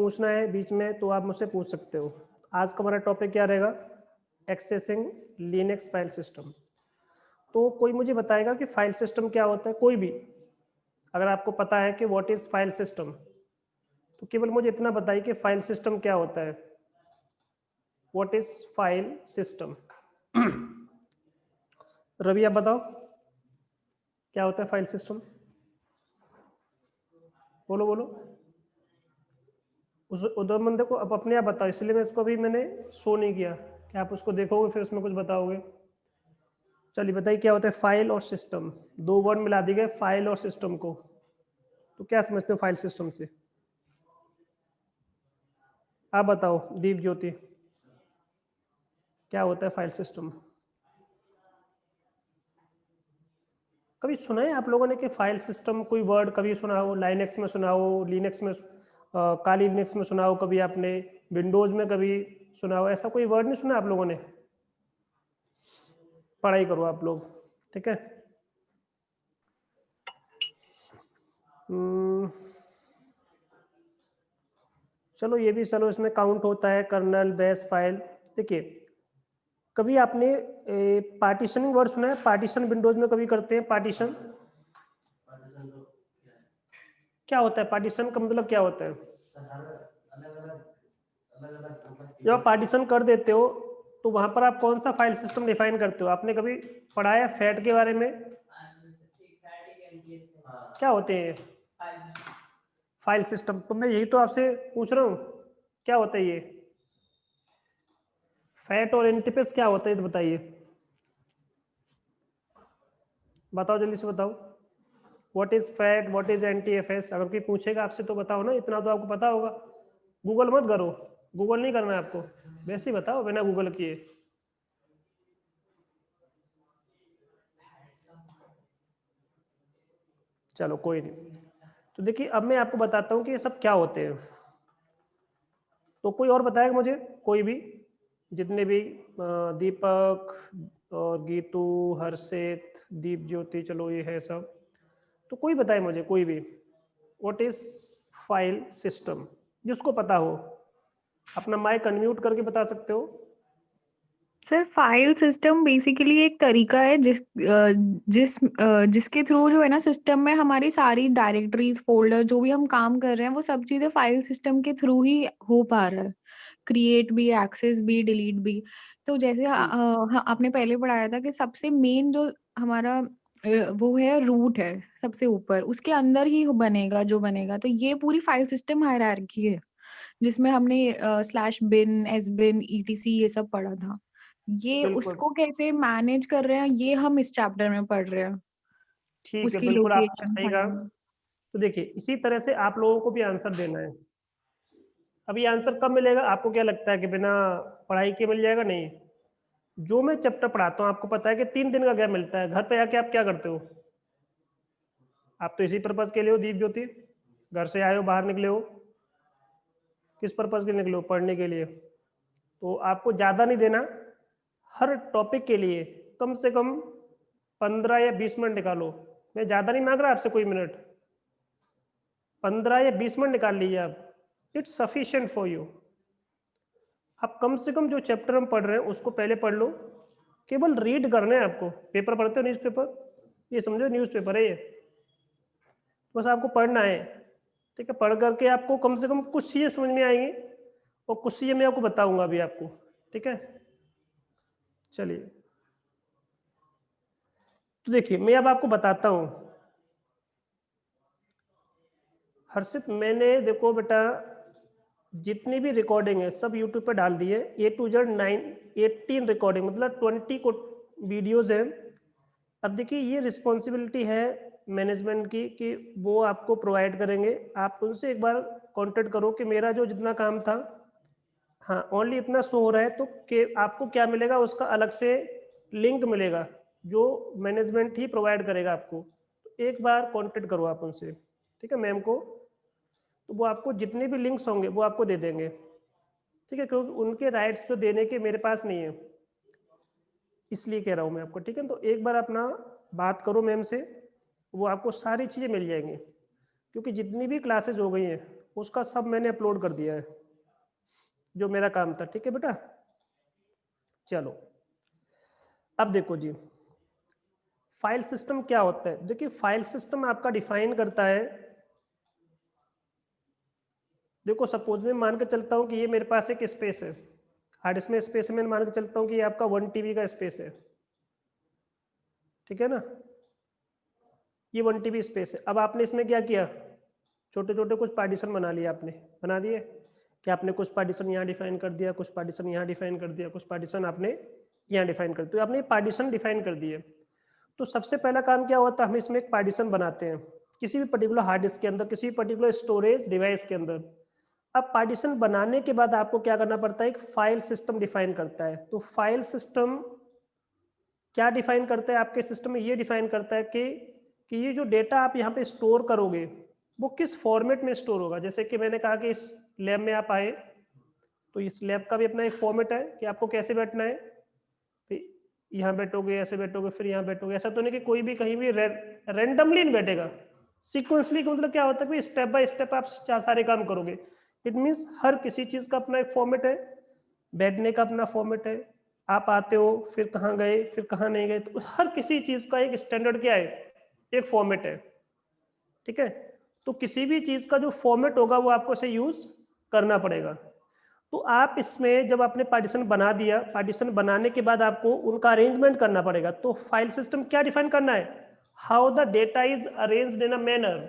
पूछना है बीच में तो आप मुझसे पूछ सकते हो। आज का हमारा टॉपिक क्या रहेगा? Accessing Linux file system. तो कोई मुझे बताएगा कि फाइल सिस्टम क्या होता है? कोई भी अगर आपको पता है कि व्हाट इज फाइल सिस्टम, तो केवल मुझे इतना बताइए कि फाइल सिस्टम क्या होता है। What is file system? Ravi आप बताओ क्या होता है फाइल सिस्टम? बोलो बोलो। उस उधर बंदे को अब अपने आप बताओ, इसलिए मैं इसको अभी मैंने शो नहीं किया कि आप उसको देखोगे फिर उसमें कुछ बताओगे। चलिए बताइए क्या होता है फाइल और सिस्टम? दो वर्ड मिला दिए गए फाइल और सिस्टम को, तो क्या समझते हो फाइल सिस्टम से? आप बताओ दीप ज्योति, क्या होता है फाइल सिस्टम? कभी सुना है आप लोगों ने कि फाइल सिस्टम कोई वर्ड कभी सुना हो? लाइनेक्स में सुना हो, लिनक्स में काली लिनक्स में सुना हो, कभी आपने विंडोज में कभी सुना हो? ऐसा कोई वर्ड नहीं सुना आप लोगों ने? पढ़ाई करो आप लोग, ठीक है। चलो ये भी, चलो इसमें काउंट होता है कर्नल बेस फाइल। देखिए कभी आपने पार्टीशनिंग वर्ड सुना है? पार्टीशन विंडोज में कभी करते हैं पार्टीशन। क्या होता है पार्टीशन का मतलब क्या होता है? जब आप पार्टीशन कर देते हो तो वहां पर आप कौन सा फाइल सिस्टम डिफाइन करते हो? आपने कभी पढ़ा है फैट के बारे में? क्या होते हैं फाइल सिस्टम? तो मैं यही तो आपसे पूछ रहा हूँ, क्या होता है ये फैट और एनटीपीएस? क्या होता है तो बताइए, बताओ जल्दी से बताओ। What is fat, what is NTFS? अगर कोई पूछेगा आपसे तो बताओ ना, इतना तो आपको पता होगा। गूगल मत करो, गूगल नहीं करना है आपको, वैसे ही बताओ बिना गूगल किए। चलो कोई नहीं। तो देखिए अब मैं आपको बताता हूँ कि ये सब क्या होते हैं। तो कोई और बताएगा मुझे, कोई भी, जितने भी दीपक और गीतू, हर्षित, दीप ज्योति, चलो ये है सब। तो कोई बताए मुझे, कोई भी, व्हाट इज फाइल सिस्टम, जिसको पता हो। अपना माइक अनम्यूट करके बता सकते हो। सर फाइल सिस्टम बेसिकली एक तरीका है जिसके थ्रू जो है ना सिस्टम में हमारी सारी डायरेक्टरीज फोल्डर जो भी हम काम कर रहे हैं वो सब चीजें फाइल सिस्टम के थ्रू ही हो पा रहा है। क्रिएट भी, एक्सेस भी, डिलीट भी। तो जैसे आपने पहले पढ़ाया था कि सबसे मेन जो हमारा वो है रूट है सबसे ऊपर, उसके अंदर ही बनेगा जो बनेगा। तो ये पूरी फाइल सिस्टम हायरार्की है जिसमें हमने स्लैश बिन, एस बिन, ईटीसी ये सब पढ़ा था। ये बिल्कुल उसको कैसे मैनेज कर रहे हैं ये हम इस चैप्टर में पढ़ रहे हैं। ठीक है, उसकी बिल्कुल आपने लोकेशन सही कहा। फाइंड। तो देखिए इसी तरह से आप लोगों को भी आंसर देना है। अब ये आंसर कब मिलेगा? आपको क्या लगता है कि बिना पढ़ाई के मिल जाएगा? नहीं। जो मैं चैप्टर पढ़ाता हूँ आपको पता है कि 3 दिन का गैप मिलता है। घर पे आके आप क्या करते हो? आप तो इसी पर्पज के लिए हो दीप ज्योति, घर से आए हो, बाहर निकले हो, किस पर्पज के लिए निकले हो? पढ़ने के लिए। तो आपको ज़्यादा नहीं देना, हर टॉपिक के लिए कम से कम 15 या 20 मिनट निकालो। मैं ज़्यादा नहीं मांग रहा आपसे कोई मिनट, 15 या 20 मिनट निकाल लीजिए आप। It's sufficient for you. आप कम से कम जो चैप्टर हम पढ़ रहे हैं उसको पहले पढ़ लो। केवल रीड करना है आपको। पेपर पढ़ते हो न्यूज़पेपर? ये समझो न्यूज़पेपर है ये, बस आपको पढ़ना है। ठीक है, पढ़ करके आपको कम से कम कुछ चीज़ें समझ में आएंगी और कुछ चीज़ें मैं आपको बताऊंगा अभी आपको। ठीक है, चलिए। तो देखिए मैं अब आपको बताता हूँ। हर्षित मैंने, देखो बेटा, जितनी भी रिकॉर्डिंग है सब यूट्यूब पे डाल दी है। A to Z 18 रिकॉर्डिंग, मतलब 20 को वीडियोज़ हैं। अब देखिए ये रिस्पॉन्सिबिलिटी है मैनेजमेंट की कि वो आपको प्रोवाइड करेंगे। आप उनसे एक बार कांटेक्ट करो कि मेरा जो जितना काम था, हाँ ओनली इतना शो हो रहा है, तो कि आपको क्या मिलेगा उसका अलग से लिंक मिलेगा जो मैनेजमेंट ही प्रोवाइड करेगा आपको। तो एक बार कांटेक्ट करो आप उनसे, ठीक है, मैम को। तो वो आपको जितने भी लिंक्स होंगे वो आपको दे देंगे। ठीक है, क्योंकि उनके राइट्स जो देने के मेरे पास नहीं है, इसलिए कह रहा हूँ मैं आपको। ठीक है, तो एक बार अपना बात करो मैम से, वो आपको सारी चीज़ें मिल जाएंगी। क्योंकि जितनी भी क्लासेज हो गई हैं उसका सब मैंने अपलोड कर दिया है, जो मेरा काम था। ठीक है बेटा, चलो अब देखो जी, फाइल सिस्टम क्या होता है। देखिए फाइल सिस्टम आपका डिफाइन करता है, देखो सपोज मैं मान के चलता हूँ कि ये मेरे पास एक स्पेस है, हार्ड डिस्क में स्पेस है, मैं मान के चलता हूँ कि ये आपका 1 TB का स्पेस है, ठीक है ना, ये 1 TB स्पेस है। अब आपने इसमें क्या किया, छोटे छोटे कुछ पार्टीशन बना लिए, आपने बना दिए कि आपने कुछ पार्टीशन यहाँ डिफाइन कर दिया, कुछ पार्टीशन यहाँ डिफाइन कर दिया, कुछ पार्टीशन आपने यहाँ डिफाइन कर दिया, तो आपने पार्टीशन डिफाइन कर दिए। तो सबसे पहला काम क्या होता है, हम इसमें एक पार्टीशन बनाते हैं किसी भी पर्टिकुलर हार्ड डिस्क के अंदर, किसी भी पर्टिकुलर स्टोरेज डिवाइस के अंदर। अब पार्टीशन बनाने के बाद आपको क्या करना पड़ता है, एक फाइल सिस्टम डिफाइन करता है। तो फाइल सिस्टम क्या डिफाइन करता है आपके सिस्टम में, ये डिफाइन करता है कि ये जो डेटा आप यहाँ पे स्टोर करोगे वो किस फॉर्मेट में स्टोर होगा। जैसे कि मैंने कहा कि इस लैब में आप आए, तो इस लैब का भी अपना एक फॉर्मेट है कि आपको कैसे बैठना है, फिर यहाँ बैठोगे, ऐसे बैठोगे, फिर यहाँ बैठोगे। ऐसा तो नहीं कि कोई भी कहीं भी रैंडमली नहीं बैठेगा, सीक्वेंसली। मतलब क्या होता है कि स्टेप बाय स्टेप आप सारे काम करोगे। इट मीन्स हर किसी चीज़ का अपना एक फॉर्मेट है, बैठने का अपना फॉर्मेट है, आप आते हो फिर कहाँ गए, फिर कहाँ नहीं गए, तो हर किसी चीज़ का एक स्टैंडर्ड क्या है, एक फॉर्मेट है। ठीक है, तो किसी भी चीज़ का जो फॉर्मेट होगा वो आपको से यूज़ करना पड़ेगा। तो आप इसमें जब आपने पार्टीशन बना दिया, पार्टीशन बनाने के बाद आपको उनका अरेंजमेंट करना पड़ेगा। तो फाइल सिस्टम क्या डिफाइन करना है, how the data is arranged in a manner.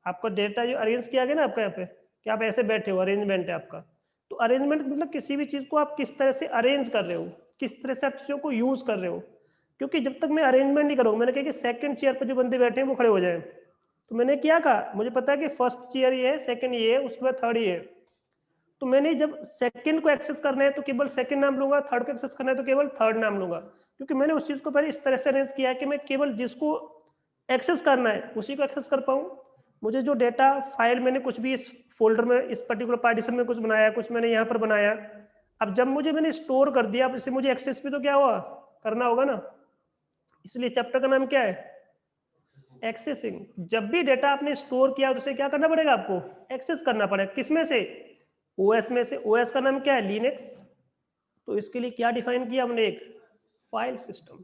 आपका डेटा जो अरेंज किया गया ना आपका यहाँ पे, कि आप ऐसे बैठे हो, अरेंजमेंट है आपका। तो अरेंजमेंट मतलब किसी भी चीज़ को आप किस तरह से अरेंज कर रहे हो, किस तरह से आप चीज़ों को यूज़ कर रहे हो। क्योंकि जब तक मैं अरेंजमेंट नहीं करूँगा, मैंने कहा कि सेकंड चेयर पर जो बंदे बैठे हैं वो खड़े हो जाए, तो मैंने क्या कहा, मुझे पता है कि फर्स्ट चेयर ये है, सेकंड ये है, उसके बाद थर्ड ये है। तो मैंने जब सेकंड को एक्सेस करना है तो केवल सेकंड नाम लूंगा, थर्ड को एक्सेस करना है तो केवल थर्ड नाम लूंगा। क्योंकि मैंने उस चीज़ को पहले इस तरह से अरेंज किया है कि मैं केवल जिसको एक्सेस करना है उसी को एक्सेस कर पाऊँ। मुझे जो डेटा फाइल मैंने कुछ भी इस फोल्डर में, इस पर्टिकुलर पार्टीशन में कुछ बनाया, कुछ मैंने यहाँ पर बनाया, अब जब मैंने स्टोर कर दिया, अब इसे मुझे एक्सेस भी तो क्या हुआ, करना होगा ना। इसलिए चैप्टर का नाम क्या है, एक्सेसिंग। जब भी डेटा आपने स्टोर किया तो उसे क्या करना पड़ेगा, आपको एक्सेस करना पड़ेगा। किसमें से, ओएस में से। ओएस का नाम क्या है, लिनक्स। तो इसके लिए क्या डिफाइन किया हमने, एक फाइल सिस्टम।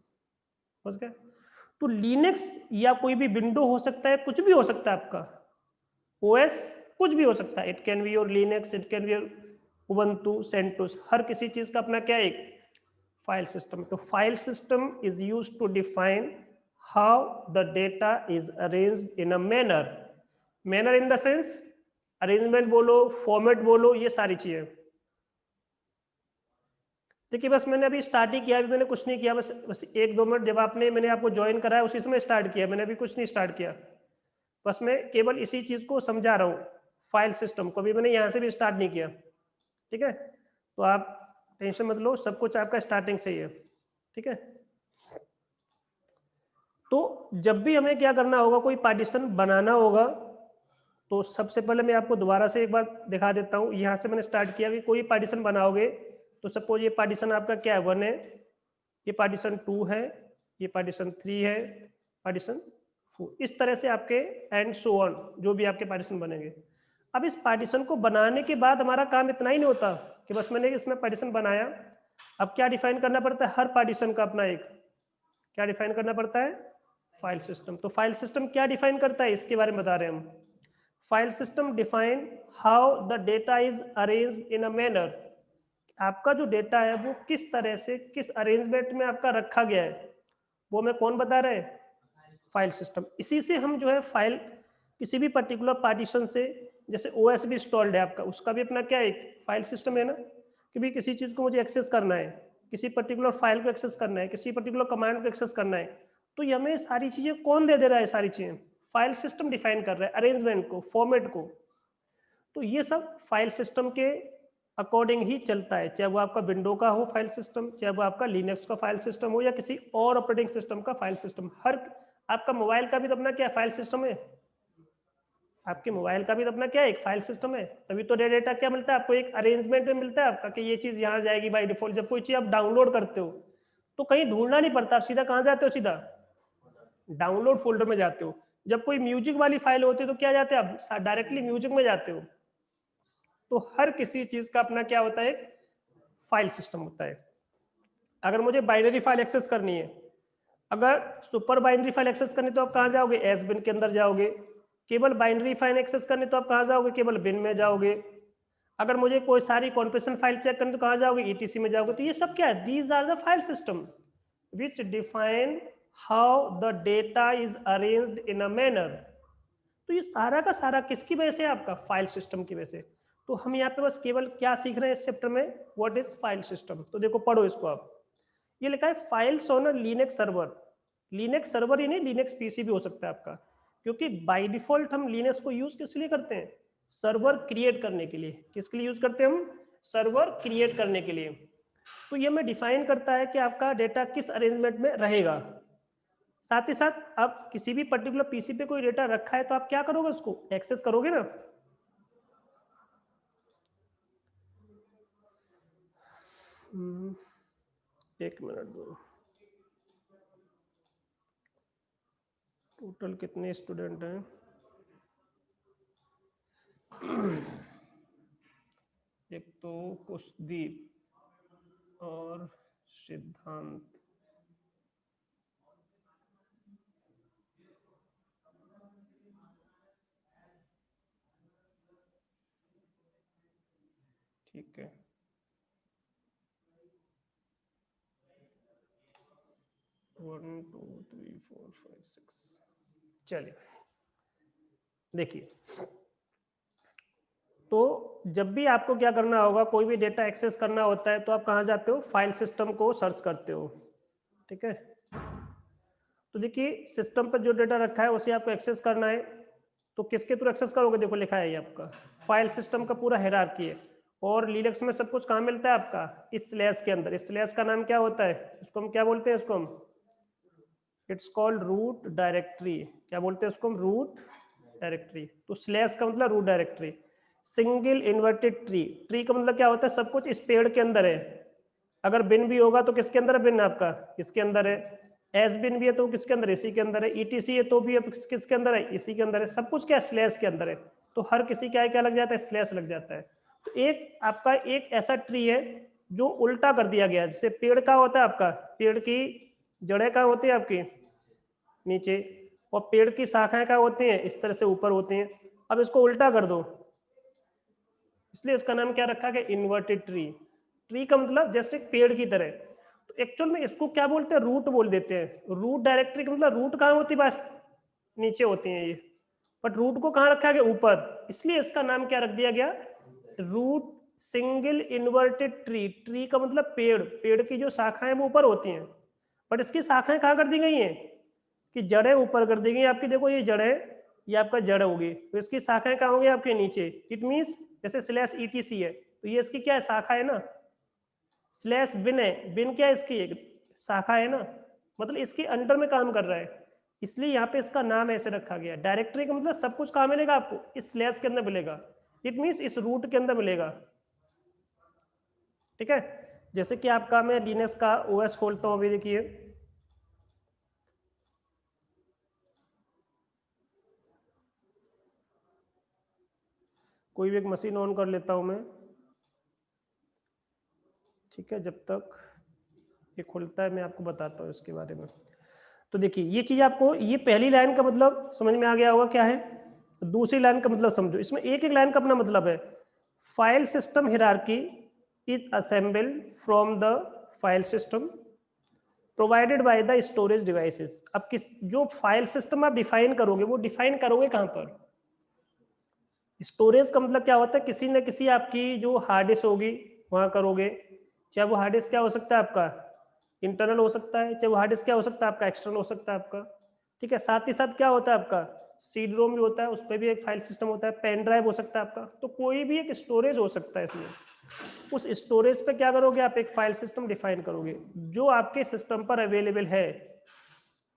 समझ गए। तो लिनक्स या कोई भी विंडो हो सकता है, कुछ भी हो सकता है आपका ओएस, कुछ भी हो सकता है। It can be your Linux, it can be your Ubuntu, CentOS, हर किसी चीज का अपना क्या है, एक फाइल सिस्टम। तो file system is used to define how the data is arranged in a manner. Manner in the sense arrangement बोलो, फॉर्मेट बोलो, ये सारी चीजें। देखिए बस मैंने अभी स्टार्ट ही किया, अभी मैंने कुछ नहीं किया, बस 1-2 मिनट जब मैंने आपको ज्वाइन कराया उसी समय स्टार्ट किया, मैंने अभी कुछ नहीं स्टार्ट किया। बस मैं केवल इसी चीज़ को समझा रहा हूँ, फाइल सिस्टम को। अभी मैंने यहाँ से भी स्टार्ट नहीं किया, ठीक है। तो आप टेंशन मत लो, सब कुछ आपका स्टार्टिंग से ही है, ठीक है। तो जब भी हमें क्या करना होगा, कोई पार्टीशन बनाना होगा, तो सबसे पहले मैं आपको दोबारा से एक बार दिखा देता हूँ। यहाँ से मैंने स्टार्ट किया कि कोई पार्टीशन बनाओगे, तो सपोज ये पार्टीशन आपका क्या है, 1 है, ये पार्टीशन 2 है, ये पार्टीशन 3 है, पार्टीशन 4, इस तरह से आपके एंड सो ऑन, जो भी आपके पार्टीशन बनेंगे। अब इस पार्टीशन को बनाने के बाद हमारा काम इतना ही नहीं होता कि बस मैंने इसमें पार्टीशन बनाया। अब क्या डिफाइन करना पड़ता है, हर पार्टीशन का अपना एक क्या डिफाइन करना पड़ता है, फाइल सिस्टम। तो फाइल सिस्टम क्या डिफाइन करता है, इसके बारे में बता रहे हैं हम। File system define how the data is arranged in a manner. आपका जो डेटा है वो किस तरह से, किस अरेंजमेंट में आपका रखा गया है, वो हमें कौन बता रहे हैं, फाइल सिस्टम। इसी से हम जो है फाइल किसी भी पर्टिकुलर पार्टीशन से, जैसे ओएस भी इंस्टॉल्ड है आपका, उसका भी अपना क्या एक फाइल सिस्टम है ना, कि भी किसी चीज़ को मुझे एक्सेस करना है, किसी पर्टिकुलर फाइल को एक्सेस करना है, किसी पर्टिकुलर कमांड को एक्सेस करना है, तो ये हमें सारी चीज़ें कौन दे रहा है, सारी चीज़ें फाइल सिस्टम डिफाइन कर रहा है, अरेंजमेंट को, फॉर्मेट को। तो ये सब फाइल सिस्टम के अकॉर्डिंग ही चलता है, चाहे वो आपका विंडो का हो फाइल सिस्टम, चाहे वो आपका लिनक्स का फाइल सिस्टम हो, या किसी और ऑपरेटिंग सिस्टम का फाइल सिस्टम। हर आपका मोबाइल का भी तो अपना क्या फाइल सिस्टम है, आपके मोबाइल का भी तो अपना क्या एक फाइल सिस्टम है। तभी तो डेटा क्या मिलता है आपको, एक अरेंजमेंट में मिलता है आपका कि ये चीज़ यहाँ जाएगी बाय डिफॉल्ट। जब कोई चीज़ आप डाउनलोड करते हो तो कहीं ढूंढना नहीं पड़ता, आप सीधा कहाँ जाते हो, सीधा डाउनलोड फोल्डर में जाते हो। जब कोई म्यूजिक वाली फाइल होती है तो क्या जाते हैं आप, डायरेक्टली म्यूजिक में जाते हो। तो हर किसी चीज का अपना क्या होता है, एक फाइल सिस्टम होता है। अगर मुझे बाइनरी फाइल एक्सेस करनी है, अगर सुपर बाइनरी फाइल एक्सेस करनी तो आप कहाँ जाओगे, एस बिन के अंदर जाओगे। केवल बाइनरी फाइल एक्सेस करनी तो आप कहाँ जाओगे, केवल बिन में जाओगे। अगर मुझे कोई सारी कॉन्फ़िगरेशन फाइल चेक करनी तो कहाँ जाओगे, ईटीसी में जाओगे। तो ये सब क्या है, these are the file system which define how the data is arranged in a manner. तो ये सारा का सारा किसकी वजह से है, आपका फाइल सिस्टम की वजह से। तो हम यहाँ पे बस केवल क्या सीख रहे हैं इस चैप्टर में, व्हाट इज फाइल सिस्टम। तो देखो पढ़ो इसको आप, ये लिखा है files on a Linux server. Linux server ही नहीं, लिनक्स पीसी भी हो सकता है आपका, क्योंकि बाय डिफॉल्ट हम लिनक्स को यूज किस लिए करते हैं, सर्वर क्रिएट करने के लिए। किसके लिए यूज करते हैं हम, सर्वर क्रिएट करने के लिए। तो ये हमें डिफाइन करता है कि आपका डेटा किस अरेंजमेंट में रहेगा। साथ ही साथ आप किसी भी पर्टिकुलर पीसी पे कोई डेटा रखा है तो आप क्या करोगे, उसको एक्सेस करोगे ना। एक मिनट दो, टोटल कितने स्टूडेंट हैं। एक तो कुशदीप और सिद्धांत। ठीक है, 1 2 3 4 5 6। चलिए देखिए, तो जब भी आपको क्या करना होगा, कोई भी डेटा एक्सेस करना होता है तो आप कहाँ जाते हो, फाइल सिस्टम को सर्च करते हो। ठीक है, तो देखिए सिस्टम पर जो डेटा रखा है उसे आपको एक्सेस करना है, तो किसके थ्रू एक्सेस करोगे, देखो लिखा है ये आपका फाइल सिस्टम का पूरा हायरार्की है। और लिनक्स में सब कुछ कहाँ मिलता है आपका, इस स्लैश के अंदर। इस स्लैश का नाम क्या होता है, इसको हम क्या बोलते हैं, इसको हम इट्स कॉल्ड रूट डायरेक्टरी। क्या बोलते हैं इसको हम, रूट डायरेक्टरी। तो स्लैश का मतलब root directory. Single inverted tree, tree का मतलब क्या होता है, सब कुछ इस पेड़ के अंदर है। अगर बिन भी होगा तो किसके अंदर है, बिन आपका इसके अंदर है। एस बिन भी है तो किसके अंदर है, इसी के अंदर है। ईटीसी है तो भी किसके अंदर है, इसी के अंदर है। सब कुछ क्या स्लैश के अंदर है, तो हर किसी क्या है, क्या लग जाता है, स्लैश लग जाता है। तो एक आपका एक ऐसा ट्री है जो उल्टा कर दिया गया है। जैसे पेड़ का होता है आपका, पेड़ की जड़ें कहाँ होती है आपकी, नीचे, और पेड़ की शाखाएं कहाँ होती हैं, इस तरह से ऊपर होती हैं। अब इसको उल्टा कर दो, इसलिए इसका नाम क्या रखा गया, इन्वर्टेड ट्री। ट्री का मतलब जैसे पेड़ की तरह। तो एक्चुअल में इसको क्या बोलते हैं, रूट बोल देते हैं। रूट डायरेक्टरी का मतलब रूट कहाँ होती है, बस नीचे होती है ये, बट रूट को कहाँ रखा गया, ऊपर। इसलिए इसका नाम क्या रख दिया गया, root single inverted tree. Tree का मतलब पेड़, पेड़ की जो शाखाएं वो ऊपर होती हैं, बट इसकी शाखाएं कहाँ कर दी गई हैं, कि जड़ें ऊपर कर दी गई आपकी। देखो ये जड़ें, ये आपका जड़ होगी, तो इसकी शाखाएं कहाँ होंगी, आपके नीचे। इट मीन्स जैसे स्लैश ईटीसी है तो ये इसकी क्या है, शाखा है ना। स्लैश बिन है, बिन क्या है, इसकी एक शाखा है ना, मतलब इसके अंडर में काम कर रहा है। इसलिए यहाँ पे इसका नाम ऐसे रखा गया। डायरेक्टरी का मतलब सब कुछ कहाँ मिलेगा आपको, इस स्लैश के अंदर मिलेगा। इट मीन्स इस रूट के अंदर मिलेगा। ठीक है, जैसे कि आपका मैं लिनक्स का ओएस खोलता हूँ, अभी देखिए कोई भी एक मशीन ऑन कर लेता हूँ मैं। ठीक है, जब तक ये खुलता है मैं आपको बताता हूँ इसके बारे में। तो देखिए ये चीज आपको, ये पहली लाइन का मतलब समझ में आ गया होगा क्या है। दूसरी लाइन का मतलब समझो, इसमें एक एक लाइन का अपना मतलब है। File system hierarchy is assembled from the file system provided by the storage devices. अब किस जो फाइल सिस्टम आप डिफाइन करोगे, वो डिफाइन करोगे कहाँ पर, स्टोरेज का मतलब क्या होता है, किसी न किसी आपकी जो हार्ड डिस्क होगी वहाँ करोगे। चाहे वो हार्ड डिस्क क्या हो सकता है आपका, इंटरनल हो सकता है, चाहे वो हार्ड डिस्क क्या हो सकता है आपका, एक्सटर्नल हो सकता है आपका। ठीक है, साथ ही साथ क्या होता है आपका, सीड रोम भी होता है, उस पर भी एक फाइल सिस्टम होता है। पेन ड्राइव हो सकता है आपका, तो कोई भी एक स्टोरेज हो सकता है इसमें। उस स्टोरेज पे क्या करोगे आप, एक फाइल सिस्टम डिफाइन करोगे जो आपके सिस्टम पर अवेलेबल है।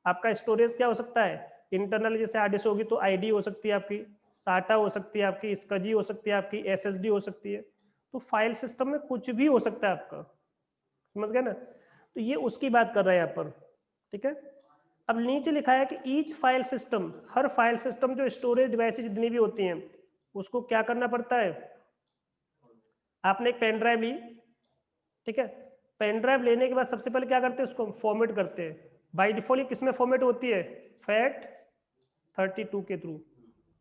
आपका स्टोरेज क्या हो सकता है, इंटरनल जैसे हार्ड डिस्क होगी तो आईडी हो सकती है आपकी, साटा हो सकती है आपकी, स्कजी हो सकती है आपकी, एसएसडी हो सकती है। तो फाइल सिस्टम में कुछ भी हो सकता है आपका, समझ गए ना। तो ये उसकी बात कर रहे हैं यहाँ पर। ठीक है, अब नीचे लिखा है कि ईच फाइल सिस्टम, हर फाइल सिस्टम जो स्टोरेज डिवाइसेज जितनी भी होती हैं उसको क्या करना पड़ता है, आपने एक पेन ड्राइव ली, ठीक है, पेन ड्राइव लेने के बाद सबसे पहले क्या करते हैं, उसको फॉर्मेट करते हैं। बाय डिफॉल्ट ये किसमें फॉर्मेट होती है, FAT32 के थ्रू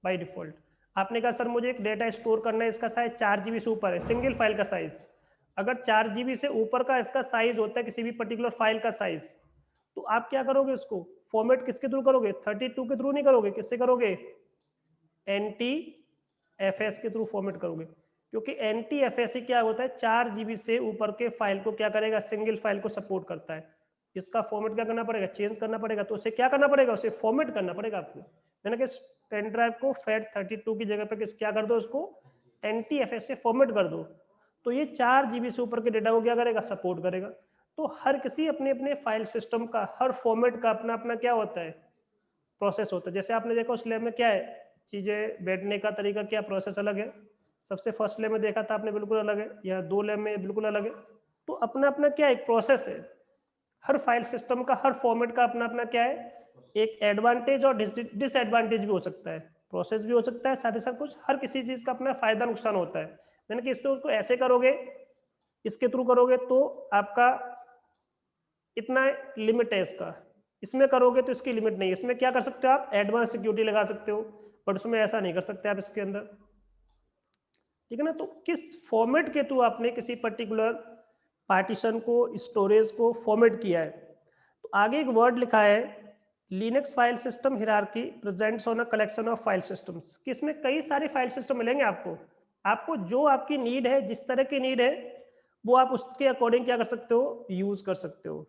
बाय डिफॉल्ट। आपने कहा सर मुझे एक डेटा स्टोर करना है, इसका साइज 4 GB से ऊपर है, सिंगल फाइल का साइज। अगर 4 GB से ऊपर का इसका साइज होता है किसी भी पर्टिकुलर फाइल का साइज, तो आप क्या करोगे, उसको फॉर्मेट किसके थ्रू करोगे, 32 के थ्रू नहीं करोगे, किससे करोगे, NTFS के थ्रू फॉर्मेट करोगे। क्योंकि NTFS क्या होता है, 4 GB से ऊपर के फाइल को क्या करेगा, सिंगल फाइल को सपोर्ट करता है। इसका फॉर्मेट क्या करना पड़ेगा, चेंज करना पड़ेगा, तो उसे क्या करना पड़ेगा, उसे फॉर्मेट करना पड़ेगा आपको। मैंने कि पेन ड्राइव को FAT32 की जगह पे क्या कर दो, उसको NTFS से फॉर्मेट कर दो, तो ये 4 GB से ऊपर के डेटा को क्या करेगा, सपोर्ट करेगा। तो हर किसी अपने अपने फाइल सिस्टम का, हर फॉर्मेट का अपना अपना क्या होता है, प्रोसेस होता है। जैसे आपने देखा उस लैब में क्या है, चीज़ें बैठने का तरीका क्या, प्रोसेस अलग है। सबसे फर्स्ट लैब में देखा था आपने, बिल्कुल अलग है, या 2 लैब में बिल्कुल अलग है। तो अपना अपना क्या एक प्रोसेस है, हर फाइल सिस्टम का, हर फॉर्मेट का अपना अपना क्या है, एक एडवांटेज और डिसएडवांटेज भी हो सकता है, प्रोसेस भी हो सकता है, साथ ही साथ कुछ हर किसी चीज़ का अपना फायदा नुकसान होता है। मैंने कि इसको उसको ऐसे करोगे, इसके थ्रू करोगे तो आपका इतना लिमिट है इसका, इसमें करोगे तो इसकी लिमिट नहीं है। इसमें क्या कर सकते हो आप, एडवांस सिक्योरिटी लगा सकते हो, बट उसमें ऐसा नहीं कर सकते आप इसके अंदर, ठीक है ना। तो किस फॉर्मेट के थ्रू आपने किसी पर्टिकुलर पार्टीशन को, स्टोरेज को फॉर्मेट किया है, तो आगे एक वर्ड लिखा है, Linux file system hierarchy presents on a collection of file systems, कि इसमें कई सारे फाइल सिस्टम मिलेंगे आपको। आपको जो आपकी नीड है, जिस तरह की नीड है, वो आप उसके अकॉर्डिंग क्या कर सकते हो, यूज कर सकते हो।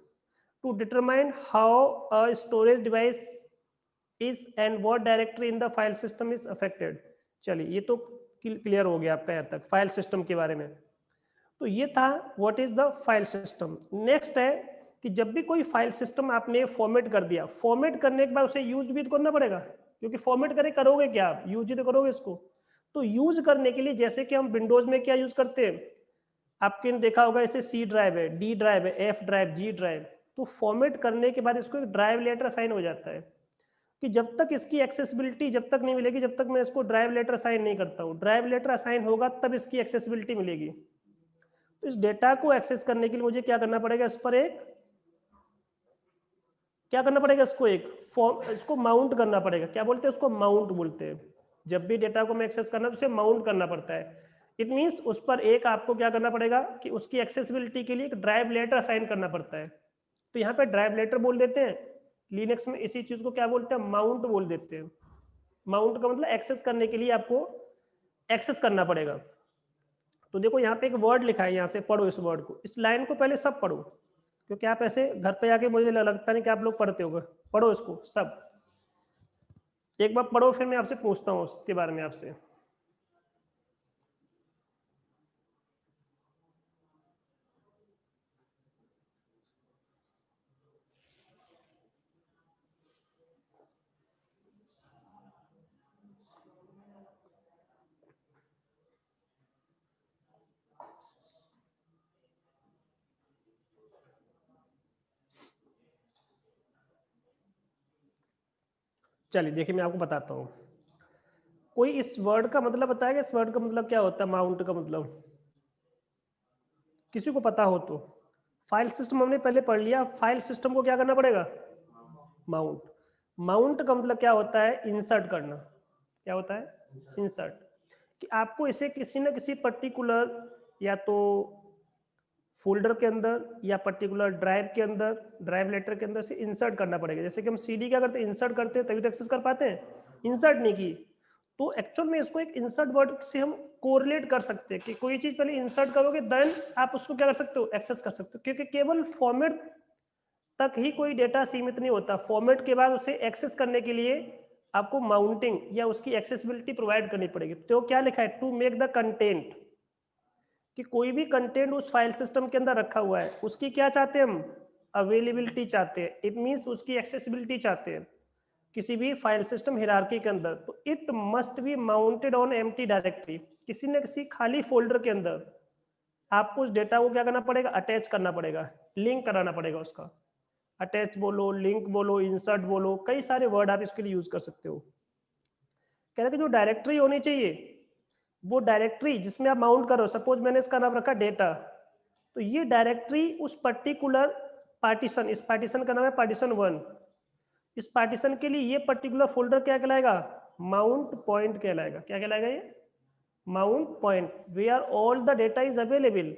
To determine how a storage device is and what directory in the file system is affected. चलिए ये तो क्लियर हो गया आपका यहाँ तक फाइल सिस्टम के बारे में। तो ये था what is the file system. Next है कि जब भी कोई फाइल सिस्टम आपने फॉर्मेट कर दिया, फॉर्मेट करने के बाद उसे यूज भी तो करना पड़ेगा, क्योंकि फॉर्मेट करे करोगे क्या आप, यूज तो करोगे इसको। तो यूज करने के लिए जैसे कि हम विंडोज में क्या यूज करते हैं, आपने देखा होगा ऐसे सी ड्राइव है, डी ड्राइव है, एफ ड्राइव, जी ड्राइव। तो फॉर्मेट करने के बाद इसको एक ड्राइव लेटर असाइन हो जाता है, कि जब तक इसकी एक्सेसिबिलिटी जब तक नहीं मिलेगी, जब तक मैं इसको ड्राइव लेटर असाइन नहीं करता हूँ, ड्राइव लेटर असाइन होगा तब इसकी एक्सेसिबिलिटी मिलेगी। तो इस डेटा को एक्सेस करने के लिए मुझे क्या करना पड़ेगा, इस पर एक क्या करना पड़ेगा, इसको एक फॉर्म, इसको माउंट करना पड़ेगा। क्या बोलते हैं उसको, माउंट बोलते हैं। जब भी डेटा को मैं एक्सेस करना है तो उसे माउंट करना पड़ता है। इट मीन्स उस पर एक आपको क्या करना पड़ेगा कि उसकी एक्सेसिबिलिटी के लिए एक ड्राइव लेटर असाइन करना पड़ता है। तो यहाँ पे ड्राइव लेटर बोल देते हैं, लिनक्स में इसी चीज को क्या बोलते हैं, माउंट बोल देते हैं। माउंट का मतलब एक्सेस करने के लिए आपको एक्सेस करना पड़ेगा। तो देखो यहाँ पे एक वर्ड लिखा है, यहाँ से पढ़ो इस वर्ड को, इस लाइन को पहले सब पढ़ो, क्योंकि आप ऐसे घर पे आके मुझे लगता नहीं कि आप लोग पढ़ते होगे। पढ़ो इसको सब, एक बार पढ़ो, फिर मैं आपसे पूछता हूँ उसके बारे में आपसे। चलिए देखिए मैं आपको बताता हूँ। कोई इस वर्ड का मतलब बताएगा, इस वर्ड का मतलब क्या होता है, माउंट का मतलब किसी को पता हो तो। फाइल सिस्टम हमने पहले पढ़ लिया, फाइल सिस्टम को क्या करना पड़ेगा, माउंट। माउंट का मतलब क्या होता है, इंसर्ट करना। क्या होता है, इंसर्ट। कि आपको इसे किसी न किसी पर्टिकुलर या तो फोल्डर के अंदर या पर्टिकुलर ड्राइव के अंदर, ड्राइव लेटर के अंदर से इंसर्ट करना पड़ेगा। जैसे कि हम सीडी क्या करते हैं, इंसर्ट करते हैं तभी तो एक्सेस कर पाते हैं, इंसर्ट नहीं की तो एक्चुअल में इसको एक इंसर्ट वर्ड से हम कोरिलेट कर सकते हैं कि कोई चीज पहले इंसर्ट करोगे देन आप उसको क्या कर सकते हो, एक्सेस कर सकते हो। क्योंकि केवल फॉर्मेट तक ही कोई डेटा सीमित नहीं होता, फॉर्मेट के बाद उसे एक्सेस करने के लिए आपको माउंटिंग या उसकी एक्सेसिबिलिटी प्रोवाइड करनी पड़ेगी। तो क्या लिखा है, टू मेक द कंटेंट, कि कोई भी कंटेंट उस फाइल सिस्टम के अंदर रखा हुआ है उसकी क्या चाहते हैं हम, अवेलेबिलिटी चाहते हैं। इट मीन्स उसकी एक्सेसिबिलिटी चाहते हैं किसी भी फाइल सिस्टम हिरार्की के अंदर। तो it must be mounted on empty directory, किसी न किसी खाली फोल्डर के अंदर आपको उस डेटा को क्या करना पड़ेगा, अटैच करना पड़ेगा, लिंक कराना पड़ेगा उसका। अटैच बोलो, लिंक बोलो, इंसर्ट बोलो, कई सारे वर्ड आप इसके लिए यूज कर सकते हो। कह रहे कि जो डायरेक्टरी होनी चाहिए वो डायरेक्टरी जिसमें आप माउंट कर रहे हो, सपोज मैंने इसका नाम रखा डेटा, तो ये डायरेक्टरी उस पर्टिकुलर पार्टीशन, इस पार्टीशन का नाम है पार्टीशन 1, इस पार्टीशन के लिए ये पर्टिकुलर फोल्डर क्या कहलाएगा, माउंट पॉइंट कहलाएगा। क्या कहलाएगा ये, mount point, where all the data is available.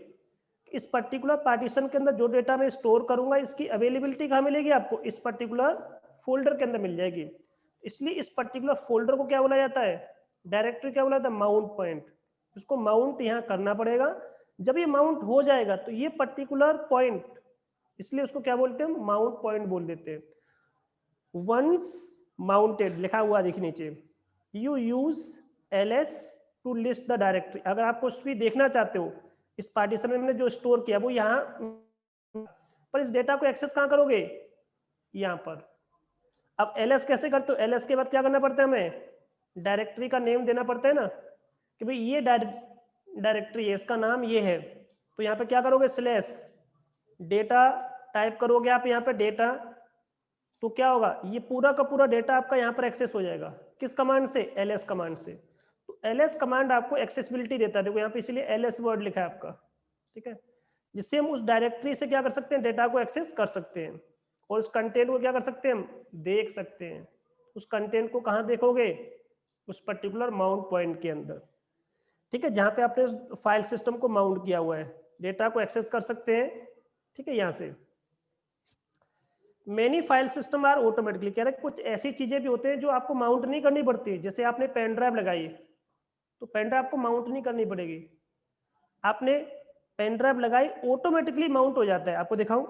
इस पर्टिकुलर पार्टीशन के अंदर जो डेटा मैं स्टोर करूंगा इसकी अवेलेबिलिटी कहाँ मिलेगी आपको, इस पर्टिकुलर फोल्डर के अंदर मिल जाएगी। इसलिए इस पर्टिकुलर फोल्डर को क्या बोला जाता है, डायरेक्टरी क्या बोला जाता है, माउंट पॉइंट। इसको माउंट यहाँ करना पड़ेगा। जब ये माउंट हो जाएगा तो ये पर्टिकुलर पॉइंट, इसलिए उसको क्या बोलते हैं, माउंट पॉइंट बोल देते हैं। वंस माउंटेड लिखा हुआ देखिए नीचे, you use ls to list the directory. अगर आप कुछ भी देखना चाहते हो इस पार्टीशन में मैंने जो स्टोर किया वो यहाँ पर, इस डेटा को एक्सेस कहाँ करोगे, यहाँ पर। अब ls कैसे करते हो, ls के बाद क्या करना पड़ता है, हमें डायरेक्टरी का नेम देना पड़ता है ना, कि भाई ये डायरेक्टरी है, इसका नाम ये है। तो यहाँ पे क्या करोगे, स्लैश डेटा टाइप करोगे आप यहाँ पे डेटा, तो क्या होगा, ये पूरा का पूरा डेटा आपका यहाँ पर एक्सेस हो जाएगा। किस कमांड से, ls कमांड से। तो ls कमांड आपको एक्सेसिबिलिटी देता है, देखो यहाँ पे इसीलिए ls वर्ड लिखा है आपका, ठीक है, जिससे हम उस डायरेक्टरी से क्या कर सकते हैं, डेटा को एक्सेस कर सकते हैं, और उस कंटेंट को क्या कर सकते हैं, हम देख सकते हैं। उस कंटेंट को कहाँ देखोगे, उस पर्टिकुलर माउंट पॉइंट के अंदर, ठीक है, जहाँ पे आपने फाइल सिस्टम को माउंट किया हुआ है, डेटा को एक्सेस कर सकते हैं, ठीक है। यहाँ से many file system are automatically, कह रहे कुछ ऐसी चीजें भी होते हैं जो आपको माउंट नहीं करनी पड़ती। जैसे आपने पेन ड्राइव लगाई, तो पेन ड्राइव आपको माउंट नहीं करनी पड़ेगी, आपने पेन ड्राइव लगाई ऑटोमेटिकली माउंट हो जाता है। आपको दिखाऊं,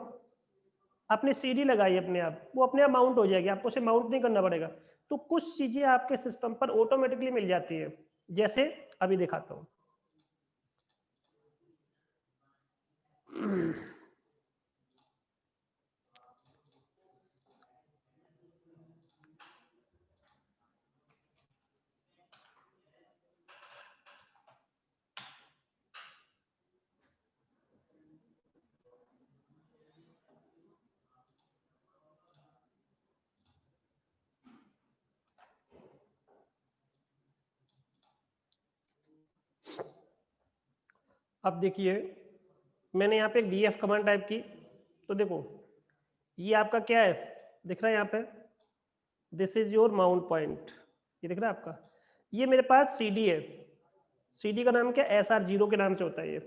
आपने सीडी लगाई अपने आप, वो अपने आप माउंट हो जाएगी, आपको उसे माउंट नहीं करना पड़ेगा। तो कुछ चीजें आपके सिस्टम पर ऑटोमेटिकली मिल जाती है, जैसे अभी दिखाता हूं। अब देखिए मैंने यहाँ पे एक df कमांड टाइप की, तो देखो ये आपका क्या है, दिख रहा है यहाँ पे, this is your mount point, ये दिख रहा है आपका। ये मेरे पास CD है, CD का नाम क्या है, SR0 के नाम से होता है ये।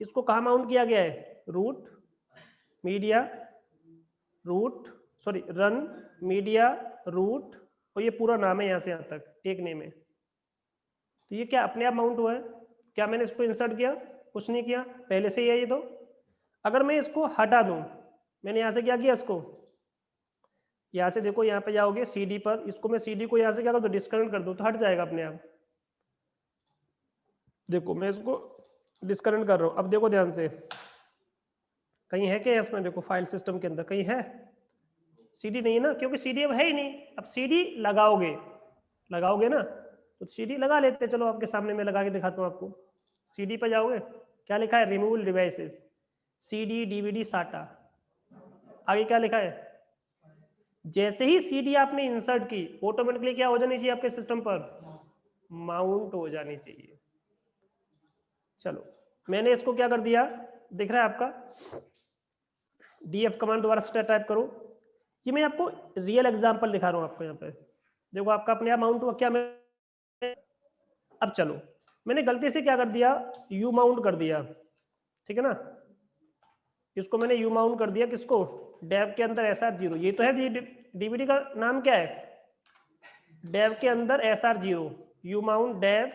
इसको कहाँ माउंट किया गया है, root media root sorry run media root, और ये पूरा नाम है यहाँ से यहाँ तक एक नेम है। तो ये क्या अपने आप माउंट हुआ है, क्या मैंने इसको इंसर्ट किया, कुछ नहीं किया, पहले से ही है ये। तो अगर मैं इसको हटा दूं, मैंने यहाँ से क्या किया, इसको यहाँ से देखो, यहाँ पे जाओगे CD पर, इसको मैं CD को यहाँ से क्या कर दूं, डिस्कनेक्ट कर दूं, तो हट जाएगा अपने आप। देखो मैं इसको डिस्कनेक्ट कर रहा हूँ, अब देखो ध्यान से, कहीं है क्या इसमें, देखो फाइल सिस्टम के अंदर कहीं है, CD नहीं है ना, क्योंकि CD अब है ही नहीं। अब CD लगाओगे ना, तो CD लगा लेते हैं, चलो आपके सामने मैं लगा के दिखाता हूँ आपको। CD पर जाओगे, क्या लिखा है, removal devices CD DVD SATA, आगे क्या लिखा है, जैसे ही CD आपने इंसर्ट की ऑटोमेटिकली क्या हो जानी चाहिए आपके सिस्टम पर, माउंट हो जानी चाहिए। चलो मैंने इसको क्या कर दिया, दिख रहा है आपका, df कमांड दोबारा से टाइप करो। ये मैं आपको रियल एग्जांपल दिखा रहा हूँ आपको, यहाँ पे देखो आपका अपने आप माउंट हुआ क्या। मैं अब चलो, मैंने गलती से क्या कर दिया, यू माउंट कर दिया, ठीक है ना, इसको मैंने यू माउंट कर दिया, किसको, डेव के अंदर SR0, ये तो है DVD का नाम क्या है, डेव के अंदर SR0, you mount Dave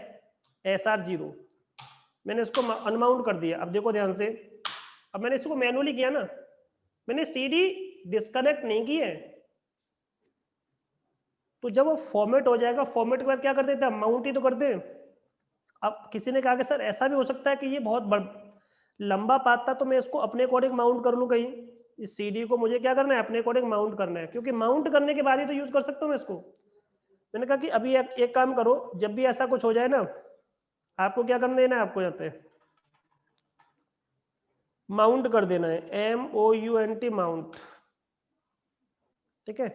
SR0, मैंने इसको अनमाउंट कर दिया। अब देखो ध्यान से, अब मैंने इसको मैनुअली किया ना, मैंने CD डिस्कनेक्ट नहीं की है। तो जब वो फॉर्मेट हो जाएगा, फॉर्मेट के बाद क्या कर देते हैं, माउंट ही तो करते हैं। अब किसी ने कहा कि सर ऐसा भी हो सकता है कि ये बहुत लंबा पाथ था, तो मैं इसको अपने अकॉर्डिंग माउंट कर लूँ कहीं। इस CD को मुझे क्या करना है, अपने अकॉर्डिंग माउंट करना है, क्योंकि माउंट करने के बाद ही तो यूज कर सकता हूँ मैं इसको। मैंने कहा कि अभी एक काम करो, जब भी ऐसा कुछ हो जाए ना, आपको क्या करना देना है, आपको यहाँ पे माउंट कर देना है, MOUNT माउंट, ठीक है।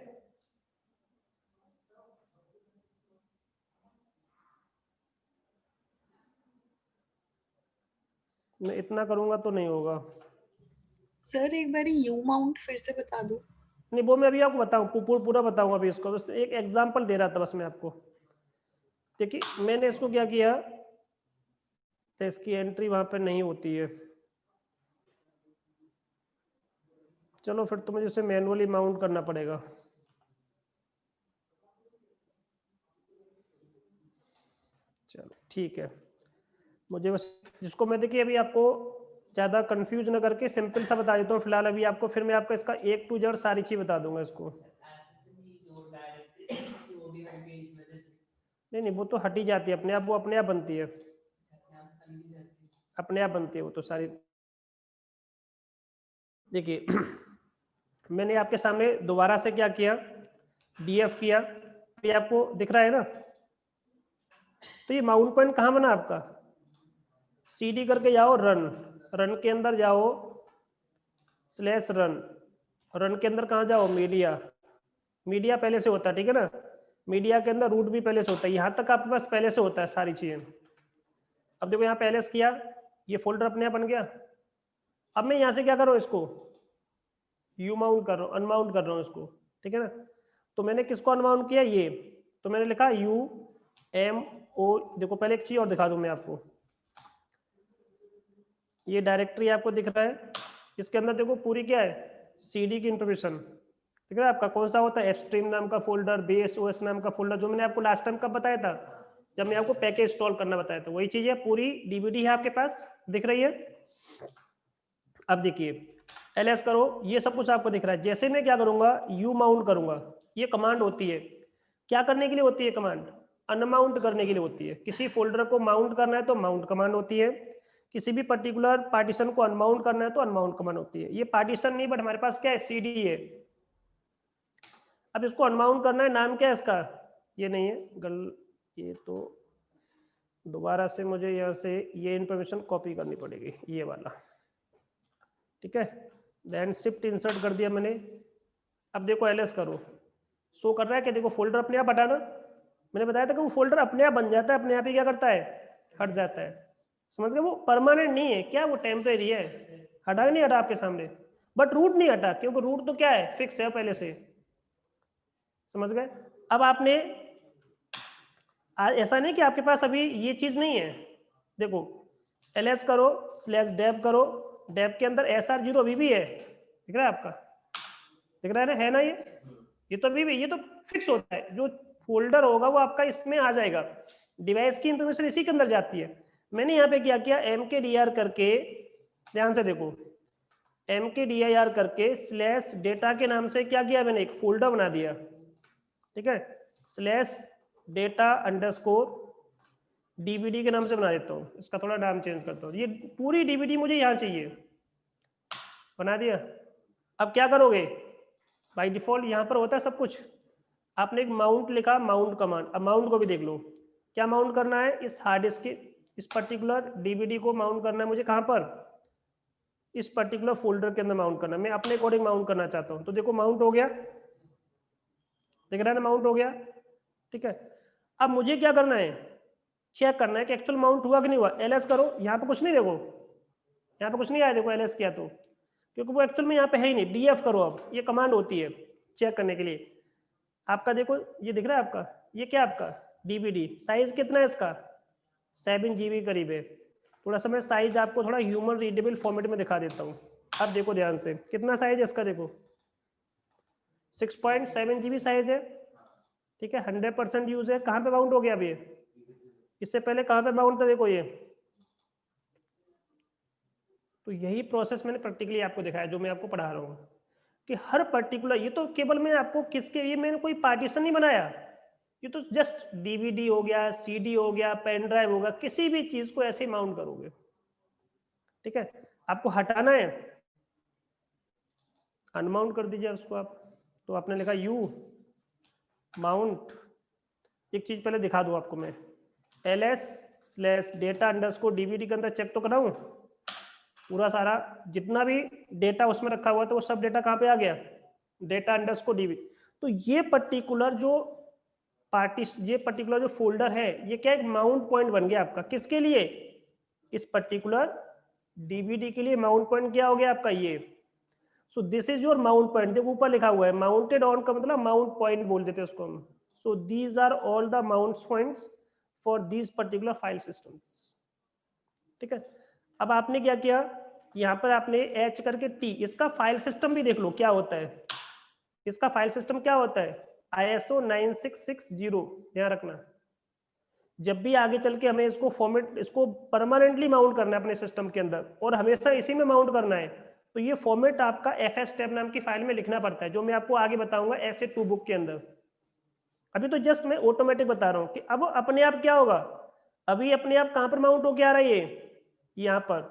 मैं इतना करूंगा तो नहीं होगा। सर एक बार यू माउंट फिर से बता दो। नहीं वो मैं अभी आपको बताऊँ, पूरा बताऊंगा अभी इसको, बस एक एग्जांपल दे रहा था बस मैं आपको। देखिए मैंने इसको क्या किया, तो इसकी एंट्री वहां पे नहीं होती है। चलो फिर तो मुझे उसे मैनुअली माउंट करना पड़ेगा। चलो ठीक है, मुझे बस जिसको मैं देखिए अभी आपको ज़्यादा कंफ्यूज ना करके सिंपल सा बता देता हूँ फिलहाल अभी आपको, फिर मैं आपका इसका A to Z सारी चीज़ बता दूंगा इसको। नहीं नहीं वो तो हट ही जाती है अपने आप, वो अपने आप बनती है, अपने आप बनती है वो तो सारी। देखिए मैंने आपके सामने दोबारा से क्या किया, DF किया, ये आपको दिख रहा है ना। तो ये माउंट पॉइंट कहाँ बना आपका, CD करके जाओ रन, रन के अंदर जाओ स्लैश रन, रन के अंदर कहाँ जाओ मीडिया, मीडिया पहले से होता है ठीक है ना, मीडिया के अंदर रूट भी पहले से होता है, यहाँ तक आपके पास पहले से होता है सारी चीज़ें। अब देखो यहाँ पहले से किया, ये फोल्डर अपने आप बन गया। अब मैं यहाँ से क्या कर रहा हूँ, इसको यू माउंट कर रहा हूँ, अनमाउंट कर रहा हूँ इसको, ठीक है ना। तो मैंने किसको अनमाउंट किया, ये तो मैंने लिखा UMO। देखो पहले एक चीज और दिखा दूं मैं आपको, ये डायरेक्टरी आपको दिख रहा है, इसके अंदर देखो पूरी क्या है, CD की इंफॉर्मेशन, ठीक है। आपका कौन सा होता है, एप्स्ट्रीम नाम का फोल्डर, बेस OS नाम का फोल्डर, जो मैंने आपको लास्ट टाइम कब बताया था, जब मैं आपको पैकेज इंस्टॉल करना बताया था, वही चीज है, पूरी DVD है आपके पास दिख रही है। अब देखिए LS करो, ये सब कुछ आपको दिख रहा है। जैसे मैं क्या करूंगा, यू माउंट करूंगा, ये कमांड होती है, क्या करने के लिए होती है कमांड, अनमाउंट करने के लिए होती है। किसी फोल्डर को माउंट करना है तो माउंट कमांड होती है, किसी भी पर्टिकुलर पार्टीशन को अनमाउंट करना है तो अनमाउंट कमांड होती है। ये पार्टीशन नहीं बट हमारे पास क्या है, CD है। अब इसको अनमाउंट करना है, नाम क्या है इसका, ये नहीं है ये तो दोबारा से मुझे यहाँ से ये इंफॉर्मेशन कॉपी करनी पड़ेगी, ये वाला, ठीक है। देन शिफ्ट इंसर्ट कर दिया मैंने। अब देखो LS करो, शो कर रहा है कि देखो फोल्डर अपने आप हटाना, मैंने बताया था कि वो फोल्डर अपने आप बन जाता है, अपने आप ही क्या करता है, हट जाता है। समझ गए, वो परमानेंट नहीं है, क्या वो टेम्परेरी है, हटा नहीं हटा आपके सामने, बट रूट नहीं हटा, क्योंकि रूट तो क्या है, फिक्स है पहले से। समझ गए। अब आपने ऐसा नहीं कि आपके पास अभी ये चीज नहीं है, देखो LS करो स्लैश डेव करो, डेव के अंदर SR0 अभी भी है, दिख रहा है आपका, दिख रहा है ना, ये तो अभी भी, ये तो फिक्स होता है, जो फोल्डर होगा वो आपका इसमें आ जाएगा, डिवाइस की इंफॉर्मेशन इसी के अंदर जाती है। मैंने यहाँ पे क्या किया, MKDR करके, ध्यान से देखो, MKDIR करके स्लैश डेटा के नाम से क्या किया मैंने, एक फोल्डर बना दिया, ठीक है, स्लैश डेटा अंडरस्कोर DVD के नाम से बना देता हूँ, इसका थोड़ा नाम चेंज करता हूँ, ये पूरी DVD मुझे यहाँ चाहिए, बना दिया। अब क्या करोगे, बाय डिफॉल्ट यहाँ पर होता है सब कुछ, आपने एक माउंट लिखा, माउंट कमांड, अब माउंट को भी देख लो, क्या माउंट करना है, इस हार्ड डिस्क की इस पर्टिकुलर DVD को माउंट करना है मुझे, कहाँ पर, इस पर्टिकुलर फोल्डर के अंदर माउंट करना है, मैं अपने अकॉर्डिंग माउंट करना चाहता हूँ। तो देखो माउंट हो गया, दिख रहा है ना, माउंट हो गया, ठीक है। अब मुझे क्या करना है, चेक करना है कि एक्चुअल माउंट हुआ कि नहीं हुआ। LS करो, यहाँ पे कुछ नहीं, देखो यहाँ पे कुछ नहीं आया, देखो LS किया तो, क्योंकि वो एक्चुअल में यहाँ पे है ही नहीं। DF करो, अब ये कमांड होती है चेक करने के लिए। आपका देखो ये दिख रहा है आपका, ये क्या आपका DVD, साइज कितना है इसका, 7 GB करीब है। थोड़ा सा मैं साइज आपको थोड़ा ह्यूमन रीडेबल फॉर्मेट में दिखा देता हूँ। अब देखो ध्यान से, कितना साइज है इसका, देखो 6.7 GB साइज है, ठीक है, 100% यूज है। कहाँ पे बाउंड हो गया अभी, इससे पहले कहाँ पे बाउंड था, देखो ये। तो यही प्रोसेस मैंने प्रैक्टिकली आपको दिखाया, जो मैं आपको पढ़ा रहा हूँ, कि हर पर्टिकुलर, ये तो केवल मैं आपको किसके, ये मैंने कोई पार्टीशन नहीं बनाया, ये तो जस्ट DVD हो गया, CD हो गया, पेन ड्राइव होगा, किसी भी चीज को ऐसे माउंट करोगे, ठीक है। आपको हटाना है, अनमाउंट कर दीजिए उसको आप। तो आपने लिखा यू माउंट, एक चीज पहले दिखा दूं आपको मैं, LS slash data underscore DVD के अंदर चेक तो कराऊं, पूरा सारा जितना भी डेटा उसमें रखा हुआ था वो सब डेटा कहाँ पे आ गया, डेटा अंडरस्कोर DB। तो ये पर्टिकुलर जो ये पर्टिकुलर जो फोल्डर है, ये क्या एक माउंट पॉइंट बन गया आपका, किसके लिए, इस पर्टिकुलर डीवीडी के लिए माउंट पॉइंट क्या हो गया आपका ये। सो this is your mount point, देखो ऊपर लिखा हुआ है माउंटेड ऑन का मतलब माउंट पॉइंट बोल देते हैं उसको हम। So these are all the mount points for these particular file systems. ठीक है, अब आपने क्या किया, यहाँ पर आपने एच करके टी, इसका फाइल सिस्टम भी देख लो क्या होता है। इसका फाइल सिस्टम क्या होता है, ISO 9660, ध्यान रखना। जब भी आगे चल के हमें इसको फॉर्मेट, इसको परमानेंटली माउंट करना है अपने सिस्टम के अंदर और हमेशा इसी में माउंट करना है, तो ये फॉर्मेट आपका FS टैब नाम की फाइल में लिखना पड़ता है, जो मैं आपको आगे बताऊंगा ऐसे 2 बुक के अंदर। अभी तो जस्ट मैं ऑटोमेटिक बता रहा हूँ कि अब अपने आप क्या होगा, अभी अपने आप कहाँ पर माउंट होके आ रहा है ये यहाँ पर,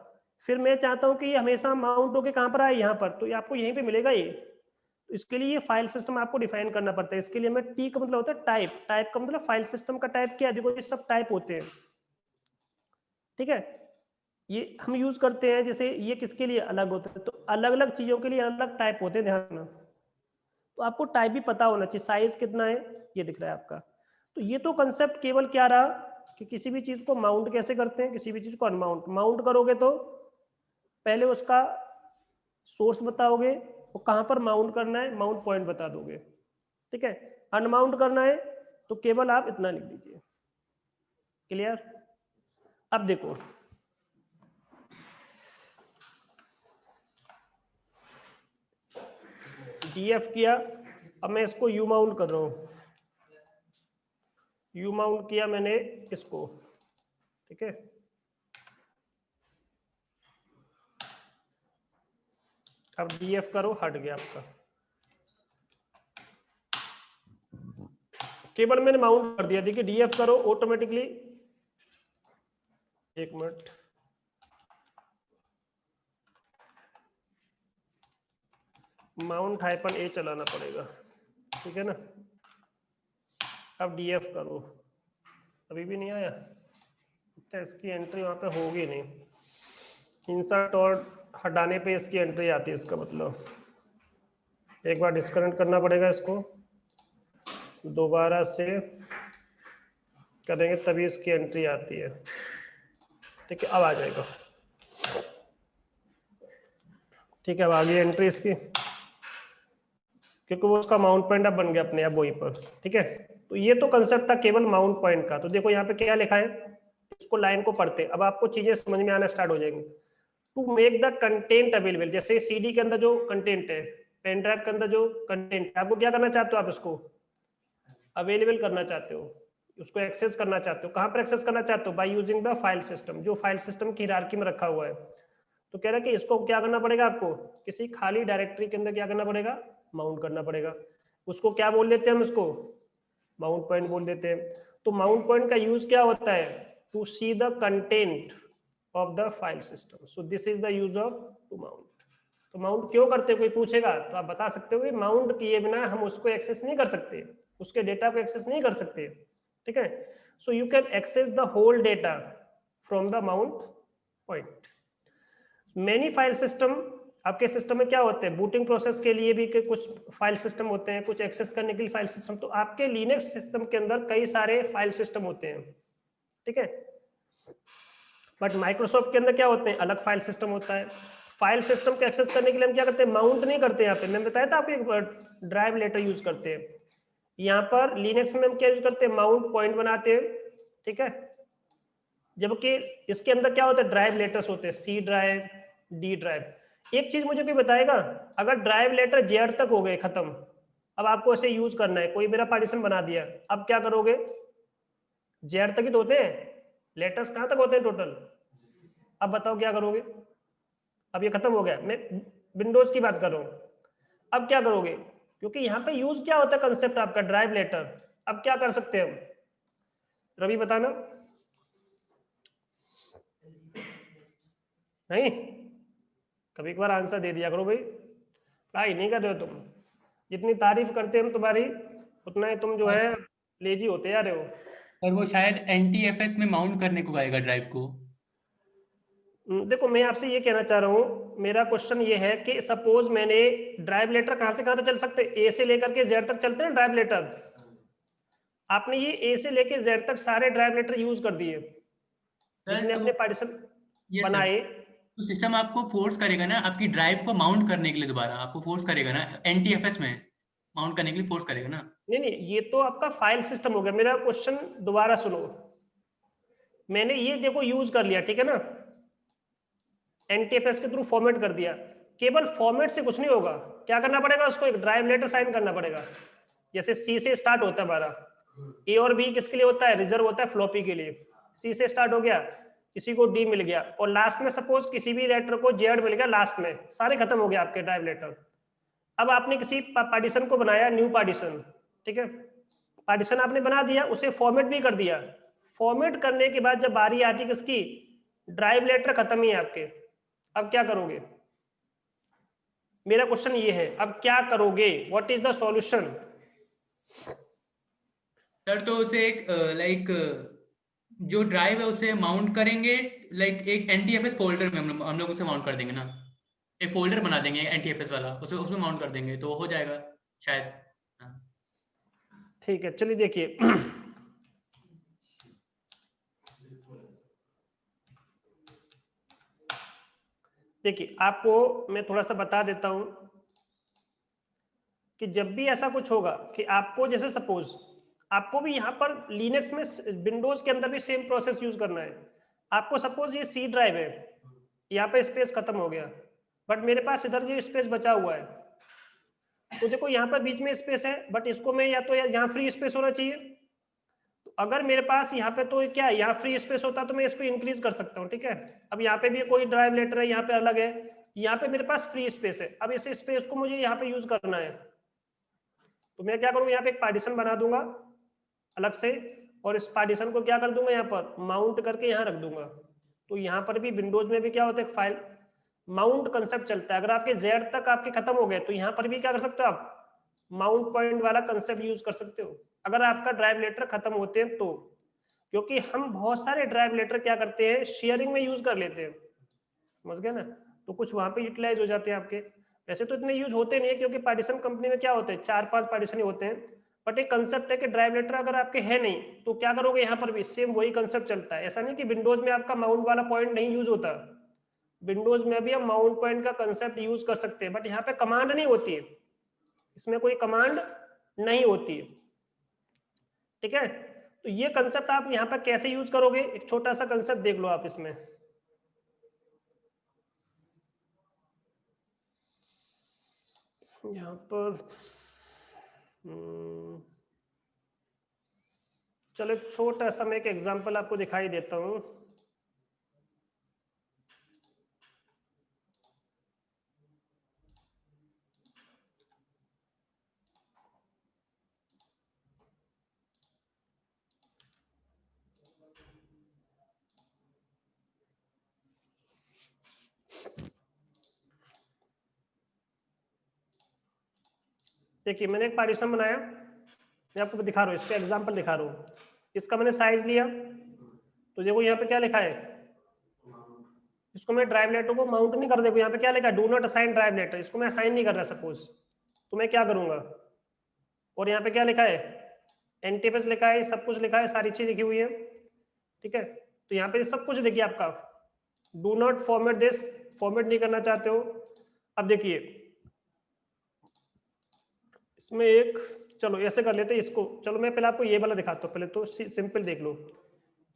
फिर मैं चाहता हूँ कि ये हमेशा माउंट होके कहाँ पर आए यहाँ पर, तो ये आपको यहीं पे मिलेगा ये। तो इसके लिए ये फाइल सिस्टम आपको डिफाइन करना पड़ता है। इसके लिए मैं टी का मतलब होता है टाइप, टाइप का मतलब फाइल सिस्टम का टाइप क्या है, देखो ये सब टाइप होते हैं। ठीक है, ये हम यूज करते हैं, जैसे ये किसके लिए अलग होता है, तो अलग अलग चीजों के लिए अलग टाइप होते हैं, ध्यान रखना। तो आपको टाइप भी पता होना चाहिए, साइज कितना है ये दिख रहा है आपका। तो ये तो कंसेप्ट केवल क्या रहा कि किसी भी चीज को माउंट कैसे करते हैं, किसी भी चीज को अनमाउंट। माउंट करोगे तो पहले उसका सोर्स बताओगे और कहां पर माउंट करना है माउंट पॉइंट बता दोगे। ठीक है, अनमाउंट करना है तो केवल आप इतना लिख दीजिए। क्लियर। अब देखो डीएफ किया, अब मैं इसको यू माउंट कर रहा हूं, यू माउंट किया मैंने इसको। ठीक है, अब डीएफ करो, हट गया आपका, केवल मैंने माउंट कर दिया। देखिए डीएफ करो ऑटोमेटिकली, एक मिनट, माउंट -A चलाना पड़ेगा, ठीक है ना। अब डीएफ करो, अभी भी नहीं आया, अच्छा इसकी एंट्री वहां पे होगी नहीं, इंसर्ट और हटाने पे इसकी एंट्री आती है, इसका मतलब एक बार डिस्कनेक्ट करना पड़ेगा इसको, दोबारा से करेंगे तभी इसकी एंट्री आती है। ठीक है, अब आ जाएगा। ठीक है, अब आ गई एंट्री इसकी, क्योंकि वो उसका माउंट पॉइंट अब बन गया अपने आप वहीं पर। ठीक है, तो ये तो कंसेप्ट था केवल माउंट पॉइंट का। तो देखो यहाँ पे क्या लिखा है, इसको लाइन को पढ़ते अब आपको चीजें समझ में आना स्टार्ट हो जाएंगी। To make the content available, जैसे सीडी के अंदर जो कंटेंट है, पेन ड्राइव के अंदर जो कंटेंट है, आपको क्या करना चाहते हो, आप इसको अवेलेबल करना चाहते हो, उसको एक्सेस करना चाहते हो। कहाँ पर एक्सेस करना चाहते हो, by using the file system, जो फाइल सिस्टम की हायरार्की में रखा हुआ है। तो कह रहा है कि इसको क्या करना पड़ेगा, आपको किसी खाली डायरेक्टरी के अंदर क्या करना पड़ेगा, माउंट करना पड़ेगा। उसको क्या बोल देते हैं हम, इसको माउंट पॉइंट बोल देते हैं। तो माउंट पॉइंट का यूज क्या होता है, to see the content of the file system, so this is the use of to mount. तो माउंट क्यों करते हैं, कोई पूछेगा तो आप बता सकते हो कि माउंट किए बिना हम उसको एक्सेस नहीं कर सकते, उसके डेटा को एक्सेस नहीं कर सकते। ठीक है, so you can access the whole data from the mount point. Many file system, आपके सिस्टम में क्या होते हैं, बूटिंग प्रोसेस के लिए भी के कुछ फाइल सिस्टम होते हैं, कुछ एक्सेस करने के लिए फाइल सिस्टम। तो आपके लिनक्स सिस्टम के अंदर कई सारे फाइल सिस्टम होते हैं। ठीक है, बट माइक्रोसॉफ्ट के अंदर क्या होते हैं, अलग फाइल सिस्टम होता है। फाइल सिस्टम को एक्सेस करने के लिए हम क्या करते हैं, माउंट नहीं करते। यहाँ पे मैंने बताया था आपको, एक ड्राइव लेटर यूज करते हैं। यहाँ पर लिनक्स में हम क्या यूज करते हैं, माउंट पॉइंट बनाते हैं। ठीक है, जबकि इसके अंदर क्या होता है, ड्राइव लेटर्स होते हैं, सी ड्राइव, डी ड्राइव। एक चीज मुझे कोई बताएगा, अगर ड्राइव लेटर जेड तक हो गए खत्म, अब आपको ऐसे यूज करना है, कोई मेरा पार्टीशन बना दिया, अब क्या करोगे, जेड तक ही तो होते हैं लेटर्स, कहाँ तक होते हैं टोटल, अब बताओ क्या करोगे। अब ये खत्म हो गया, मैं विंडोज की बात कर रहा हूँ। अब क्या करोगे, क्योंकि यहाँ पे यूज क्या होता है कंसेप्ट आपका, ड्राइव लेटर। अब क्या कर सकते हैं हम, रवि बताना, नहीं कभी एक बार आंसर दे दिया करो भाई, पढ़ाई नहीं कर रहे हो तुम, जितनी तारीफ करते हैं हम तुम्हारी उतना ही तुम जो है लेजी होते जा रहे हो। और वो शायद NTFS में माउंट करने को कहेगा ड्राइव को। देखो मैं आपसे ये कहना चाह रहा हूँ, मेरा क्वेश्चन ये है कि सपोज मैंने ड्राइव लेटर कहाँ से कहाँ तक चल सकते, ए से लेकर के जेड तक चलते हैं ड्राइव लेटर। आपने ये ए से लेकर जेड तक सारे ड्राइव लेटर यूज कर दिए, जितने तो अपने पार्टीशन ये बनाए, तो सिस्टम आपको फोर्स करेगा ना आपकी ड्राइव को माउंट करने के लिए, दोबारा आपको फोर्स करेगा ना एनटीएफएस में माउंट करने के लिए फोर्स करेगा ना। नहीं नहीं, ये तो आपका फाइल सिस्टम हो गया। मेरा क्वेश्चन दोबारा सुनो, मैंने ये देखो यूज कर लिया, ठीक है ना, एनटीएफएस के थ्रू फॉर्मेट कर दिया। केवल फॉर्मेट से कुछ नहीं होगा, क्या करना पड़ेगा, उसको एक ड्राइव लेटर साइन करना पड़ेगा। जैसे सी से स्टार्ट होता है हमारा, ए और बी किसके लिए होता है, रिजर्व होता है फ्लॉपी के लिए। सी से स्टार्ट हो गया, किसी को डी मिल गया, और लास्ट में सपोज किसी भी लेटर को जेड मिल गया लास्ट में, सारे खत्म हो गए आपके ड्राइव लेटर। अब आपने किसी पार्टीशन को बनाया, न्यू पार्टीशन, ठीक है, पार्टीशन आपने बना दिया, उसे फॉर्मेट भी कर दिया। फॉर्मेट करने के बाद जब बारी आती है किसकी, ड्राइव लेटर खत्म ही है आपके, अब क्या करोगे, मेरा क्वेश्चन ये है, अब क्या करोगे, what is the solution. Sir तो उसे एक लाइक जो ड्राइव है उसे माउंट करेंगे, लाइक एक एनटीएफएस फोल्डर में हम लोग उसे माउंट कर देंगे ना, एक फोल्डर बना देंगे एनटीएफएस वाला, उसे उसमें माउंट कर देंगे तो हो जाएगा शायद। हाँ। ठीक है, चलिए देखिए देखिए आपको मैं थोड़ा सा बता देता हूं कि जब भी ऐसा कुछ होगा कि आपको, जैसे सपोज आपको भी यहाँ पर लिनक्स में, विंडोज के अंदर भी सेम प्रोसेस यूज करना है। आपको सपोज ये सी ड्राइव है, यहाँ पे स्पेस खत्म हो गया, बट मेरे पास इधर ये स्पेस बचा हुआ है, तो देखो यहाँ पर बीच में स्पेस है, बट इसको मैं या तो यहाँ फ्री स्पेस होना चाहिए, तो अगर मेरे पास यहाँ पे तो क्या यहाँ फ्री स्पेस होता तो मैं इसको इंक्रीज कर सकता हूँ, ठीक है। अब यहाँ पे भी कोई ड्राइव लेटर है, यहाँ पे अलग है, यहाँ पे मेरे पास फ्री स्पेस है, अब इस स्पेस को मुझे यहाँ पे यूज करना है, तो मैं क्या करूँगा, यहाँ पे एक पार्टीशन बना दूंगा अलग से, और इस पार्टीशन को क्या कर दूंगा, यहाँ पर माउंट करके यहाँ रख दूंगा। तो यहाँ पर भी विंडोज में भी क्या होता है, फाइल माउंट कंसेप्ट चलता है। अगर आपके जेड तक आपके खत्म हो गए तो यहाँ पर भी क्या कर सकते हो आप, माउंट पॉइंट वाला कंसेप्ट यूज कर सकते हो, अगर आपका ड्राइव लेटर खत्म होते हैं तो। क्योंकि हम बहुत सारे ड्राइव लेटर क्या करते हैं, शेयरिंग में यूज कर लेते हैं, समझ गए ना, तो कुछ वहां पे यूटिलाइज हो जाते हैं आपके। वैसे तो इतने यूज होते नहीं है, क्योंकि पार्टीशन कंपनी में क्या होते हैं, 4-5 पार्टीशन ही होते हैं, बट एक कंसेप्ट है कि ड्राइव लेटर अगर आपके है नहीं तो क्या करोगे, यहाँ पर भी सेम वही कंसेप्ट चलता है। ऐसा नहीं कि विंडोज में आपका माउंट वाला पॉइंट नहीं यूज होता, विंडोज में भी हम माउंट पॉइंट का कंसेप्ट यूज कर सकते हैं, बट यहाँ पे कमांड नहीं होती है, इसमें कोई कमांड नहीं होती है, ठीक है। तो ये कंसेप्ट आप यहाँ पर कैसे यूज करोगे, एक छोटा सा कंसेप्ट देख लो आप इसमें। यहाँ पर चलो एक छोटा सा मैं एक एग्जांपल आपको दिखाई देता हूँ। देखिए मैंने एक पार्टीशन बनाया, मैं आपको दिखा रहा हूँ, इसका एग्जांपल दिखा रहा हूँ। इसका मैंने साइज लिया, तो देखो यहाँ पे क्या लिखा है, इसको मैं ड्राइव लेटर को माउंट नहीं कर, देखो यहाँ पे क्या लिखा है, do not assign drive letter, इसको मैं असाइन नहीं कर रहा सपोज, तो मैं क्या करूंगा, और यहाँ पे क्या लिखा है, एनटीएफएस लिखा है, सब कुछ लिखा है, सारी चीज लिखी हुई है, ठीक है। तो यहाँ पे सब कुछ देखिए आपका, do not format this, format नहीं करना चाहते हो। अब देखिए इसमें एक, चलो ऐसे कर लेते हैं इसको, चलो मैं पहले आपको ये वाला दिखाता हूँ, पहले तो सिंपल देख लो।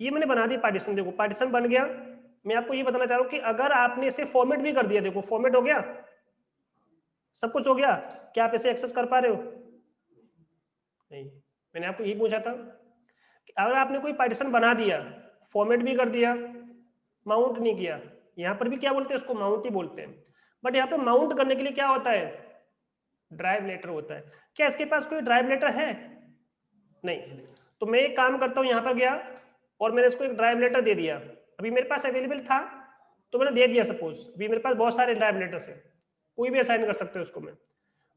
ये मैंने बना दी पार्टीशन, देखो पार्टीशन बन गया। मैं आपको ये बताना चाह रहा हूँ कि अगर आपने इसे फॉर्मेट भी कर दिया, देखो फॉर्मेट हो गया, सब कुछ हो गया, क्या आप इसे एक्सेस कर पा रहे हो, नहीं। मैंने आपको ये पूछा था कि अगर आपने कोई पार्टीशन बना दिया, फॉर्मेट भी कर दिया, माउंट नहीं किया, यहाँ पर भी क्या बोलते हैं, उसको माउंट ही बोलते हैं, बट यहाँ पे माउंट करने के लिए क्या होता है, ड्राइव लेटर होता है। क्या इसके पास कोई ड्राइव लेटर है, नहीं। तो मैं एक काम करता हूँ, यहाँ पर गया और मैंने इसको एक ड्राइव लेटर दे दिया, अभी मेरे पास अवेलेबल था तो मैंने दे दिया, सपोज अभी मेरे पास बहुत सारे ड्राइव लेटर्स हैं, कोई भी असाइन कर सकते हो उसको मैं,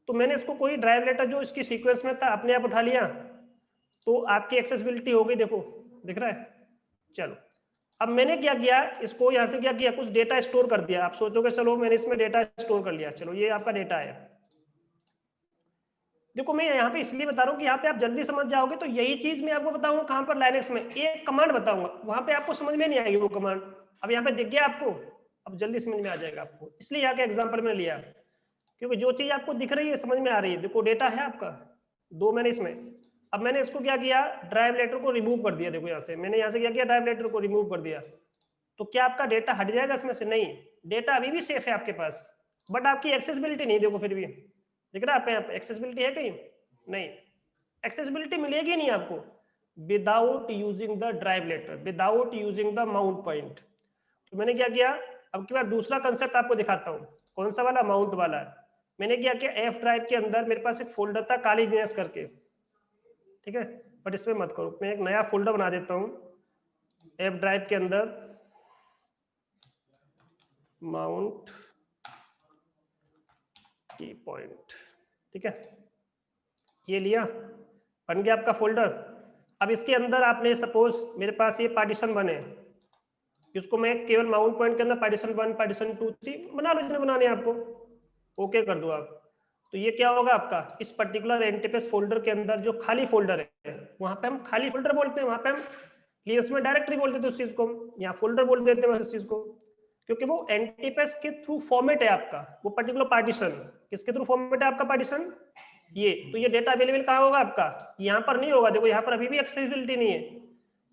तो मैंने इसको कोई ड्राइव लेटर जो इसकी सीक्वेंस में था अपने आप उठा लिया, तो आपकी एक्सेसिबिलिटी हो गई, देखो दिख रहा है। चलो अब मैंने क्या किया, इसको यहाँ से क्या किया, कुछ डेटा स्टोर कर दिया। आप सोचोगे चलो मैंने इसमें डेटा स्टोर कर लिया, चलो ये आपका डेटा है। देखो मैं यहाँ पे इसलिए बता रहा हूँ कि यहाँ पे आप जल्दी समझ जाओगे, तो यही चीज मैं आपको बताऊंगा कहाँ पर, लाइनक्स में एक कमांड बताऊंगा, वहां पे आपको समझ में नहीं आएगी वो कमांड। अब यहाँ पे दिख गया आपको, अब जल्दी समझ में आ जाएगा आपको, इसलिए यहाँ के एग्जाम्पल में लिया, क्योंकि जो चीज आपको दिख रही है समझ में आ रही है। देखो डेटा है आपका 2 मैंने इसमें, अब मैंने इसको क्या किया, ड्राइव लेटर को रिमूव कर दिया। देखो यहाँ से मैंने यहाँ से क्या किया, ड्राइव लेटर को रिमूव कर दिया, तो क्या आपका डेटा हट जाएगा इसमें से? नहीं, डेटा अभी भी सेफ है आपके पास, बट आपकी एक्सेसिबिलिटी नहीं। देखो फिर भी दिख रहा है आप यहाँ पे एक्सेसिबिलिटी है कहीं? नहीं, एक्सेसिबिलिटी मिलेगी नहीं आपको without using the drive letter, without using the mount point. तो मैंने क्या किया, अब की बार दूसरा कंसेप्ट आपको दिखाता हूँ, कौन सा वाला, माउंट वाला। मैंने क्या किया, एफ ड्राइव के अंदर मेरे पास एक फोल्डर था काली गणेश करके, ठीक है, बट इसमें मत करो, मैं एक नया फोल्डर बना देता हूँ एफ ड्राइव के अंदर, माउंट की पॉइंट, ठीक है, ये लिया, बन गया आपका फोल्डर। अब इसके अंदर आपने सपोज मेरे पास ये पार्टीशन बने, इसको मैं केवल माउंट पॉइंट के अंदर पार्टीशन 1 पार्टीशन 2 3 बना लो जितने बनाने आपको, ओके कर दो आप। तो ये क्या होगा आपका, इस पर्टिकुलर एंटीपेस फोल्डर के अंदर जो खाली फोल्डर है, वहां पे हम खाली फोल्डर बोलते हैं, वहां पे हम लिनक्स में डायरेक्टरी बोलते थे उस चीज को, यहाँ फोल्डर बोल देते हैं उस चीज को, क्योंकि वो एंटीपेस के थ्रू फॉर्मेट है आपका, वो पर्टिकुलर पार्टीशन किसके थ्रू फॉर्मेट है आपका, पार्टीशन ये। तो ये डेटा अवेलेबल कहाँ होगा आपका, यहाँ पर नहीं होगा। देखो यहाँ पर अभी भी एक्सेसिबिलिटी नहीं है,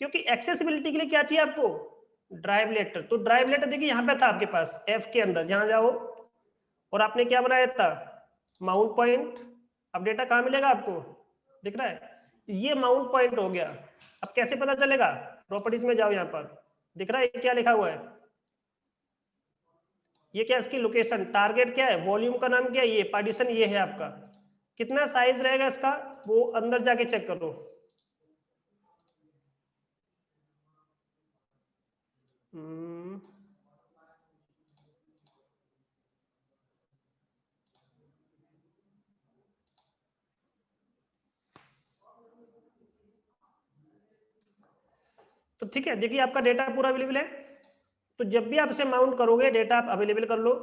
क्योंकि एक्सेसिबिलिटी के लिए क्या चाहिए आपको, ड्राइव लेटर। तो ड्राइव लेटर देखिए यहाँ पे था आपके पास एफ के अंदर, जहां जाओ, और आपने क्या बनाया था, माउंट पॉइंट। अब डेटा कहाँ मिलेगा आपको, दिख रहा है, ये माउंट पॉइंट हो गया। अब कैसे पता चलेगा, प्रॉपर्टीज में जाओ, यहाँ पर दिख रहा है क्या लिखा हुआ है, ये क्या इसकी लोकेशन, टारगेट क्या है, वॉल्यूम का नाम क्या है, ये पार्टीशन ये है आपका, कितना साइज रहेगा इसका वो अंदर जाके चेक करो। तो ठीक है, देखिए आपका डेटा पूरा अवेलेबल है। तो जब भी आप इसे माउंट करोगे डेटा आप अवेलेबल कर लो।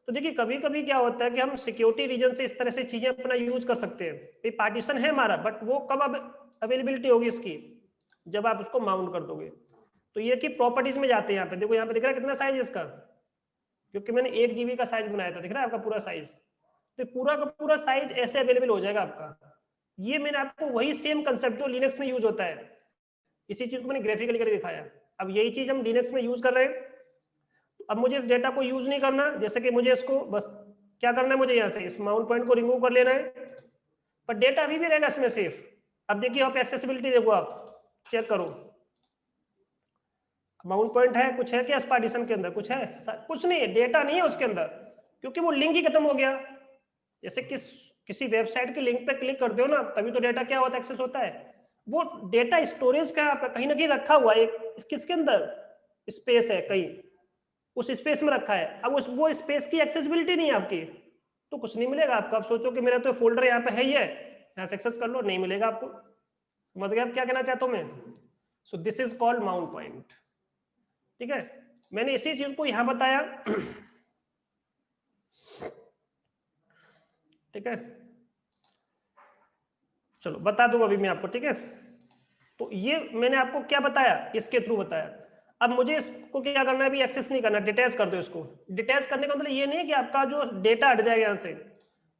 तो देखिए कभी कभी क्या होता है कि हम सिक्योरिटी रीजन से इस तरह से चीजें अपना यूज कर सकते हैं, ये पार्टीशन है हमारा, बट वो कब अवेलेबिलिटी होगी इसकी, जब आप उसको माउंट कर दोगे। तो ये कि प्रॉपर्टीज में जाते हैं, यहाँ पे देखो, यहाँ पे दिख रहा है कितना साइज है इसका, क्योंकि मैंने 1 GB का साइज बनाया था, दिख रहा है आपका पूरा साइज। तो पूरा का पूरा साइज ऐसे अवेलेबल हो जाएगा आपका। ये मैंने आपको वही सेम कंसेप्ट जो लिनक्स में यूज होता है, इसी चीज को मैंने ग्राफिकली करके दिखाया। अब यही चीज हम लिनक्स में यूज कर रहे हैं। अब मुझे इस डेटा को यूज नहीं करना, जैसे कि मुझे इसको बस क्या करना है, मुझे यहाँ से इस माउंट पॉइंट को रिमूव कर लेना है, पर डेटा अभी भी रहेगा इसमें सेफ। अब देखिए आप एक्सेसिबिलिटी देखो, आप चेक करो, माउंट पॉइंट है, कुछ है क्या इस पार्टीशन के अंदर, कुछ है, कुछ नहीं है, डेटा नहीं है उसके अंदर, क्योंकि वो लिंक ही खत्म हो गया। जैसे किसी वेबसाइट के लिंक पे क्लिक करते हो ना, तभी तो डेटा क्या होता है, एक्सेस होता है। वो डेटा स्टोरेज का कहीं ना कहीं रखा हुआ है, एक किसके अंदर स्पेस है, कहीं उस स्पेस में रखा है। अब वो स्पेस की एक्सेसिबिलिटी नहीं है आपकी, तो कुछ नहीं मिलेगा आपको। आप सोचो कि मेरा तो फोल्डर यहाँ पे है ही है, यहाँ से एक्सेस कर लो, नहीं मिलेगा आपको। समझ गए आप क्या कहना चाहता हूँ मैं? सो this is called mount point, ठीक है। मैंने इसी चीज को यहाँ बताया, ठीक है, चलो बता दूंगा अभी मैं आपको, ठीक है। तो ये मैंने आपको क्या बताया, इसके थ्रू बताया। अब मुझे इसको क्या करना है, अभी एक्सेस नहीं करना, डिटैच कर दो इसको। डिटैच करने का मतलब ये नहीं है कि आपका जो डेटा हट जाएगा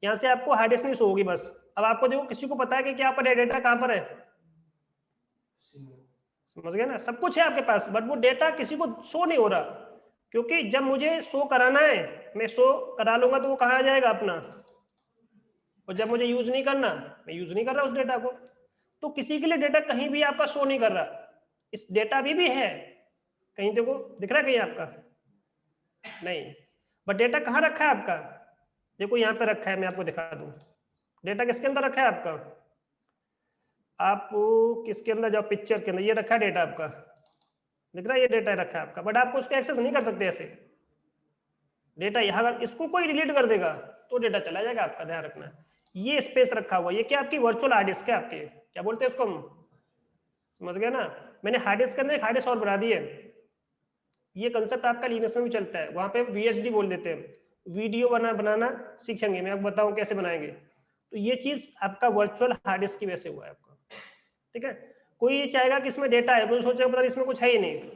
यहाँ से आपको हार्ड डिस्क नहीं शो होगी बस। अब आपको देखो किसी को पता है कि क्या पर है डेटा, कहाँ पर है, समझ गए ना, सब कुछ है आपके पास, बट वो डेटा किसी को शो नहीं हो रहा, क्योंकि जब मुझे शो कराना है, मैं शो करा लूंगा तो वो कहाँ आ जाएगा अपना, और जब मुझे यूज नहीं करना, मैं यूज नहीं कर रहा उस डेटा को। तो किसी के लिए डेटा कहीं भी आपका शो नहीं कर रहा, इस डेटा भी है कहीं, देखो दिख रहा है कहीं आपका, नहीं, बट डेटा कहाँ रखा है आपका, देखो यहाँ पे रखा है, मैं आपको दिखा दूं डेटा किसके अंदर रखा है आपका। आप किसके अंदर जाओ, पिक्चर के अंदर, ये रखा है डेटा आपका, दिख रहा है ये डेटा रखा है आपका, बट आप उसको एक्सेस नहीं कर सकते ऐसे डेटा। यहाँ अगर इसको कोई डिलीट कर देगा तो डेटा चला जाएगा आपका, ध्यान रखना। ये स्पेस रखा हुआ, ये क्या आपकी वर्चुअल हार्ड डिस्क है आपके, क्या बोलते हैं उसको हम, समझ गए ना। मैंने हार्ड डिस्क के अंदर एक हार्ड डिस्क और बना दी है, ये कंसेप्ट आपका लिनक्स में भी चलता है, वहां पे VHD बोल देते हैं, वीडियो बनाना सीखेंगे, मैं आपको बताऊं कैसे बनाएंगे। तो ये चीज आपका वर्चुअल हार्ड डिस्क की वजह से हुआ है आपका, ठीक है। कोई ये चाहेगा कि इसमें डेटा है, कोई सोचेगा पता नहीं इसमें कुछ है ही नहीं,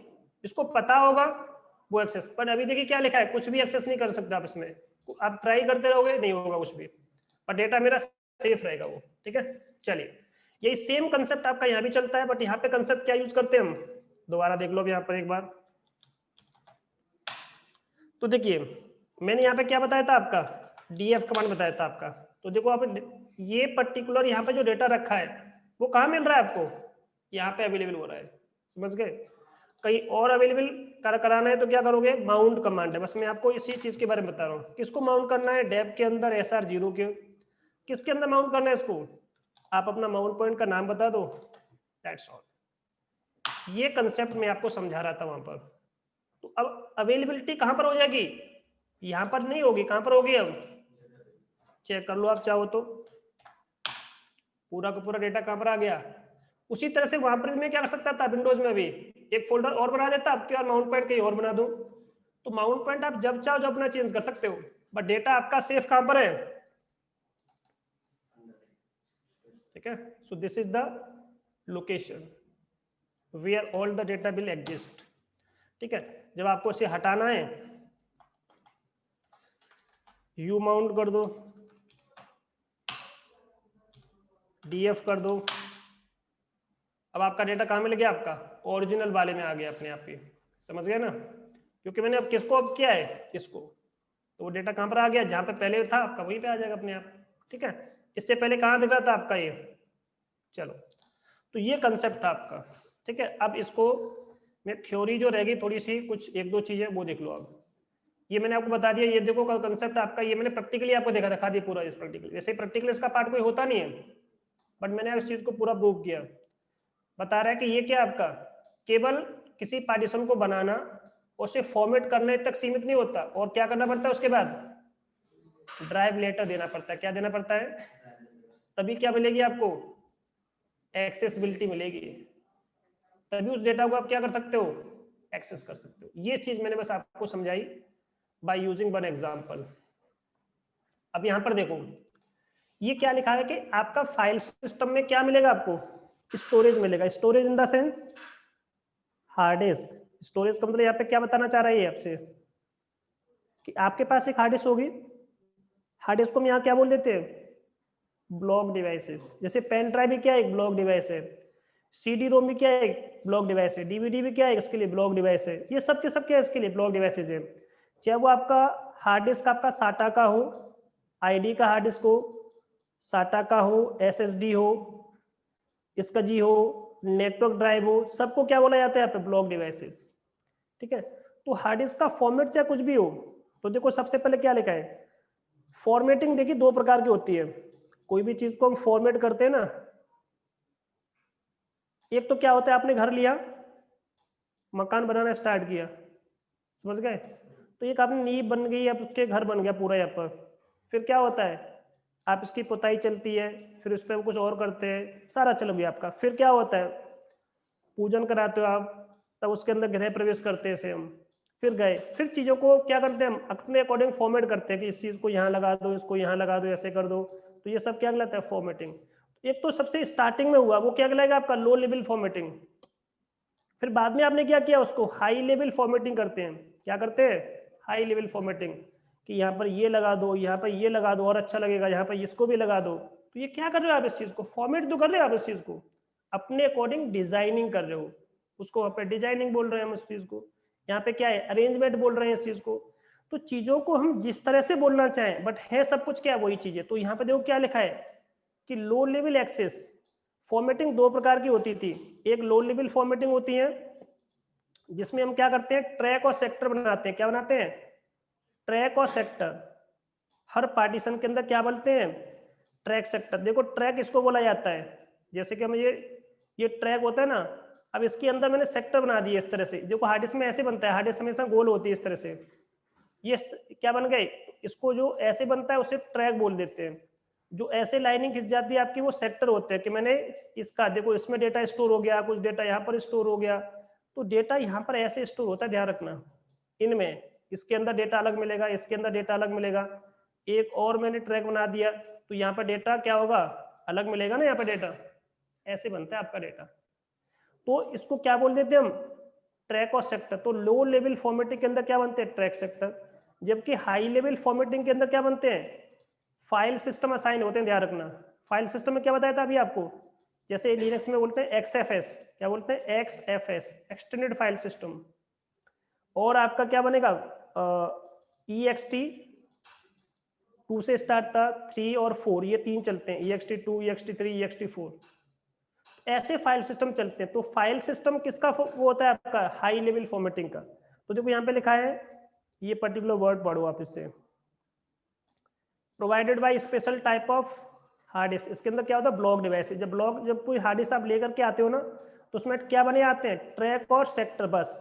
इसको पता होगा वो एक्सेस, पर अभी देखिए क्या लिखा है, कुछ भी एक्सेस नहीं कर सकते आप इसमें, आप ट्राई करते रहोगे नहीं होगा कुछ भी, पर डेटा मेरा सेफ रहेगा वो, ठीक है। चलिए यही सेम कंसेप्ट आपका यहाँ भी चलता है, बट यहाँ पे कंसेप्ट क्या यूज करते हैं हम, दोबारा देख लो यहाँ पर एक बार। तो देखिए मैंने यहाँ पे क्या बताया था आपका, डीएफ कमांड बताया था आपका। तो देखो आप ये पर्टिकुलर यहाँ पे जो डेटा रखा है वो कहाँ मिल रहा है आपको, यहाँ पे अवेलेबल हो रहा है, समझ गए। कहीं और अवेलेबल कराना है तो क्या करोगे, माउंट कमांड है, बस मैं आपको इसी चीज के बारे में बता रहा हूँ। किसको माउंट करना है, डेप के अंदर SR0 के, किसके अंदर माउंट करना है इसको, आप अपना माउंट पॉइंट का नाम बता दो, दैट्स ऑल। ये कंसेप्ट मैं आपको समझा रहा था वहां पर। तो अब अवेलेबिलिटी कहां पर हो जाएगी, यहां पर नहीं होगी, कहां पर होगी, अब चेक कर लो आप चाहो तो, पूरा का पूरा डेटा कहां पर आ गया। उसी तरह से वहां पर भी मैं क्या कर सकता था, विंडोज में भी एक फोल्डर और बना देता, आपके और माउंट पॉइंट कहीं और बना दो, तो माउंट पॉइंट आप जब चाहो जब अपना चेंज कर सकते हो, बट डेटा आपका सेफ कहां पर है, ठीक है। So this is the location where all the data will exist, ठीक है। जब आपको इसे हटाना है, यू माउंट कर दो, डीएफ कर दो, अब आपका डेटा कहाँ मिल गया, आपका ओरिजिनल वाले में आ गया अपने आप ही, समझ गए ना, क्योंकि मैंने अब किसको अब किया है, इसको, तो वो डेटा कहाँ पर आ गया, जहाँ पे पहले था आपका वहीं पे आ जाएगा अपने आप, ठीक है। इससे पहले कहाँ दिख रहा था आपका ये, चलो तो ये कंसेप्ट था आपका, ठीक है। अब इसको मैं थ्योरी जो रहेगी थोड़ी सी कुछ एक दो चीजें वो देख लो। अब ये मैंने आपको बता दिया, ये देखो कंसेप्ट आपका, ये मैंने प्रैक्टिकली आपको दिखा दिया पूरा इस प्रैक्टिकली, वैसे प्रैक्टिकल इसका पार्ट कोई होता नहीं है, बट मैंने इस चीज को पूरा प्रूव किया। बता रहा है कि ये क्या आपका केवल किसी पार्टीशन को बनाना, उसे फॉर्मेट करने तक सीमित नहीं होता, और क्या करना पड़ता है उसके बाद, ड्राइव लेटर देना पड़ता है। क्या देना पड़ता है, तभी क्या मिलेगी आपको, एक्सेसिबिलिटी मिलेगी, तभी उस डेटा को आप क्या कर सकते हो, एक्सेस कर सकते हो। ये चीज मैंने बस आपको समझाई बाय यूजिंग वन एग्जांपल। अब यहां पर देखो ये क्या लिखा है कि आपका फाइल सिस्टम में क्या मिलेगा आपको, स्टोरेज मिलेगा। Storage in the sense hard disk. Storage का मतलब यहाँ पे क्या बताना चाह रहा है ये आपसे, कि आपके पास एक हार्ड डिस्क होगी, हार्ड डिस्क को हम यहाँ क्या बोल देते हैं, ब्लॉक डिवाइसेस। जैसे पेन ड्राइव भी क्या है, एक ब्लॉक डिवाइस है, CD रोम भी क्या है, एक ब्लॉक डिवाइस है, DVD भी क्या है, इसके लिए ब्लॉक डिवाइस है। ये सब के सब क्या है, इसके लिए ब्लॉक डिवाइसेज है। चाहे वो आपका हार्ड डिस्क आपका SATA का हो, ID का हार्ड डिस्क हो, SATA का हो, SSD हो, इसका जी हो, नेटवर्क ड्राइव हो, सबको क्या बोला जाता है यहाँ पे, ब्लॉक डिवाइसेस, ठीक है। तो हार्ड डिस्क का फॉर्मेट चाहे कुछ भी हो, तो देखो सबसे पहले क्या लिखा है, फॉर्मेटिंग देखिए दो प्रकार की होती है। कोई भी चीज को हम फॉर्मेट करते हैं ना, एक तो क्या होता है, आपने घर लिया, मकान बनाना स्टार्ट किया, समझ गए, तो एक आपने नींव बन गई, अब उसके घर बन गया पूरा यहाँ पर। फिर क्या होता है, आप इसकी पुताई चलती है, फिर उस पर कुछ और करते हैं, सारा चल गया आपका। फिर क्या होता है, पूजन कराते हो आप, तब उसके अंदर गृह प्रवेश करते हैं से हम, फिर गए, फिर चीज़ों को क्या करते हैं हम अपने अकॉर्डिंग फॉर्मेट करते हैं कि इस चीज़ को यहाँ लगा दो, इसको यहाँ लगा दो, ऐसे कर दो। तो ये सब क्या कहलाता है, फॉर्मेटिंग। एक तो सबसे स्टार्टिंग में हुआ वो क्या कहलाएगा आपका, लो लेवल फॉर्मेटिंग। फिर बाद में आपने क्या किया, उसको हाई लेवल फॉर्मेटिंग करते हैं। क्या करते हैं, हाई लेवल फॉर्मेटिंग, कि यहाँ पर ये लगा दो, यहाँ पर ये लगा दो और अच्छा लगेगा, यहाँ पर इसको भी लगा दो। तो ये क्या कर रहे हो आप, इस चीज़ को फॉर्मेट तो कर रहे हो आप, इस चीज़ को अपने अकॉर्डिंग डिजाइनिंग कर रहे हो, उसको वहाँ पे डिजाइनिंग बोल रहे हैं हम इस चीज़ को। यहाँ पे क्या है, अरेंजमेंट बोल रहे हैं इस चीज़ को। तो चीज़ों को हम जिस तरह से बोलना चाहें, बट है सब कुछ क्या वही चीज़ें। तो यहाँ पे देखो क्या लिखा है कि लो लेवल एक्सेस फॉर्मेटिंग दो प्रकार की होती थी। एक लो लेवल फॉर्मेटिंग होती है जिसमें हम क्या करते हैं, ट्रैक और सेक्टर बनाते हैं। क्या बनाते हैं, ट्रैक और सेक्टर। हर पार्टीशन के अंदर क्या बोलते हैं, ट्रैक सेक्टर। देखो ट्रैक इसको बोला जाता है, जैसे कि हम ये ट्रैक होता है ना, अब इसके अंदर मैंने सेक्टर बना दिए इस तरह से। देखो हार्ड डिस्क में ऐसे बनता है, हार्ड डिस्क हमेशा गोल होती है इस तरह से। ये क्या बन गए, इसको जो ऐसे बनता है उसे ट्रैक बोल देते हैं। जो ऐसे लाइनिंग खिंच जाती है आपकी वो सेक्टर होते हैं, कि मैंने इसका देखो इसमें डेटा स्टोर हो गया, कुछ डेटा यहाँ पर स्टोर हो गया। तो डेटा यहाँ पर ऐसे स्टोर होता है, ध्यान रखना। इनमें इसके अंदर डेटा अलग मिलेगा, इसके अंदर डेटा अलग मिलेगा। एक और मैंने ट्रैक बना दिया तो यहाँ पर डेटा क्या होगा, अलग मिलेगा ना। यहाँ पर डेटा ऐसे बनता है आपका डेटा। तो इसको क्या बोल देते हैं हम, ट्रैक और सेक्टर। तो लो लेवल फॉर्मेटिंग के अंदर क्या बनते हैं? Track sector. जबकि हाई लेवल फॉर्मेटिंग के अंदर क्या बनते हैं? फाइल सिस्टम असाइन होते हैं। ध्यान रखना, फाइल सिस्टम में क्या बताया था अभी आपको, जैसे लिनक्स में बोलते हैं XFS, क्या बोलते हैं? XFS, extended file system. और आपका क्या बनेगा? EXT 2 से स्टार्ट था, 3 और 4, ये 3 चलते हैं, EXT2, EXT3, EXT4, ऐसे फाइल सिस्टम चलते हैं। तो फाइल सिस्टम किसका वो होता है? आपका हाई लेवल फॉर्मेटिंग का। तो देखो यहाँ पे लिखा है, ये पर्टिकुलर वर्ड पढ़ो आप इससे, provided by special type of hard disk. इसके अंदर क्या होता है? Block device. जब कोई हार्ड डिस्क आप लेकर के आते हो ना, तो उसमें क्या बने आते हैं? ट्रैक और सेक्टर। बस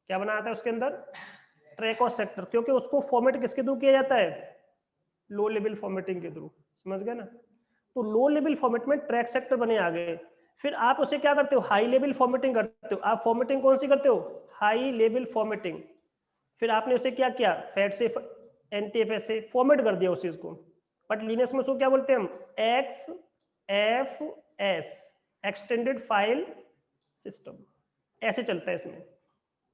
क्या बना आता है उसके अंदर? ट्रैक और सेक्टर। क्योंकि उसको फॉर्मेट किसके थ्रू किया जाता है? लो लेवल फॉर्मेटिंग के थ्रू। समझ गए ना? तो लो लेवल फॉर्मेट में ट्रैक सेक्टर बने आ गए। फिर आप उसे क्या करते हो? हाई लेवल फॉर्मेटिंग करते हो। आप फॉर्मेटिंग कौन सी करते हो? High level formatting. फिर आपने उसे क्या किया? फैट से NTFS से फॉर्मेट कर दिया उस चीज को। बट लिनक्स में उसको क्या बोलते हैं हम? XFS, extended file system. ऐसे चलता है इसमें।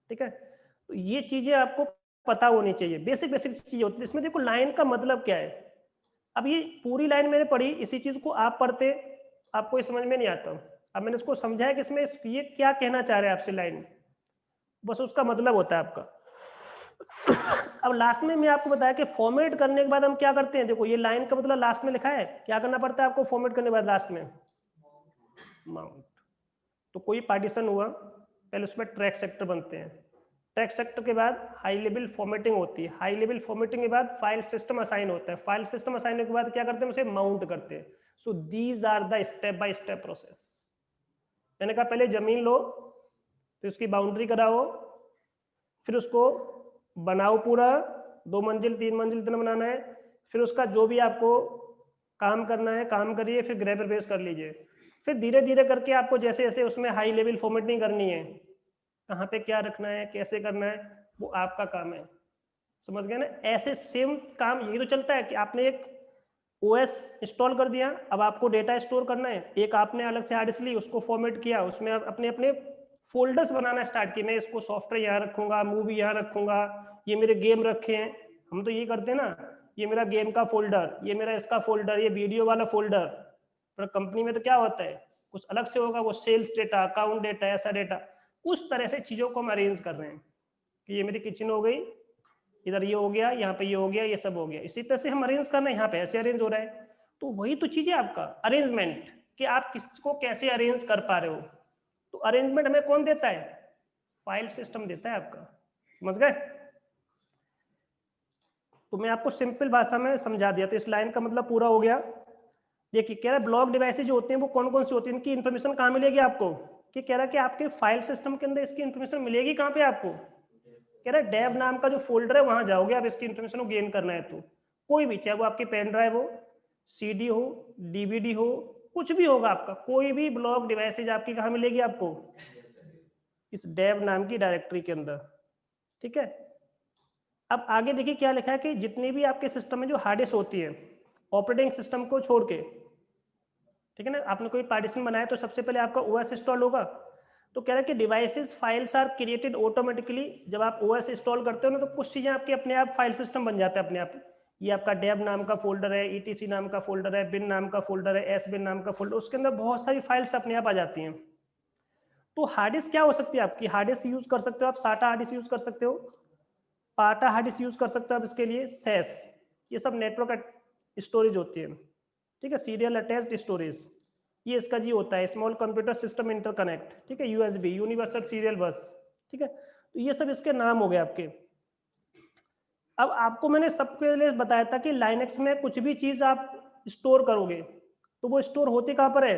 ठीक है, तो ये चीजें आपको पता होनी चाहिए, बेसिक बेसिक चीजें होती है इसमें। देखो लाइन का मतलब क्या है। अब ये पूरी लाइन मैंने पढ़ी, इसी चीज को आप पढ़ते आपको ये समझ में नहीं आता। अब मैंने इसको समझाया कि इसमें ये क्या कहना चाह रहे हैं आपसे लाइन, बस उसका मतलब होता है आपका। अब लास्ट में मैं आपको बताया कि फॉर्मेट करने के बाद हम क्या करते हैं। देखो ये लाइन का मतलब लास्ट में लिखा है, क्या करना पड़ता है आपको फॉर्मेट करने के बाद लास्ट में? माउंट। तो कोई पार्टीशन हुआ, पहले उसमें ट्रैक सेक्टर बनते हैं, ट्रैक सेक्टर के बाद हाई लेवल फॉर्मेटिंग होती है, हाई लेवल फॉर्मेटिंग के बाद फाइल सिस्टम असाइन होता है, फाइल सिस्टम असाइन होने के बाद क्या करते हैं? उसे माउंट करते हैं। So these are the step by step process. मैंने कहा पहले जमीन लो, फिर उसकी बाउंड्री कराओ, फिर उसको बनाओ पूरा, 2 मंजिल 3 मंजिल इतना बनाना है। फिर उसका जो भी आपको काम करना है काम करिए, फिर ग्रह प्रवेश कर लीजिए। फिर धीरे धीरे करके आपको जैसे जैसे उसमें हाई लेवल फॉर्मेटिंग करनी है, कहाँ पे क्या रखना है, कैसे करना है, वो आपका काम है। समझ गए ना? ऐसे सेम काम यही तो चलता है कि आपने एक OS इंस्टॉल कर दिया, अब आपको डेटा स्टोर करना है, एक आपने अलग से हार्ड डिस्क ली, उसको फॉर्मेट किया, उसमें अपने अपने फोल्डर्स बनाना स्टार्ट किए। मैं इसको सॉफ्टवेयर यहाँ रखूंगा, मूवी यहाँ रखूंगा, ये मेरे गेम रखे हैं। हम तो ये करते हैं ना, ये मेरा गेम का फोल्डर, ये मेरा इसका फोल्डर, ये वीडियो वाला फोल्डर। पर कंपनी में तो क्या होता है, कुछ अलग से होगा, वो सेल्स डेटा, अकाउंट डेटा, ऐसा डेटा। उस तरह से चीज़ों को हम अरेंज कर रहे हैं कि ये मेरी किचन हो गई, इधर ये हो गया, यहाँ पे ये हो गया, ये सब हो गया। इसी तरह से हम अरेंज करना है, यहाँ पे ऐसे अरेंज हो रहा है। तो वही तो चीज़ है आपका अरेंजमेंट, कि आप किसको कैसे अरेंज कर पा रहे हो। तो अरेंजमेंट हमें कौन देता है? फाइल सिस्टम देता है आपका। समझ गए? तो मैं आपको सिंपल भाषा में समझा दिया। तो इस लाइन का मतलब पूरा हो गया। देखिए कह रहा है ब्लॉक डिवाइसेज जो होते हैं वो कौन कौन सी होती है, इनकी इन्फॉर्मेशन कहाँ मिलेगी आपको? कि कह रहा है कि आपके फाइल सिस्टम के अंदर इसकी इन्फॉर्मेशन मिलेगी कहाँ पे आपको? कह रहा है डेव नाम का जो फोल्डर है वहां जाओगे आप, इसकी इन्फॉर्मेशन को गेन करना है। तो कोई भी, चाहे वो आपकी पेन ड्राइव हो, CD हो, DVD हो, कुछ भी होगा आपका, कोई भी ब्लॉक डिवाइसेज आपकी कहाँ मिलेगी आपको? इस डेव नाम की डायरेक्टरी के अंदर। ठीक है, अब आगे देखिए क्या लिखा है कि जितनी भी आपके सिस्टम में जो हार्ड डिस्क होती है, ऑपरेटिंग सिस्टम को छोड़ के, ठीक है ना, आपने कोई पार्टीशन बनाया तो सबसे पहले आपका OS इंस्टॉल होगा। तो कह रहा है कि devices files are created automatically. जब आप OS इंस्टॉल करते हो ना, तो कुछ चीज़ें आपके अपने आप फाइल सिस्टम बन जाता है अपने आप। ये आपका डेब नाम का फोल्डर है, ETC नाम का फोल्डर है, बिन नाम का फोल्डर है, SBin नाम का फोल्डर, उसके अंदर बहुत सारी फाइल्स अपने आप आ जाती हैं। तो हार्ड डिस्क क्या हो सकती है आपकी? हार्ड डिस्क यूज कर सकते हो आप, SATA हार्ड डिस्क यूज कर सकते हो, पाटा हार्ड डिस्क यूज कर सकते हो आप इसके लिए, SAS, ये सब नेटवर्क स्टोरेज होती है। ठीक है, सीरियल अटैच्ड स्टोरेज, ये इसका जी होता है, स्मॉल कंप्यूटर सिस्टम इंटरकनेक्ट। ठीक है, USB, यूनिवर्सल सीरियल बस। ठीक है, तो ये सब इसके नाम हो गए आपके। अब आपको मैंने सबके लिए बताया था कि लाइनक्स में कुछ भी चीज आप स्टोर करोगे तो वो स्टोर होती कहाँ पर है?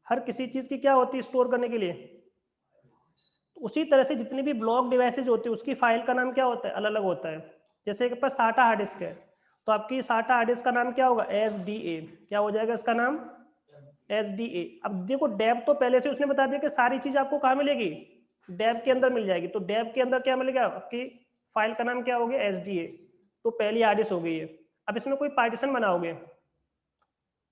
हर किसी चीज की क्या होती है स्टोर करने के लिए? तो उसी तरह से जितनी भी ब्लॉक डिवाइसेज होती है उसकी फाइल का नाम क्या होता है? अलग अलग होता है। जैसे एक पास SATA हार्ड डिस्क है, तो आपकी SATA हार्ड डिस्क का नाम क्या होगा? SDA। क्या हो जाएगा इसका नाम? SDA। अब देखो डेब तो पहले से उसने बता दिया कि सारी चीज आपको कहाँ मिलेगी? डेब के अंदर मिल जाएगी। तो डेब के अंदर क्या मिलेगा? आपकी फाइल का नाम क्या हो गया? SDA। तो पहली हार्ड डिस्क हो गई है। अब इसमें कोई पार्टीशन बनाओगे,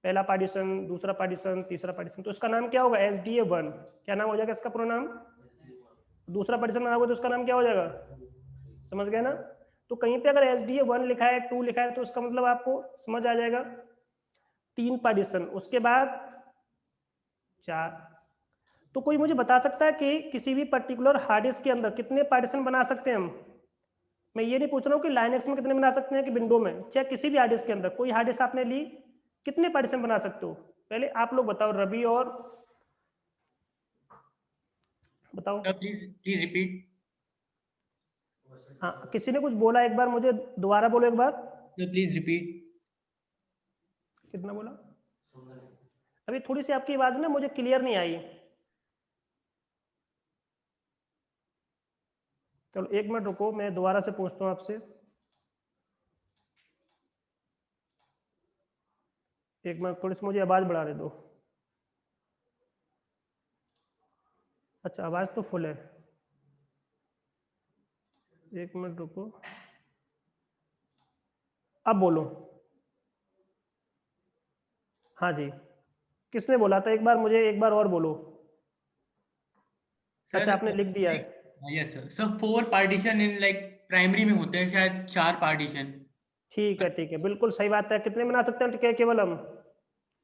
पहला पार्टीशन, दूसरा पार्टीशन, तीसरा पार्टीशन, तो इसका नाम क्या होगा? SDA1। क्या नाम हो जाएगा इसका पूरा नाम? दूसरा पार्टीशन बनाओगे तो उसका नाम क्या हो जाएगा? समझ गए ना? तो कहीं पे अगर SDA1 लिखा है, 2 लिखा है, तो उसका मतलब आपको समझ आ जाएगा 3 पार्टीशन, उसके बाद 4। तो कोई मुझे बता सकता है कि किसी भी पर्टिकुलर हार्ड डिस्क के अंदर कितने पार्टीशन बना सकते हैं हम? मैं ये नहीं पूछ रहा हूँ कि लाइनक्स में कितने बना सकते हैं कि विंडो में, चाहे किसी भी हार्ड डिस्क के अंदर, कोई हार्ड डिस्क आपने ली, कितने पार्टीशन बना सकते हो? पहले आप लोग बताओ, रवि और बताओ। Please please repeat. हाँ, किसी ने कुछ बोला, एक बार मुझे दोबारा बोलो एक बार। Please repeat. कितना बोला? अभी थोड़ी सी आपकी आवाज ना मुझे क्लियर नहीं आई। चलो 1 मिनट रुको, मैं दोबारा से पूछता हूँ आपसे। 1 मिनट, थोड़ी सी मुझे आवाज बढ़ा दे दो। अच्छा, आवाज तो फुल है। 1 मिनट रुको, अब बोलो। हाँ जी, किसने बोला था? एक बार मुझे एक बार और बोलो। अच्छा, आपने लिख दिया है। Yes sir. Sir 4 partition in like primary में होते हैं शायद 4 पार्टीशन। ठीक है, ठीक है, बिल्कुल सही बात है। कितने बना सकते हैं? केवल हम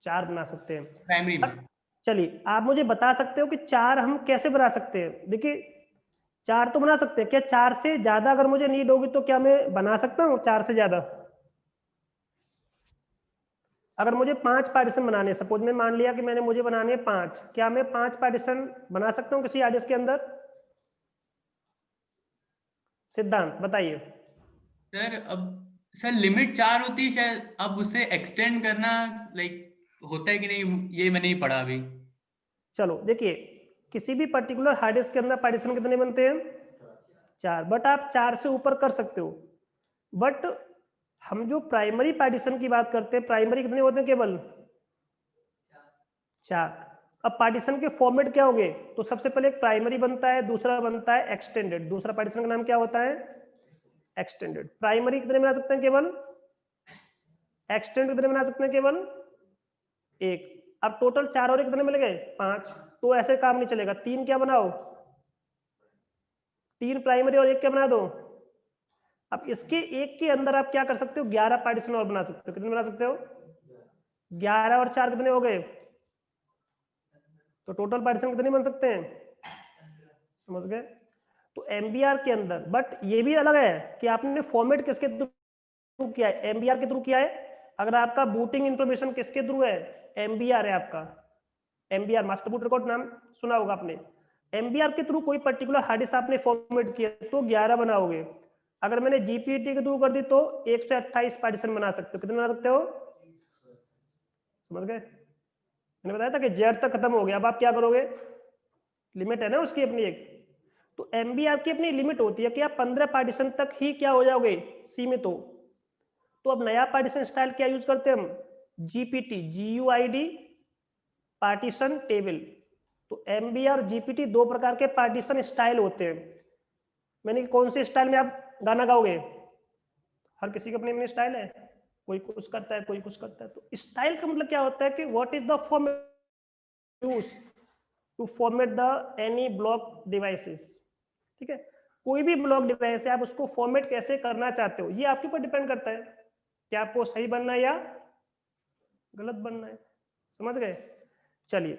4 बना सकते हैं। प्राइमरी में। अब चलिए, आप मुझे बता सकते हो कि 4 हम कैसे बना सकते हैं? देखिए, 4 तो बना सकते हैं, क्या 4 से ज्यादा अगर मुझे नीड होगी तो क्या मैं बना सकता हूँ 4 से ज्यादा? अगर मुझे 5 पार्टीशन बनाने, सपोज में मान लिया कि मैंने मुझे बनाने हैं 5, क्या मैं 5 पार्टीशन बना सकता हूँ किसी हार्ड डिस्क के अंदर? सिद्धांत बताइए। सर अब सर लिमिट 4 होती है शायद, अब उसे एक्सटेंड करना लाइक होता है कि नहीं, ये मैंने नहीं पढ़ा अभी। चलो देखिए, किसी भी पर्टिकुलर हार्ड डिस्क के अंदर पार्टीशन कितने बनते हैं? 4, बट आप 4 से ऊपर कर सकते हो। बट हम जो प्राइमरी पार्टीशन की बात करते हैं, प्राइमरी कितने होते हैं? केवल 4। अब पार्टीशन के फॉर्मेट क्या होंगे? तो सबसे पहले एक प्राइमरी बनता है, दूसरा बनता है एक्सटेंडेड। दूसरा पार्टीशन का नाम क्या होता है? एक्सटेंडेड। प्राइमरी कितने बना सकते हैं? केवल। एक्सटेंड कितने बना सकते हैं? केवल 1। अब टोटल 4 और 1 कितने मिल गए? 5। तो ऐसे काम नहीं चलेगा, 3 क्या बनाओ? 3 प्राइमरी और 1 क्या बना दो? अब इसके एक के अंदर आप क्या कर सकते हो? 11 पार्टीशन और बना सकते हो। कितने बना सकते हो? 11 और 4 कितने हो गए? तो टोटल पार्टीशन कितने बन सकते हैं? समझ गए? तो एमबीआर के अंदर, बट ये भी अलग है कि आपने फॉर्मेट किसके थ्रू किया है? एमबीआर के थ्रू किया है। अगर आपका बूटिंग इंफॉर्मेशन किसके थ्रू है? एमबीआर है आपका। एमबीआर मास्टर बूट रिकॉर्ड नाम सुना होगा आपने। एमबीआर के थ्रू कोई पर्टिकुलर हार्ड डिस्क आपने फॉर्मेट किया तो 11 बनाओगे। अगर मैंने जीपीटी के थ्रू कर दी तो 128 पार्टीशन बना सकते हो। कितने बना सकते हो? समझ गए? मैंने बताया था कि जेड तक खत्म हो गया, अब आप क्या करोगे? लिमिट है ना उसकी अपनी एक। तो एमबीआर की अपनी लिमिट होती है कि आप 15 पार्टीशन तक ही क्या हो जाओगे? सीमित हो। तो अब नया पार्टीशन स्टाइल क्या यूज करते हैं हम? GPT, GUID partition table. तो एमबीआर जीपीटी 2 प्रकार के पार्टीशन स्टाइल होते हैं। मैंने कौन से स्टाइल में आप गाना गाओगे? हर किसी की अपनी अपनी स्टाइल है, कोई कुछ करता है, कोई कुछ करता है। तो स्टाइल का मतलब क्या होता है कि what is the format use to format the any block devices. ठीक है, कोई भी ब्लॉक डिवाइस है, आप उसको फॉर्मेट कैसे करना चाहते हो, ये आपके ऊपर डिपेंड करता है कि आपको सही बनना है या गलत बनना है। समझ गए? चलिए,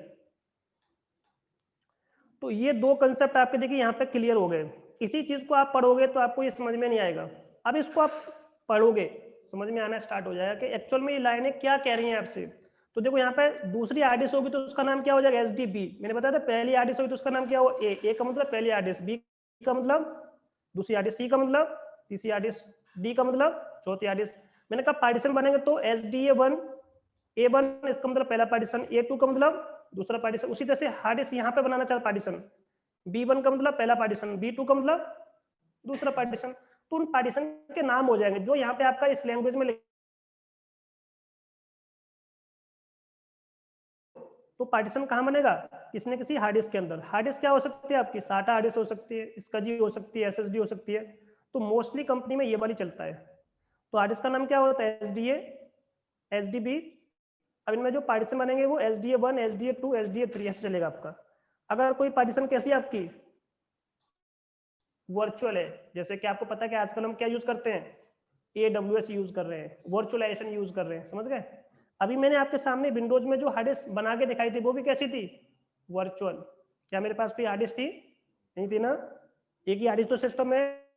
तो ये 2 कंसेप्ट आपके देखिए यहाँ पे क्लियर हो गए। इसी चीज को आप पढ़ोगे तो आपको ये समझ में नहीं आएगा। अब इसको आप पढ़ोगे, समझ में आना स्टार्ट हो जाएगा कि एक्चुअल में ये लाइनें क्या कह रही हैं आपसे। तो देखो यहाँ पे दूसरी आरडीएस होगी तो उसका नाम क्या हो जाएगा? SDB। मैंने बताया था पहली आरडीएस होगी तो उसका नाम क्या हो? ए का मतलब पहली आरडीएस, बी का मतलब दूसरी आरडीएस, सी का मतलब तीसरी आरडीएस, डी का मतलब चौथी आरडीएस। मैंने कहा पार्टीशन बनेंगे तो SDA1, A1 इसका मतलब पहला पार्टीशन, A2 का मतलब दूसरा पार्टीशन। उसी तरह से हार्ड डिस्क यहाँ पे बनाना चाहता पार्टीशन, B1 का मतलब पहला पार्टीशन, B2 का मतलब दूसरा पार्टीशन। तो उन पार्टीशन के नाम हो जाएंगे जो यहाँ पे आपका इस लैंग्वेज में। तो पार्टीशन कहाँ बनेगा? किसी न किसी हार्ड डिस्क के अंदर। हार्ड डिस्क क्या हो सकती है आपकी? SATA हार्ड डिस्क हो सकती है, SCSI हो सकती है, SSD हो सकती है। तो मोस्टली कंपनी में ये वाली चलता है। तो हार्ड डिस्क का नाम क्या होता है? SDA, SDB। अब इनमें जो पार्टीशन बनेंगे वो SDA1, SDA2, SDA3 ऐसे चलेगा आपका। अगर कोई पार्टीशन कैसी है आपकी वर्चुअल है, जैसे कि आपको पता है कि आजकल हम क्या यूज करते हैं, AWS यूज कर रहे हैं, वर्चुअलाइजेशन यूज कर रहे हैं, समझ गए। अभी मैंने आपके सामने विंडोज में जो हार्ड डिस्क बना के दिखाई थी वो भी कैसी थी, वर्चुअल। क्या मेरे पास कोई हार्ड डिस्क थी, नहीं थी ना, एक ही हार्ड डिस्क तो सिस्टम में।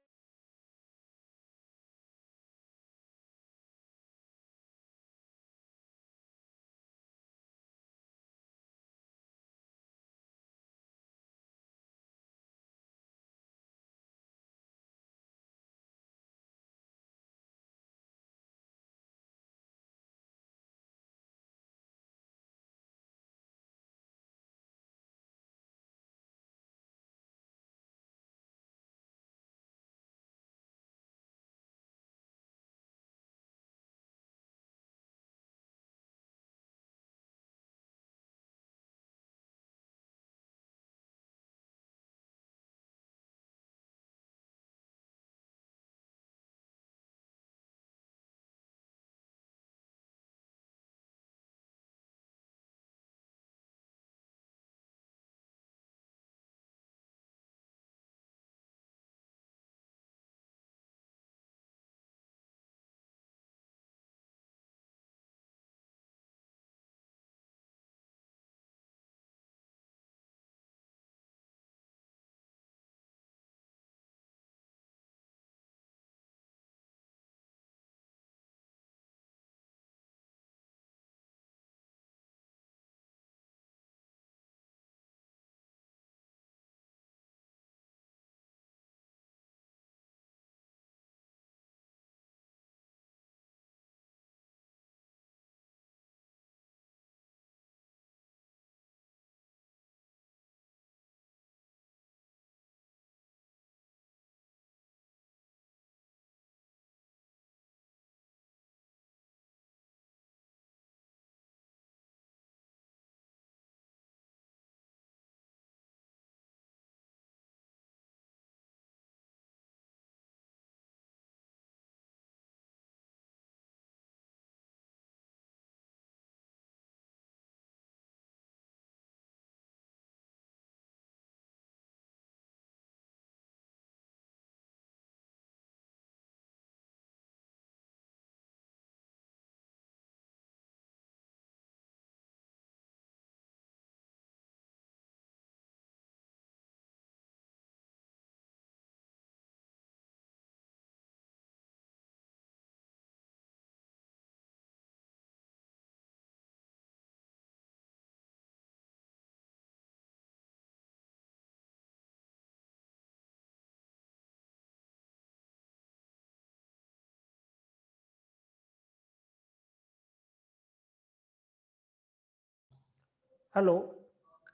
हेलो,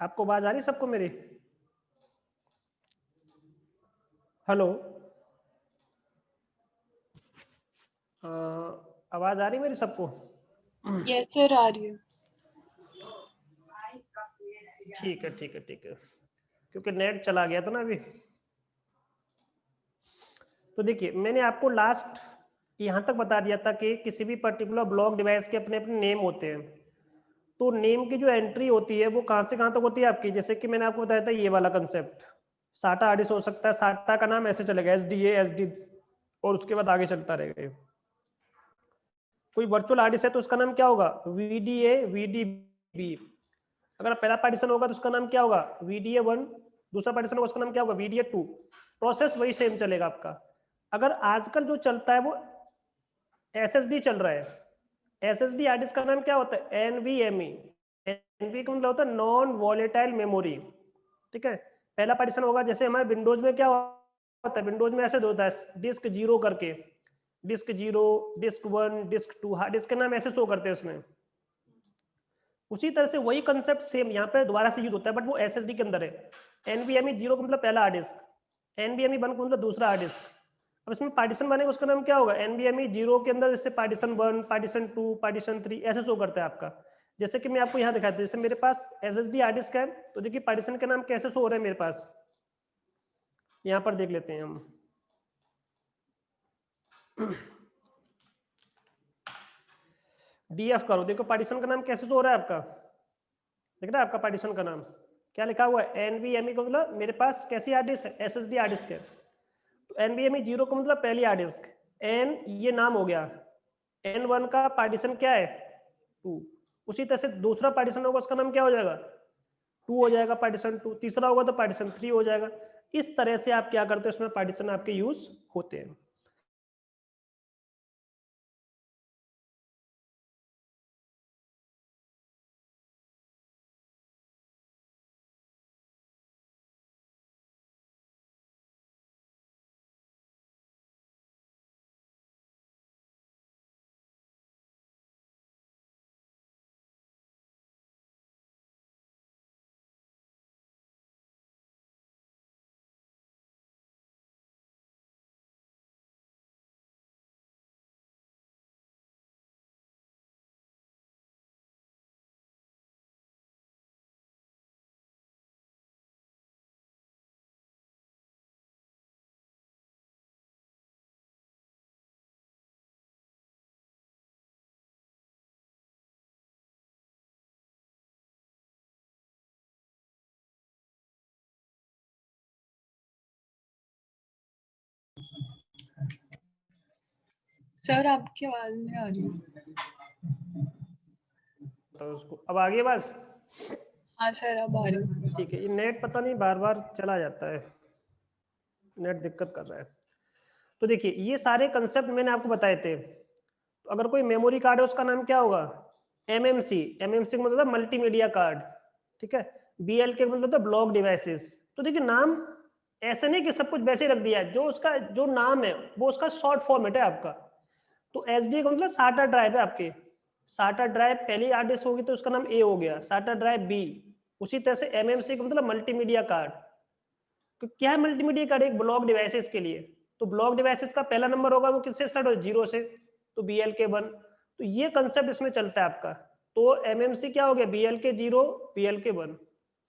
आपको आवाज आ रही सबको मेरी, हेलो, आवाज आ रही मेरी सबको? यस सर, आ रही है। ठीक है ठीक है ठीक है, क्योंकि नेट चला गया था ना अभी। तो देखिए मैंने आपको लास्ट यहाँ तक बता दिया था कि किसी भी पर्टिकुलर ब्लॉक डिवाइस के अपने अपने नेम होते हैं। तो नेम की जो एंट्री होती है वो कहाँ से कहाँ तक होती है आपकी, जैसे कि मैंने आपको बताया था ये वाला कंसेप्ट, साटा आरडिस हो सकता है, साटा का नाम ऐसे चलेगा SDA SD, और उसके बाद आगे चलता रहेगा। कोई वर्चुअल आरडिस है तो उसका नाम क्या होगा, VDA VDB। अगर पहला पार्टीशन होगा तो उसका नाम क्या होगा, VDA1, दूसरा पार्टीशन होगा उसका नाम क्या होगा, VDA2। प्रोसेस वही सेम चलेगा आपका। अगर आजकल जो चलता है वो SSD चल रहा है, SSD हार्ड डिस्क का नाम क्या होता है, NVMe। NVMe का मतलब होता है नॉन वॉलेटाइल मेमोरी। ठीक है, पहला पार्टीशन होगा, जैसे हमारे विंडोज में क्या होता है, विंडोज में ऐसे होता है डिस्क 0 करके, disk 0, disk 1, disk 2, hard disk के नाम ऐसे शो करते हैं उसमें। उसी तरह से वही कंसेप्ट सेम यहाँ पे दोबारा से यूज होता है, बट वो SSD के अंदर है। NVMe 0 का मतलब पहला हार्ड डिस्क, NVMe 1 का मतलब दूसरा हार्ड डिस्क। अब इसमें पार्टीशन बनेगा उसका नाम क्या होगा, NVMe 0 के अंदर जैसे पार्टीशन 1, पार्टीशन 2, पार्टीशन 3 ऐसे शो करता है आपका। जैसे कि मैं आपको यहाँ दिखाता हूँ, जैसे मेरे पास SSD हार्ड डिस्क है, तो देखिए पार्टीशन का नाम कैसे शो हो रहा है मेरे पास, यहाँ पर देख लेते हैं हम। DF करो, देखो पार्टीशन का नाम कैसे शो हो रहा है आपका, देख रहा है आपका पार्टीशन का नाम क्या लिखा हुआ है, NVMe का मतलब मेरे पास कैसी हार्ड डिस्क है, SSD हार्ड डिस्क है, तो NVMe 0 का मतलब पहली हार्ड डिस्क, N ये नाम हो गया, N1 का पार्टीशन क्या है 2, उसी तरह से दूसरा पार्टीशन होगा उसका नाम क्या हो जाएगा 2 हो जाएगा, पार्टीशन 2, तीसरा होगा तो पार्टीशन 3 हो जाएगा। इस तरह से आप क्या करते हो, उसमें पार्टीशन आपके यूज होते हैं। सर आपकी आवाज नहीं आ रही। तो उसको अब आगे बस हाँ सर अब आ रही। ठीक है, ये नेट पता नहीं बार बार चला जाता है, नेट दिक्कत कर रहा है। तो देखिए ये सारे कंसेप्ट मैंने आपको बताए थे। तो अगर कोई मेमोरी कार्ड है उसका नाम क्या होगा MMC, MMC का मतलब मल्टीमीडिया कार्ड, ठीक है। BLK का मतलब ब्लॉक डिवाइसेस। तो देखिए नाम ऐसे नहीं कि सब कुछ वैसे ही रख दिया है, जो उसका जो नाम है वो उसका शॉर्ट फॉर्मेट है आपका। तो SD का मतलब SATA ड्राइव है आपके, SATA ड्राइव पहली हार्ड डिस्क होगी तो उसका नाम A हो गया, SATA ड्राइव B। उसी तरह से MMC का मतलब मल्टीमीडिया कार्ड। तो क्या है मल्टीमीडिया कार्ड, एक ब्लॉक डिवाइसेस के लिए। तो ब्लॉक डिवाइसेस का पहला नंबर होगा वो किससे स्टार्ट हो, 0 से, तो BLK 1। तो ये कंसेप्ट इसमें चलता है आपका। तो MMC क्या हो गया, BLK 0 BLK 1,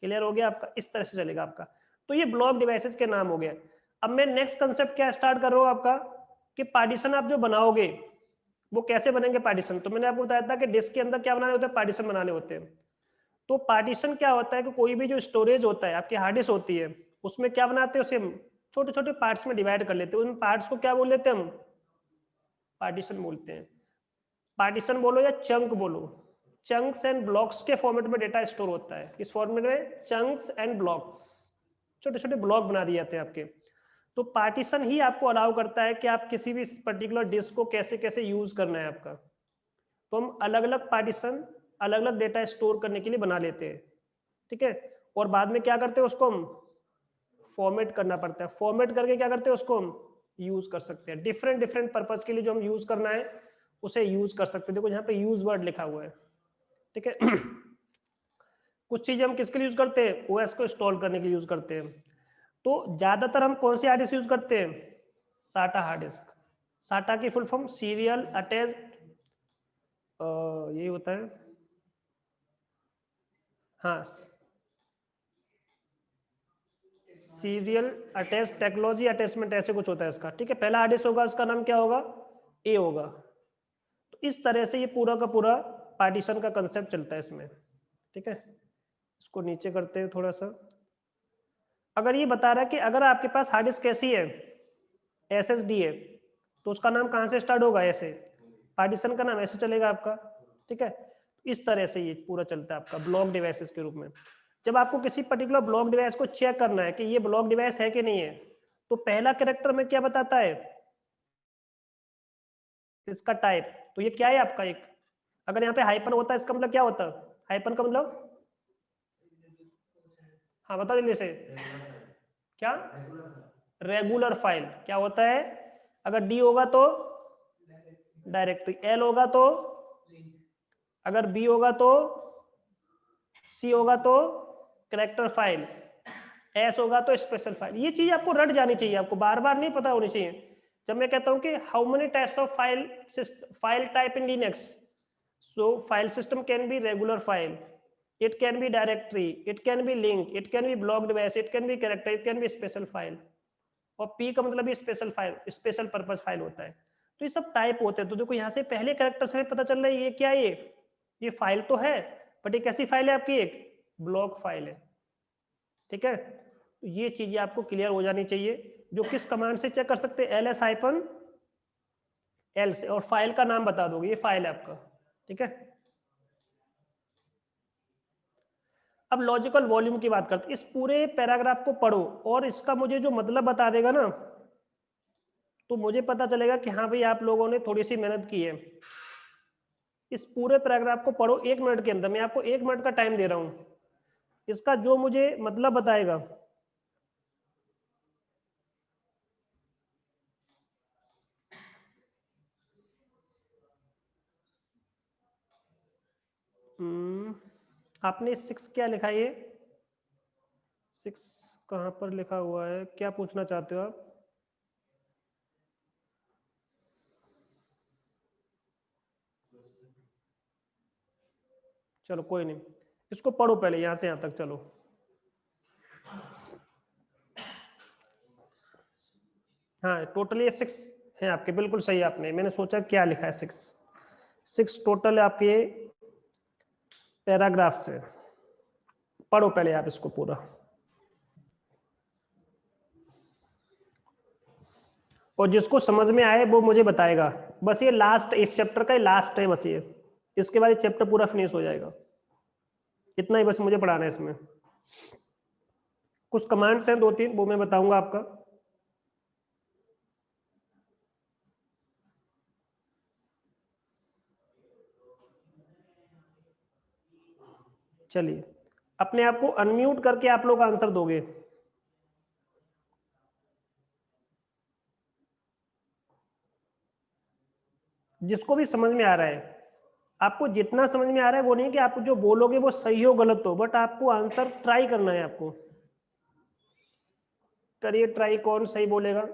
क्लियर हो गया आपका, इस तरह से चलेगा आपका। तो ये ब्लॉक डिवाइसेस के नाम हो गए। अब मैं नेक्स्ट कंसेप्ट क्या स्टार्ट कर रहा हूँ आपका, कि पार्टीशन आप जो बनाओगे वो कैसे बनेंगे पार्टीशन। तो मैंने आपको बताया था कि डिस्क के अंदर क्या बनाने होते हैं, पार्टीशन बनाने होते हैं। तो पार्टीशन क्या होता है कि कोई भी जो स्टोरेज होता है आपकी हार्ड डिस्क होती है, उसमें क्या बनाते हैं, उसे हम छोटे छोटे पार्ट्स में डिवाइड कर लेते हैं। उन पार्ट्स को क्या बोल लेते हैं हम, पार्टीशन बोलते हैं। पार्टीशन बोलो या चंक बोलो, चंक्स एंड ब्लॉक्स के फॉर्मेट में डेटा स्टोर होता है। किस फॉर्मेट में, चंक्स एंड ब्लॉक्स, छोटे छोटे ब्लॉक बना दिए जाते हैं आपके। तो पार्टीशन ही आपको अलाउ करता है कि आप किसी भी पर्टिकुलर डिस्क को कैसे कैसे यूज करना है आपका। तो हम अलग अलग पार्टीशन अलग अलग डेटा स्टोर करने के लिए बना लेते हैं, ठीक है। और बाद में क्या करते हैं, उसको हम फॉर्मेट करना पड़ता है, फॉर्मेट करके क्या करते हैं, उसको हम यूज कर सकते हैं डिफरेंट डिफरेंट पर्पस के लिए। जो हम यूज करना है उसे यूज कर सकते हैं। देखो यहाँ पे यूज वर्ड लिखा हुआ है, ठीक है। कुछ चीजें हम किसके लिए यूज करते हैं, OS को इंस्टॉल करने के लिए यूज करते हैं। तो ज्यादातर हम कौन सी हार्ड डिस्क यूज करते हैं, SATA हार्ड डिस्क। SATA की फुल फॉर्म सीरियल अटैच्ड, यही होता है, हाँ, सीरियल अटैच टेक्नोलॉजी अटैचमेंट, ऐसे कुछ होता है इसका, ठीक है। पहला हार्ड डिस्क होगा, उसका नाम क्या होगा, A होगा। तो इस तरह से ये पूरा का पूरा पार्टीशन का कंसेप्ट चलता है इसमें, ठीक है। इसको नीचे करते हैं थोड़ा सा। अगर ये बता रहा है कि अगर आपके पास हार्ड डिस्क कैसी है, SSD है, तो उसका नाम कहाँ से स्टार्ट होगा, ऐसे, पार्टीशन का नाम ऐसे चलेगा आपका, ठीक है। इस तरह से ये पूरा चलता है आपका ब्लॉक डिवाइसेस के रूप में। जब आपको किसी पर्टिकुलर ब्लॉक डिवाइस को चेक करना है कि ये ब्लॉक डिवाइस है कि नहीं है, तो पहला कैरेक्टर में क्या बताता है, इसका टाइप। तो ये क्या है आपका, एक अगर यहाँ पे हाइपन होता है इसका मतलब क्या होता है, हाइपन का मतलब, हाँ बताओ जल्दी से, क्या, रेगुलर फाइल क्या होता है। अगर D होगा तो डायरेक्टरी, L होगा तो, अगर B होगा तो, C होगा तो कैरेक्टर फाइल, S होगा तो स्पेशल फाइल। ये चीज आपको रट जानी चाहिए, आपको बार बार नहीं पता होनी चाहिए। जब मैं कहता हूं कि how many types of file type in Linux, so file system can be regular file, it can be directory, it can be link, it can be block device, it can be character, it can be special file। और P का मतलब भी special file, special purpose file होता है। तो ये सब type होते हैं। तो देखो यहाँ से पहले कैरेक्टर से पता चल रहा है ये क्या है, ये फाइल तो है, बट ये कैसी फाइल है आपकी, एक ब्लॉक फाइल है। ठीक है, तो ये चीजें आपको क्लियर हो जानी चाहिए। जो किस कमांड से चेक कर सकते हैं, ls-l से, और फाइल का नाम बता दोगे, ये फाइल है आपका। ठीक है, अब लॉजिकल वॉल्यूम की बात करते हैं। इस पूरे पैराग्राफ को पढ़ो और इसका मुझे जो मतलब बता देगा ना, तो मुझे पता चलेगा कि हाँ भाई आप लोगों ने थोड़ी सी मेहनत की है। इस पूरे पैराग्राफ को पढ़ो 1 मिनट के अंदर, मैं आपको 1 मिनट का टाइम दे रहा हूं, इसका जो मुझे मतलब बताएगा, आपने 6 क्या लिखा है, ये 6 कहाँ पर लिखा हुआ है, क्या पूछना चाहते हो आप? चलो कोई नहीं, इसको पढ़ो पहले यहां से यहां तक। चलो हाँ, टोटल ये 6 है आपके, बिल्कुल सही आपने, मैंने सोचा क्या लिखा है, 6 टोटल है आपके पैराग्राफ से। पढ़ो पहले आप इसको पूरा, और जिसको समझ में आए वो मुझे बताएगा। बस ये लास्ट, इस चैप्टर का लास्ट है बस ये, इसके बाद ये चैप्टर पूरा फिनिश हो जाएगा। इतना ही बस मुझे पढ़ाना है इसमें। कुछ कमांड्स हैं 2-3, वो मैं बताऊंगा आपका। चलिए, अपने आप को अनम्यूट करके आप लोग आंसर दोगे। जिसको भी समझ में आ रहा है, आपको जितना समझ में आ रहा है वो नहीं कि आप जो बोलोगे वो सही हो गलत हो, बट आपको आंसर ट्राई करना है। आपको करिए ट्राई, कौन सही बोलेगा।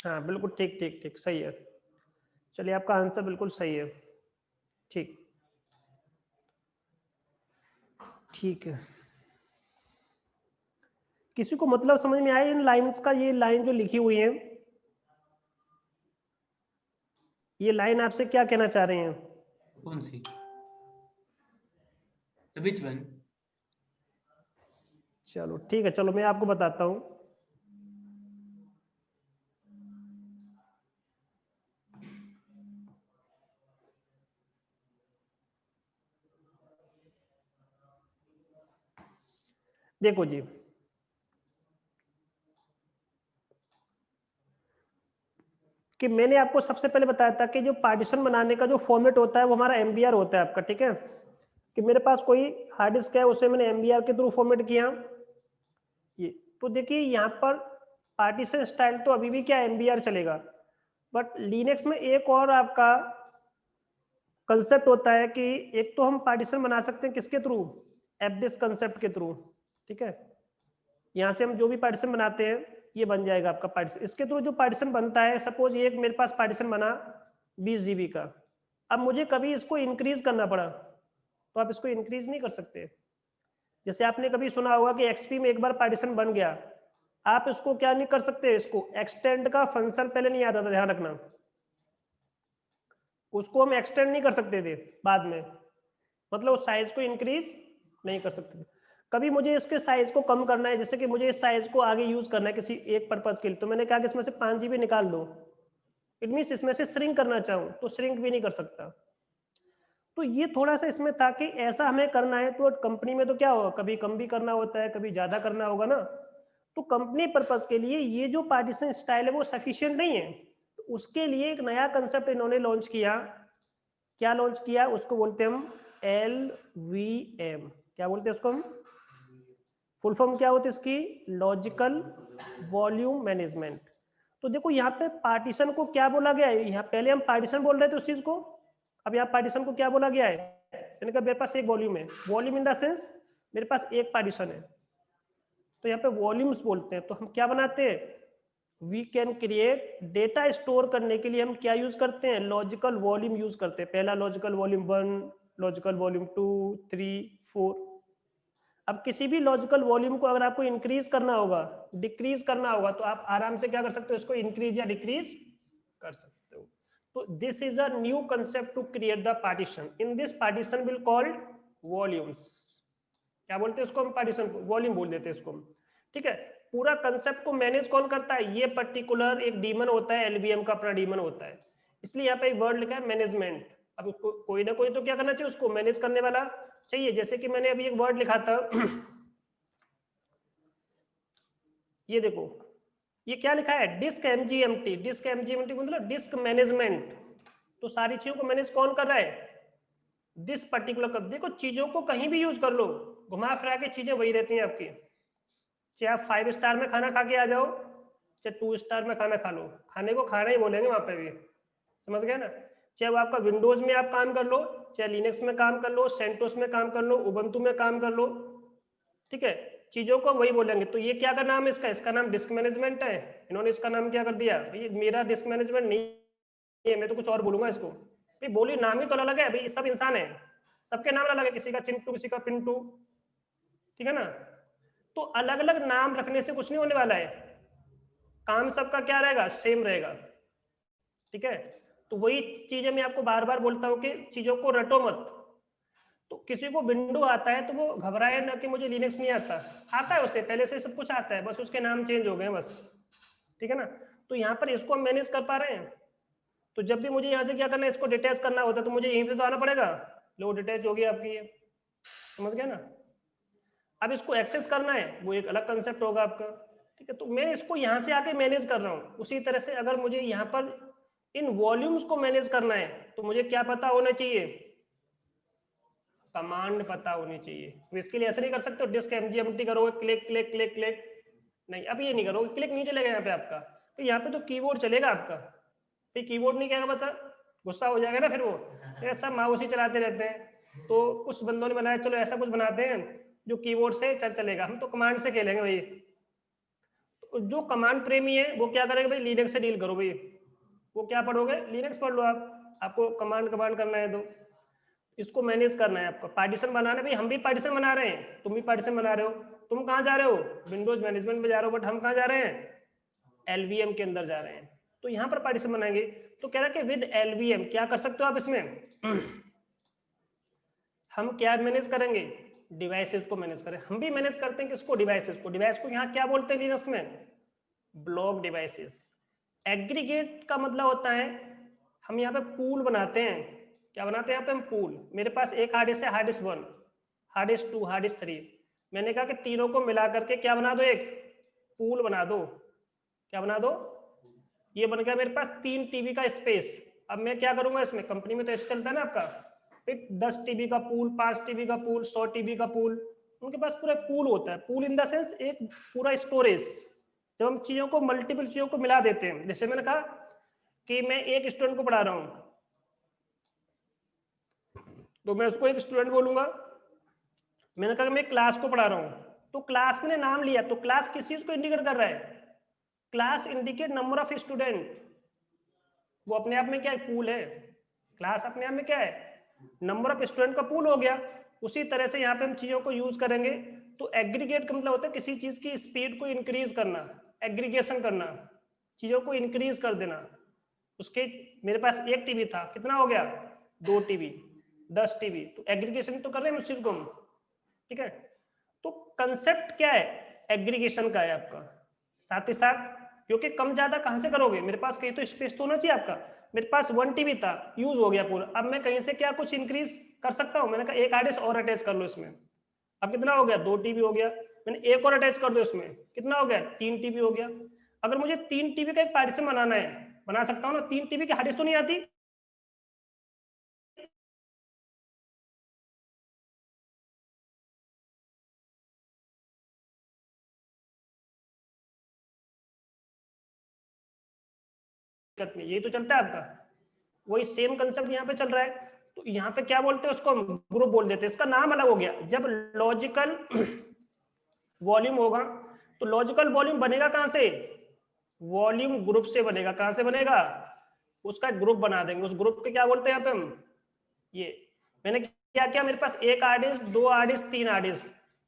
हाँ बिल्कुल ठीक ठीक ठीक, सही है। चलिए आपका आंसर बिल्कुल सही है। ठीक, ठीक है। किसी को मतलब समझ में आया इन लाइंस का? ये लाइन जो लिखी हुई है, ये लाइन आपसे क्या कहना चाह रहे हैं? कौन सी? तो which one? चलो ठीक है, चलो मैं आपको बताता हूँ। देखो जी, कि मैंने आपको सबसे पहले बताया था कि जो पार्टीशन बनाने का जो फॉर्मेट होता है वो हमारा एमबीआर होता है आपका। ठीक है, कि मेरे पास कोई हार्ड डिस्क है, उसे मैंने एमबीआर के थ्रू फॉर्मेट किया। ये तो देखिए यहाँ पर पार्टीशन स्टाइल तो अभी भी क्या एमबीआर चलेगा, बट लिनक्स में एक और आपका कंसेप्ट होता है कि एक तो हम पार्टीशन बना सकते हैं किसके थ्रू, एफडिस्क कंसेप्ट के थ्रू। ठीक है, यहाँ से हम जो भी पार्टीशन बनाते हैं ये बन जाएगा आपका पार्टीशन। इसके थ्रू जो पार्टीशन बनता है, सपोज एक मेरे पास पार्टीशन बना 20 जीबी का, अब मुझे कभी इसको इंक्रीज करना पड़ा तो आप इसको इंक्रीज नहीं कर सकते। जैसे आपने कभी सुना होगा कि एक्सपी में एक बार पार्टीशन बन गया, आप इसको क्या नहीं कर सकते, इसको एक्सटेंड का फंक्शन पहले नहीं आता था, ध्यान रखना, उसको हम एक्सटेंड नहीं कर सकते थे बाद में, मतलब उस साइज को इंक्रीज नहीं कर सकते थे। कभी मुझे इसके साइज को कम करना है, जैसे कि मुझे इस साइज को आगे यूज करना है किसी एक पर्पज के लिए, तो मैंने कहा कि इसमें से 5 जीबी निकाल दो, इट मीन्स इसमें से श्रिंक करना चाहूँ तो श्रिंक भी नहीं कर सकता। तो ये थोड़ा सा इसमें था कि ऐसा हमें करना है तो कंपनी में तो क्या होगा, कभी कम भी करना होता है, कभी ज्यादा करना होगा ना। तो कंपनी पर्पज के लिए ये जो पार्टीशन स्टाइल है वो सफिशिएंट नहीं है, तो उसके लिए एक नया कंसेप्ट इन्होंने लॉन्च किया। क्या लॉन्च किया, उसको बोलते हैं हम LVM। क्या बोलते हैं उसको हम? फुल फॉर्म क्या होती है इसकी? Logical volume management. तो देखो यहाँ पे पार्टीशन को क्या बोला गया है, यहाँ पहले हम पार्टीशन बोल रहे थे उस चीज को, अब यहाँ पार्टीशन को क्या बोला गया है, यानी कि मेरे पास एक वॉल्यूम है, वॉल्यूम इन द सेंस मेरे पास एक पार्टीशन है, तो यहाँ पे वॉल्यूम्स बोलते हैं। तो हम क्या बनाते हैं, we can create, data store करने के लिए हम क्या यूज करते हैं, लॉजिकल वॉल्यूम यूज करते हैं। पहला लॉजिकल वॉल्यूम 1, लॉजिकल वॉल्यूम 2, 3, 4। अब किसी भी लॉजिकल वॉल्यूम को अगर आपको इंक्रीज करना होगा, डिक्रीज करना होगा, तो आप आराम से क्या कर सकते हो, इसको इंक्रीज या डिक्रीज कर सकते हो। तो this is a new concept to create the partition. In this partition will called volumes. क्या बोलते हैं उसको हम, पार्टीशन को वॉल्यूम बोल देते हैं इसको हम, ठीक है। पूरा कंसेप्ट को मैनेज कौन करता है, ये पर्टिकुलर एक डीमन होता है, एलबीएम का अपना डीमन होता है, इसलिए यहाँ पे एक वर्ड लिखा है मैनेजमेंट। अब कोई ना कोई तो क्या करना चाहिए, उसको मैनेज करने वाला चाहिए। जैसे कि मैंने अभी एक वर्ड लिखा था ये देखो, ये क्या लिखा है, डिस्क एमजीएमटी। डिस्क एमजीएमटी मतलब डिस्क मैनेजमेंट। तो सारी चीजों को मैनेज कौन कर रहा है, दिस पर्टिकुलर। देखो चीजों को कहीं भी यूज कर लो, घुमा फिरा के चीजें वही रहती हैं आपकी। चाहे आप 5 स्टार में खाना खा के आ जाओ, चाहे 2 स्टार में खाना खा लो, खाने को खाना ही बोलेंगे वहां पे भी, समझ गए ना। चाहे वो आपका विंडोज में आप काम कर लो, चाहे लिनक्स में काम कर लो, सेंटोस में काम कर लो, उबंटू में काम कर लो, ठीक है, चीजों को वही बोलेंगे। तो ये क्या का नाम है इसका, इसका नाम डिस्क मैनेजमेंट है। इन्होंने इसका नाम क्या कर दिया, ये मेरा डिस्क मैनेजमेंट नहीं है, मैं तो कुछ और बोलूंगा इसको। भाई बोली नाम ही तो अलग है, भाई सब इंसान है, सबके नाम अलग है, किसी का चिंटू, किसी का पिंटू, ठीक है ना। तो अलग अलग नाम रखने से कुछ नहीं होने वाला है, काम सबका क्या रहेगा, सेम रहेगा, ठीक है। तो वही चीजें मैं आपको बार बार बोलता हूँ कि चीजों को रटो मत। तो किसी को विंडो आता है तो वो घबराए ना कि मुझे लिनक्स नहीं आता, आता है उसे पहले से सब कुछ आता है, बस उसके नाम चेंज हो गए बस, ठीक है ना। तो यहाँ पर इसको हम मैनेज कर पा रहे हैं। तो जब भी मुझे यहाँ से क्या करना है, इसको डिटैच करना होता है, तो मुझे यहीं पे तो आना पड़ेगा। लो डिटैच हो गई आपकी ये, समझ गया ना। अब इसको एक्सेस करना है, वो एक अलग कंसेप्ट होगा आपका, ठीक है। तो मैं इसको यहाँ से आके मैनेज कर रहा हूँ। उसी तरह से अगर मुझे यहाँ पर इन वॉल्यूम्स को मैनेज करना है, तो मुझे क्या पता होना चाहिए, कमांड पता होनी चाहिए। तो इसके लिए ऐसे नहीं कर सकते हो डिस्क एमजीएमटी करोगे क्लिक क्लिक क्लिक क्लिक, नहीं, अब ये नहीं करोगे, क्लिक नहीं चलेगा यहाँ पे आपका। तो यहाँ पे तो कीबोर्ड चलेगा आपका, ये कीबोर्ड नहीं क्या बता, गुस्सा हो जाएगा ना फिर वो, ऐसा माउस ही चलाते रहते हैं। तो कुछ बंदों ने बनाया, चलो ऐसा कुछ बनाते हैं जो कीबोर्ड से चलेगा, हम तो कमांड से खेलेंगे भाई। तो जो कमांड प्रेमी है वो क्या करेगा भाई, लिनक्स से डील करो भाई, वो क्या पढ़ोगे, लिनक्स पढ़ लो आप, आपको कमांड कमांड करना है तो इसको मैनेज करना है आपको, पार्टीशन बनाना है। भाई हम भी पार्टीशन बना रहे हैं, तुम भी पार्टीशन बना रहे हो, तुम कहाँ जा रहे हो, विंडोज मैनेजमेंट में जा रहे हो, बट हम कहाँ जा रहे हैं, एलवीएम के अंदर जा रहे हैं। तो यहाँ पर पार्टीशन बनाएंगे। तो कह रहा है कि विद एलवीएम क्या कर सकते हो आप इसमें हम क्या मैनेज करेंगे, डिवाइसेस को मैनेज करें। हम भी मैनेज करते हैं किसको, डिवाइसेस को। डिवाइस को यहाँ क्या बोलते हैं लिनक्स में, ब्लॉक डिवाइसेस। एग्रीगेट का मतलब होता है, हम यहाँ पे पूल बनाते हैं। क्या बनाते हैं यहाँ पे हम, पूल। मेरे पास एक हार्ड डिस्क है, hard disk 1, hard disk 2, hard disc 3। मैंने कहा कि तीनों को मिला करके क्या बना दो, एक पूल बना दो। क्या बना दो, ये बन गया मेरे पास 3 टीबी का स्पेस। अब मैं क्या करूंगा इसमें, कंपनी में तो ऐसे चलता है ना आपका, 10 टीबी का पूल, 5 टीबी का पूल, 100 टीबी का पूल, उनके पास पूरा पूल होता है। पूल इन द सेंस एक पूरा स्टोरेज। जब हम चीजों को, मल्टीपल चीजों को मिला देते हैं, जैसे मैंने कहा कि मैं एक स्टूडेंट को पढ़ा रहा हूं, तो मैं उसको एक स्टूडेंट बोलूंगा। मैंने कहा कि मैं क्लास को पढ़ा रहा हूं, तो क्लास मैंने नाम लिया, तो क्लास किस चीज को इंडिकेट कर रहा है, class indicate number of student. वो अपने आप में क्या है, पूल है। क्लास अपने आप में क्या है, नंबर ऑफ स्टूडेंट का पूल हो गया। उसी तरह से यहाँ पे हम चीजों को यूज करेंगे। तो एग्रीगेट का मतलब होता है किसी चीज की स्पीड को इंक्रीज करना, एग्रीगेशन करना, चीजों को इंक्रीज कर देना। उसके मेरे पास 1 टीबी था, कितना हो गया, 2 टीबी, 10 टीबी। तो एग्रीगेशन तो कर रहे हैं उस चीज को हम, ठीक है। तो कंसेप्ट क्या है, एग्रीगेशन का है आपका। साथ ही साथ क्योंकि कम ज्यादा कहां से करोगे, मेरे पास कहीं तो स्पेस तो होना चाहिए आपका। मेरे पास 1 टीबी था, यूज हो गया पूरा। अब मैं कहीं से क्या कुछ इंक्रीज कर सकता हूं, मैंने कहा एक हार्ड डिस्क और अटैच कर लो इसमें। अब कितना हो गया, 2 टीबी हो गया। मैंने एक और अटैच कर दो इसमें, कितना हो गया, 3 टीबी हो गया। अगर मुझे 3 टीबी का एक पार्टीशन बनाना है, बना सकता हूँ ना। 3 टीबी की हार्ड डिस्क तो नहीं आती, यही तो चलता है आपका। वही सेम कंसेप्ट यहाँ पे चल रहा है। तो यहाँ पे क्या बोलते हैं उसको, हम ग्रुप बोल देते हैं, इसका नाम अलग हो गया। जब लॉजिकल वॉल्यूम होगा तो लॉजिकल वॉल्यूम बनेगा कहाँ से, वॉल्यूम ग्रुप से बनेगा। कहाँ से बनेगा, उसका ग्रुप बना देंगे, उस ग्रुप के क्या बोलते हैं यहाँ पे हम, ये मैंने क्या किया, मेरे पास एक आर्टिस्ट, दो आर्टिस्ट, तीन आर्टिस्ट,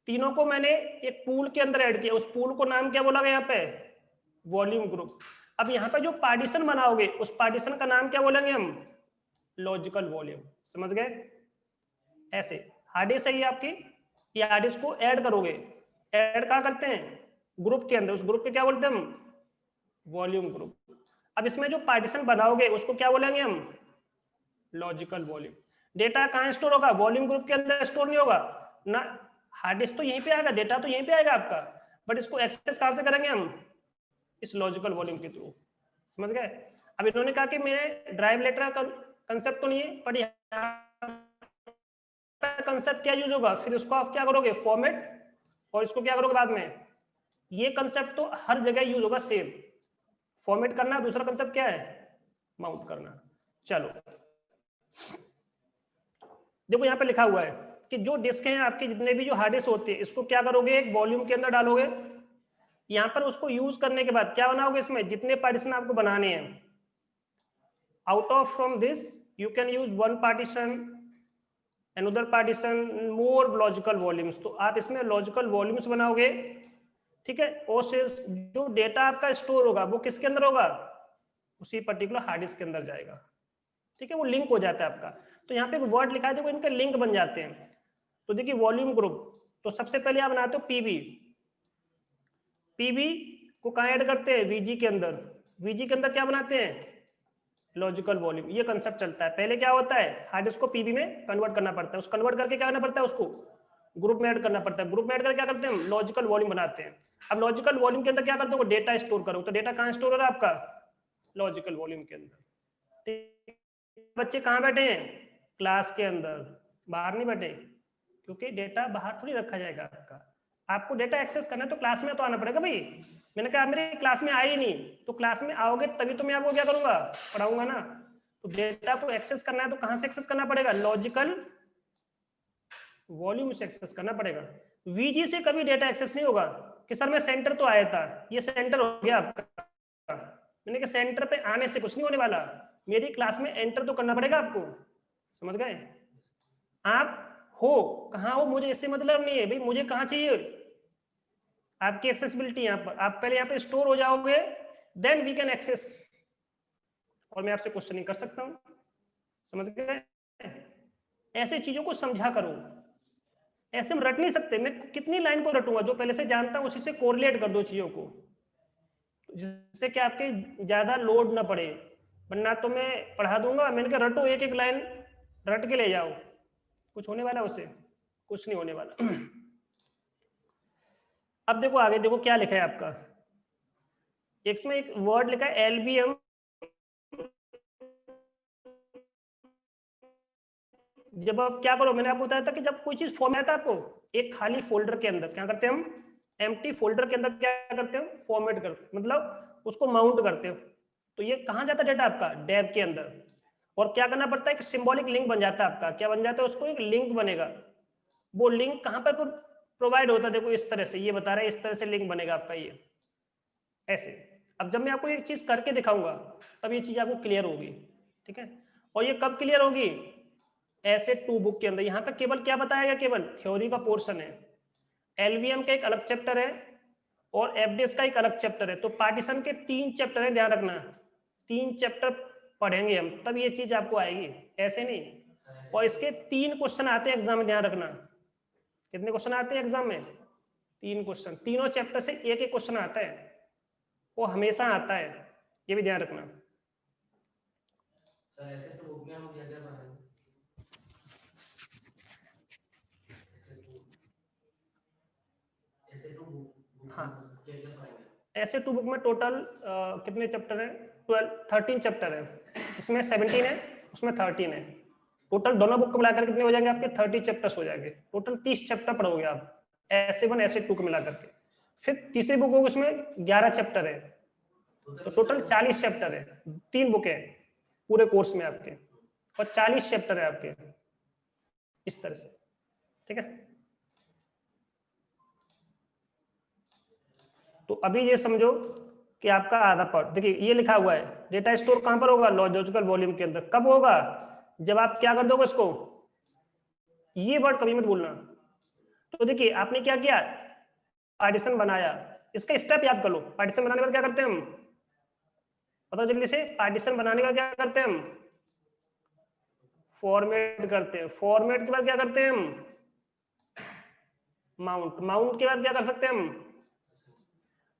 तीनों को मैंने एक पूल के अंदर ऐड किया, उस पूल को नाम क्या बोला गया यहाँ पे, वॉल्यूम ग्रुप। अब यहाँ पे जो पार्टीशन बनाओगे उस पार्टीशन का नाम क्या बोलेंगे हम, लॉजिकल वॉल्यूम। समझ गए, ऐसे हार्ड डिस्क है आपकी, ये हार्ड डिस्क को ऐड करोगे, ऐड कहाँ करते हैं, ग्रुप के अंदर, उस ग्रुप के क्या बोलते हैं हम, वॉल्यूम ग्रुप। अब इसमें जो पार्टीशन बनाओगे उसको क्या बोलेंगे हम, लॉजिकल वॉल्यूम। डेटा कहाँ स्टोर होगा, वॉल्यूम ग्रुप के अंदर स्टोर नहीं होगा ना, हार्ड डिस्क तो यहीं पे आएगा, डेटा तो यहीं पे आएगा आपका, बट इसको एक्सेस कहाँ से करेंगे हम, इस लॉजिकल वॉल्यूम के थ्रू। समझ गए। अब इन्होंने कहा कि मेरे ड्राइव लेटर का कंसेप्ट तो नहीं है, पर कंसेप्ट क्या यूज होगा, फिर उसको आप क्या करोगे, फॉर्मेट, और इसको क्या करोगे बाद में, ये कंसेप्ट तो हर जगह यूज होगा सेम, फॉर्मेट करना, दूसरा कंसेप्ट क्या है, माउंट करना। चलो देखो यहाँ पे लिखा हुआ है कि जो डिस्क हैं आपके, जितने भी जो हार्ड डिस्क होते हैं, इसको क्या करोगे, एक वॉल्यूम के अंदर डालोगे, यहाँ पर उसको यूज करने के बाद क्या बनाओगे, इसमें जितने पार्टीशन आपको बनाने हैं, out of from this you can use one partition, another partition, more logical volumes. तो आप इसमें लॉजिकल वॉल्यूम्स बनाओगे, ठीक है, और जो डेटा आपका स्टोर होगा वो किसके अंदर होगा, उसी पर्टिकुलर हार्ड डिस्क के अंदर जाएगा, ठीक है, वो लिंक हो जाता है आपका। तो यहाँ पे एक वर्ड लिखा है, देखो इनके लिंक बन जाते हैं। तो देखिए वॉल्यूम ग्रुप, तो सबसे पहले आप बनाते हो पीबी, पीबी को कहाँ ऐड करते हैं, वीजी के अंदर, वीजी के अंदर क्या बनाते हैं, लॉजिकल वॉल्यूम। ये कंसेप्ट चलता है, पहले क्या होता है, हार्ड डिस्क को पीबी में कन्वर्ट करना पड़ता है, उस कन्वर्ट करके क्या करना पड़ता है, उसको ग्रुप में ऐड करना पड़ता है, ग्रुप में ऐड करके क्या करते हैं, लॉजिकल वॉल्यूम बनाते हैं। अब लॉजिकल वॉल्यूम के अंदर क्या करते हो, डेटा स्टोर करो, तो डेटा कहाँ स्टोर हो रहा है आपका, लॉजिकल वॉल्यूम के अंदर। बच्चे कहाँ बैठे हैं, क्लास के अंदर, बाहर नहीं बैठे, क्योंकि डेटा बाहर थोड़ी रखा जाएगा आपका, आपको डेटा एक्सेस करना है तो क्लास में तो आना पड़ेगा भाई। मैंने कहा मेरे क्लास में आए ही नहीं, तो क्लास में आओगे तभी तो मैं आपको क्या करूंगा, पढ़ाऊंगा ना। तो डेटा को एक्सेस करना है तो कहाँ से एक्सेस करना पड़ेगा, लॉजिकल वॉल्यूम से एक्सेस करना पड़ेगा। वीजी से कभी डेटा एक्सेस नहीं होगा कि सर मैं सेंटर तो आया था, ये सेंटर हो गया आपका, मैंने कहा सेंटर पे आने से कुछ नहीं होने वाला, मेरी क्लास में एंटर तो करना पड़ेगा आपको। समझ गए, आप हो कहाँ हो मुझे इससे मतलब नहीं है भाई, मुझे कहाँ चाहिए आपकी एक्सेसिबिलिटी, यहाँ पर आप पहले यहाँ पे स्टोर हो जाओगे, देन वी कैन एक्सेस, और मैं आपसे क्वेश्चन नहीं कर सकता हूँ। समझ गए, ऐसे चीजों को समझा करो, ऐसे हम रट नहीं सकते, मैं कितनी लाइन को रटूंगा, जो पहले से जानता हूँ उसी से कोरिलेट कर दो चीजों को, जिससे कि आपके ज्यादा लोड ना पड़े, वरना तो मैं पढ़ा दूंगा, मैंने कहा रटो एक एक लाइन रट के ले जाओ, कुछ होने वाला उससे, कुछ नहीं होने वाला। अब देखो आगे, देखो क्या लिखा है आपका, इसमें एक वर्ड लिखा है एलबीएम। जब आप क्या करो, मैंने आपको बताया था कि जब कोई चीज फॉर्मेट है आपको एक खाली फोल्डर के अंदर क्या करते हैं हम, एम्प्टी फोल्डर के अंदर क्या करते हैं, फॉर्मेट करते हैं, मतलब उसको माउंट करते हो। तो ये कहाँ जाता है डेटा आपका, डेब के अंदर, और क्या करना पड़ता है, एक सिंबॉलिक लिंक बन जाता है आपका, क्या बन जाता है, उसको एक लिंक बनेगा, वो लिंक कहाँ पर प्रोवाइड होता है, देखो इस तरह से, ये बता रहा है इस तरह से लिंक बनेगा आपका, ये ऐसे। अब जब मैं आपको एक चीज करके दिखाऊंगा तब ये चीज आपको क्लियर होगी, ठीक है। और ये कब क्लियर होगी, ऐसे टू बुक के अंदर, यहाँ पे केवल क्या बताया गया, केवल थ्योरी का पोर्शन है, एलवीएम का एक अलग चैप्टर है और एफडीएस का एक अलग चैप्टर है। तो पार्टीशन के 3 चैप्टर है, ध्यान रखना, 3 चैप्टर पढ़ेंगे हम तब ये चीज आपको आएगी, ऐसे नहीं। और इसके 3 क्वेश्चन आते हैं एग्जाम में, ध्यान रखना। कितने क्वेश्चन आते हैं एग्जाम में, 3 क्वेश्चन, तीनों चैप्टर से एक एक क्वेश्चन आता है, वो हमेशा आता है, ये भी ध्यान रखना। सर ऐसे तो बुक में हम क्या क्या पढ़ेंगे, ऐसे तो बुक हाँ, क्या क्या पढ़ेंगे, ऐसे टू बुक में टोटल कितने चैप्टर है, 13 चैप्टर है, इसमें 17 है, उसमें 13 है, टोटल दोनों बुक को मिलाकर कितने हो जाएंगे आपके, 30 चैप्टर्स हो जाएंगे, टोटल 30 चैप्टर पढ़ोगे आप, ऐसे 1 ऐसे 2 को मिला करके। फिर तीसरी बुक होगी, उसमें 11 चैप्टर है, तो टोटल 40 चैप्टर है, 3 बुक है पूरे कोर्स में आपके, और 40 चैप्टर है आपके, इस तरह से। ठीक है, तो अभी ये समझो कि आपका आधा पार्ट, देखिए ये लिखा हुआ है डेटा स्टोर कहां पर होगा, लॉजिकल वॉल्यूम के अंदर। कब होगा, जब आप क्या कर दोगे इसको, ये वर्ड कभी मत भूलना। तो देखिए आपने क्या किया, पार्टीशन बनाया, इसका स्टेप याद कर लो। पार्टीशन बनाने के बाद क्या करते हैं हम, बताओ जल्दी से, पार्टीशन बनाने का क्या करते हैं हम, फॉर्मेट करते हैं। फॉर्मेट के बाद क्या करते हैं हम, माउंट। माउंट के बाद क्या कर सकते हैं हम,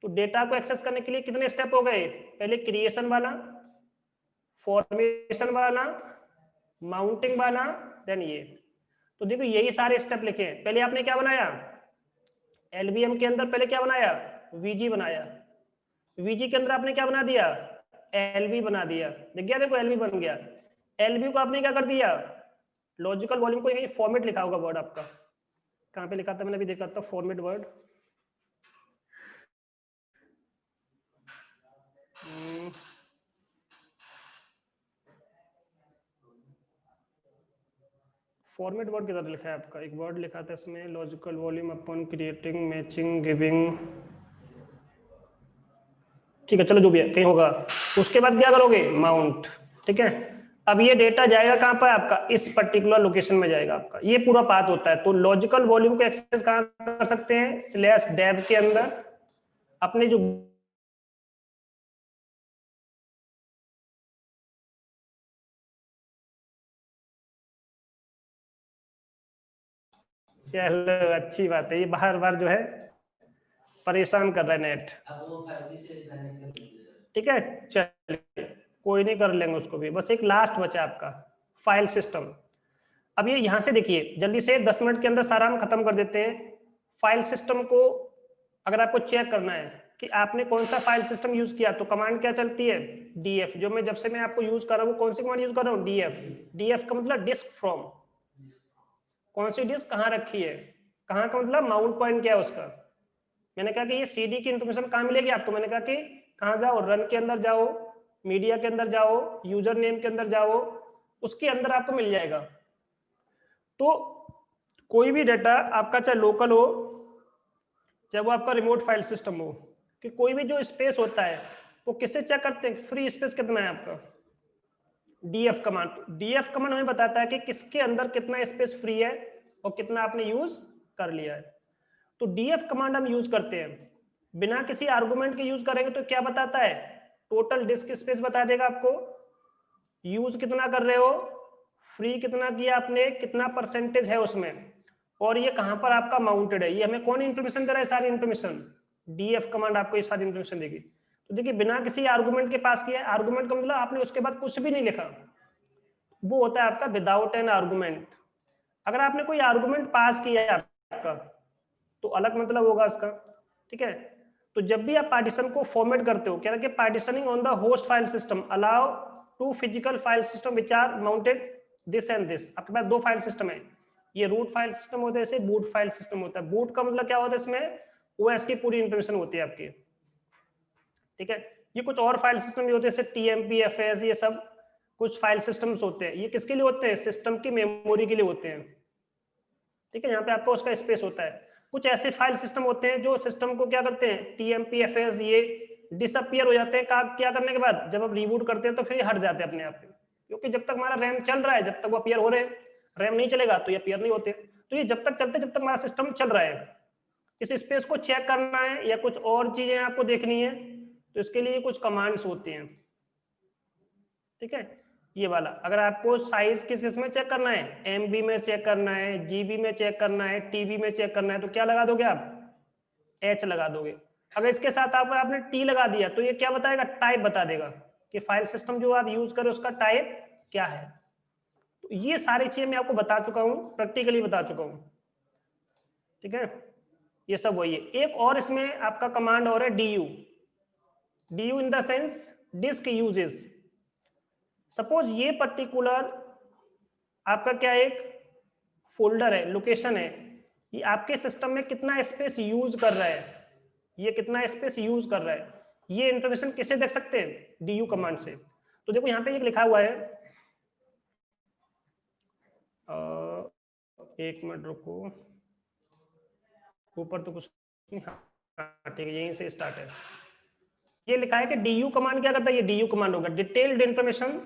तो डेटा को एक्सेस करने के लिए कितने स्टेप हो गए, पहले क्रिएशन वाला, फॉर्मेशन वाला, माउंटिंग वाला, देन ये। तो देखो यही सारे स्टेप लिखे हैं। पहले आपने क्या बनाया, एलबीएम के अंदर पहले क्या बनाया, वीजी बनाया। वीजी के अंदर आपने क्या बना दिया, एलबी बना दिया। देख गया, देखो एलबी बन गया। एलबी को आपने क्या कर दिया, लॉजिकल वॉल्यूम को, यही फॉर्मेट लिखा होगा वर्ड आपका, कहाँ पे लिखा था मैंने अभी देखा था, फॉर्मेट वर्ड, फॉर्मेट वर्ड किधर लिखा है आपका, एक वर्ड लिखा था इसमें, logical volume upon creating, matching, giving. ठीक है, चलो जो भी है कहीं होगा। उसके बाद क्या करोगे, माउंट। ठीक है, अब ये डेटा जाएगा कहाँ पर आपका, इस पर्टिकुलर लोकेशन में जाएगा आपका। ये पूरा पाथ होता है। तो लॉजिकल वॉल्यूम को एक्सेस कहाँ कर सकते हैं, /dev के अंदर अपने जो चलो अच्छी बात है, ये बार बार जो है परेशान कर रहा है नेट। अब वो 5G से कनेक्ट कर दीजिए सर। ठीक है, चलिए कोई नहीं, कर लेंगे उसको भी। बस एक लास्ट बचा आपका, फाइल सिस्टम। अब ये यहाँ से देखिए जल्दी से, 10 मिनट के अंदर सारा हम खत्म कर देते हैं। फाइल सिस्टम को अगर आपको चेक करना है कि आपने कौन सा फाइल सिस्टम यूज किया, तो कमांड क्या चलती है, डीएफ। जो मैं जब से मैं आपको यूज कर रहा हूँ, कौन सी कमांड यूज कर रहा हूँ, डीएफ। डीएफ का मतलब डिस्क फ्रॉम, कौन सी डिस्क कहाँ रखी है, कहाँ का मतलब माउंट पॉइंट क्या है उसका। मैंने कहा कि ये सीडी की इंफॉर्मेशन कहाँ मिलेगी आपको, मैंने कहा कि कहाँ जाओ, रन के अंदर जाओ, मीडिया के अंदर जाओ, यूजर नेम के अंदर जाओ, उसके अंदर आपको मिल जाएगा। तो कोई भी डाटा आपका, चाहे लोकल हो चाहे वो आपका रिमोट फाइल सिस्टम हो, कि कोई भी जो स्पेस होता है वो किससे चेक करते हैं, फ्री स्पेस कितना है आपका, डीएफ कमांड। डीएफ कमांड हमें बताता है कि किसके अंदर कितना स्पेस फ्री है और कितना आपने यूज कर लिया है। तो डीएफ कमांड हम यूज करते हैं, बिना किसी आर्गुमेंट के यूज करेंगे तो क्या बताता है, टोटल डिस्क स्पेस बता देगा आपको, यूज कितना कर रहे हो, फ्री कितना किया आपने, कितना परसेंटेज है उसमें, और ये कहां पर आपका माउंटेड है। ये हमें कौन इंफॉर्मेशन दे रहा है, सारी इंफॉर्मेशन डीएफ कमांड आपको ये सारी इंफॉर्मेशन देगी। तो देखिए बिना किसी आर्गुमेंट के पास किया, आर्गुमेंट का मतलब आपने उसके बाद कुछ भी नहीं लिखा, वो होता है आपका विदाउट एन आर्गुमेंट। अगर आपने कोई आर्गुमेंट पास किया है आपका, तो अलग मतलब होगा इसका। ठीक है, तो जब भी आप पार्टीशन को फॉर्मेट करते हो, क्या है कि partitioning on the host file system allow to physical file system which are mounted this and this. आपके पास दो फाइल सिस्टम है, ये रूट फाइल सिस्टम होता है, इसे बूट फाइल सिस्टम होता है। बूट का मतलब क्या होता है, इसमें ओएस की पूरी इंफॉर्मेशन होती है आपकी। ठीक है, ये कुछ और फाइल सिस्टम भी होते हैं, जैसे टीएमपी, एफएस, ये सब कुछ फाइल सिस्टम्स होते हैं। ये किसके लिए होते हैं, सिस्टम की मेमोरी के लिए होते हैं। ठीक है, यहाँ पे आपको उसका स्पेस होता है। कुछ ऐसे फाइल सिस्टम होते हैं जो सिस्टम को क्या करते हैं, टीएमपी, एफएस, ये डिसअपियर हो जाते हैं। क्या करने के बाद, जब आप रिबूट करते हैं तो फिर हट जाते हैं अपने आप, क्योंकि जब तक हमारा रैम चल रहा है, जब तक वो अपीयर हो रहे हैं, रैम नहीं चलेगा तो ये अपीयर नहीं होते। तो ये जब तक चलते, जब तक हमारा सिस्टम चल रहा है। इस स्पेस को चेक करना है या कुछ और चीजें आपको देखनी है, तो इसके लिए कुछ कमांड्स होती हैं। ठीक है, ये वाला अगर आपको साइज किस में चेक करना है, एमबी में चेक करना है, जीबी में चेक करना है, टीबी में चेक करना है, तो क्या लगा दोगे आप, एच लगा दोगे। अगर इसके साथ आपने टी लगा दिया तो ये क्या बताएगा, टाइप बता देगा कि फाइल सिस्टम जो आप यूज करें उसका टाइप क्या है। तो ये सारी चीजें मैं आपको बता चुका हूं, प्रैक्टिकली बता चुका हूं। ठीक है, ये सब वही है। एक और इसमें आपका कमांड और है, DU. DU in the sense disk uses. Suppose ये पर्टिकुलर आपका क्या एक फोल्डर है, लोकेशन है, ये आपके सिस्टम में कितना स्पेस यूज कर रहा है, ये कितना स्पेस यूज कर रहा है, ये इंफॉर्मेशन किसे देख सकते हैं, डीयू कमांड से। तो देखो यहाँ पे एक लिखा हुआ है एक मिनट रुको, ऊपर तो कुछ नहीं, हाँ ठीक है, यहीं से स्टार्ट है। ये लिखा है कि DU कमांड क्या करता है, ये DU कमांड होगा डिटेल्ड इंफॉर्मेशन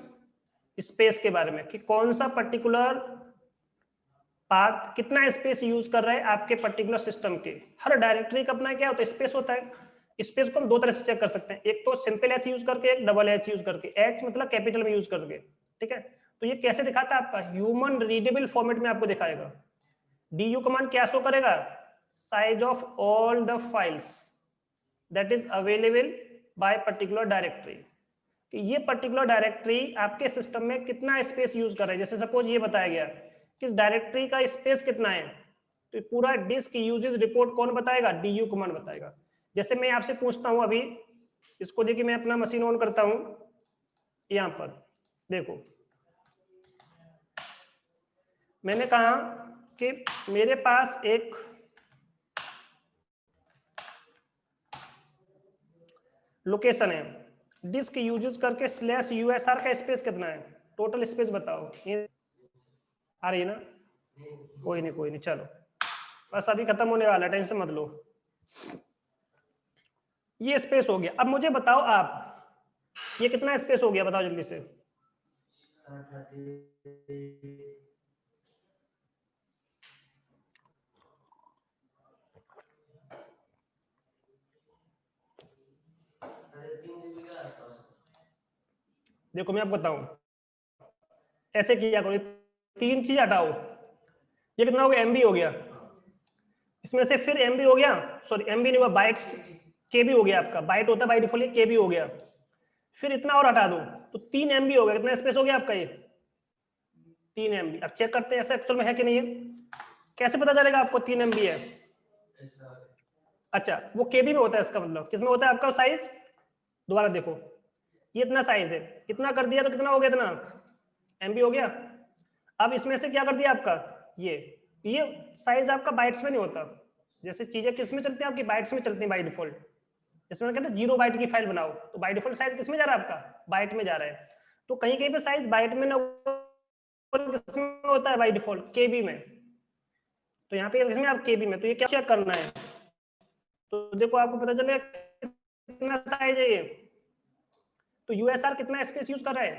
स्पेस के बारे में, कि कौन सा पर्टिकुलर पाथ कितना स्पेस यूज कर रहा है आपके पर्टिकुलर सिस्टम के। हर डायरेक्टरी का अपना क्या होता है, स्पेस होता है। स्पेस को हम दो तरह से चेक कर सकते हैं, एक तो सिंपल H यूज करके, एक डबल H यूज करके। H मतलब कैपिटल में यूज करके, ठीक है। तो ये कैसे दिखाता है आपका, ह्यूमन रीडेबल फॉर्मेट में आपको दिखाएगा। DU कमांड क्या शो करेगा, size of all the files that is available by particular directory, कि ये पर्टिकुलर डायरेक्टरी आपके सिस्टम में कितना स्पेस यूज कर रहा है। जैसे सपोज ये बताया गया कि इस डायरेक्टरी का स्पेस कितना है, तो पूरा डिस्क यूजेज रिपोर्ट कौन बताएगा, DU कमांड बताएगा। जैसे मैं आपसे पूछता हूं अभी, इसको देखिए मैं अपना मशीन ऑन करता हूं, यहां पर देखो मैंने कहा कि मेरे पास एक लोकेशन है, डिस्क यूजेस करके /USR का स्पेस कितना है, टोटल स्पेस बताओ। ये आ रही है ना, कोई नहीं चलो, बस अभी खत्म होने वाला है, टेंशन मत लो। ये स्पेस हो गया। अब मुझे बताओ आप, ये कितना स्पेस हो गया बताओ जल्दी से। देखो मैं आपको बताऊं, ऐसे किया करो, 3 चीज हटाओ। ये कितना हो गया, MB हो गया, इसमें से फिर MB हो गया, सॉरी MB नहीं हुआ, बाइट्स KB हो गया आपका, बाइट होता है बाई डिफॉल्ट, KB हो गया। फिर इतना और हटा दो तो 3 MB हो गया। कितना स्पेस हो गया आपका, ये 3 MB। अब चेक करते हैं ऐसा एक्चुअल में है कि नहीं है। कैसे पता चलेगा आपको 3 MB है, अच्छा वो KB में होता है, इसका मतलब किस में होता है आपका साइज, दोबारा देखो ये इतना साइज है, इतना कर दिया तो कितना हो गया, इतना MB हो गया। अब इसमें से क्या कर दिया आपका, ये साइज आपका बाइट्स में नहीं होता। जैसे चीजें किस में चलती है आपकी, बाइट्स में चलती है बाई डिफॉल्ट। इसमें कहते हैं 0 बाइट की फाइल बनाओ, तो बाई डिफॉल्ट साइज किस में जा रहा है आपका, बाइट में जा रहा है। तो कहीं कहीं पे साइज बाइट में ना किसमें होता है बाई डिफॉल्ट, KB में। तो यहाँ पे इसमें आप KB में, तो ये क्या चेक करना है, तो देखो आपको पता चले कितना साइज है ये। तो USR कितना स्पेस यूज कर रहा है,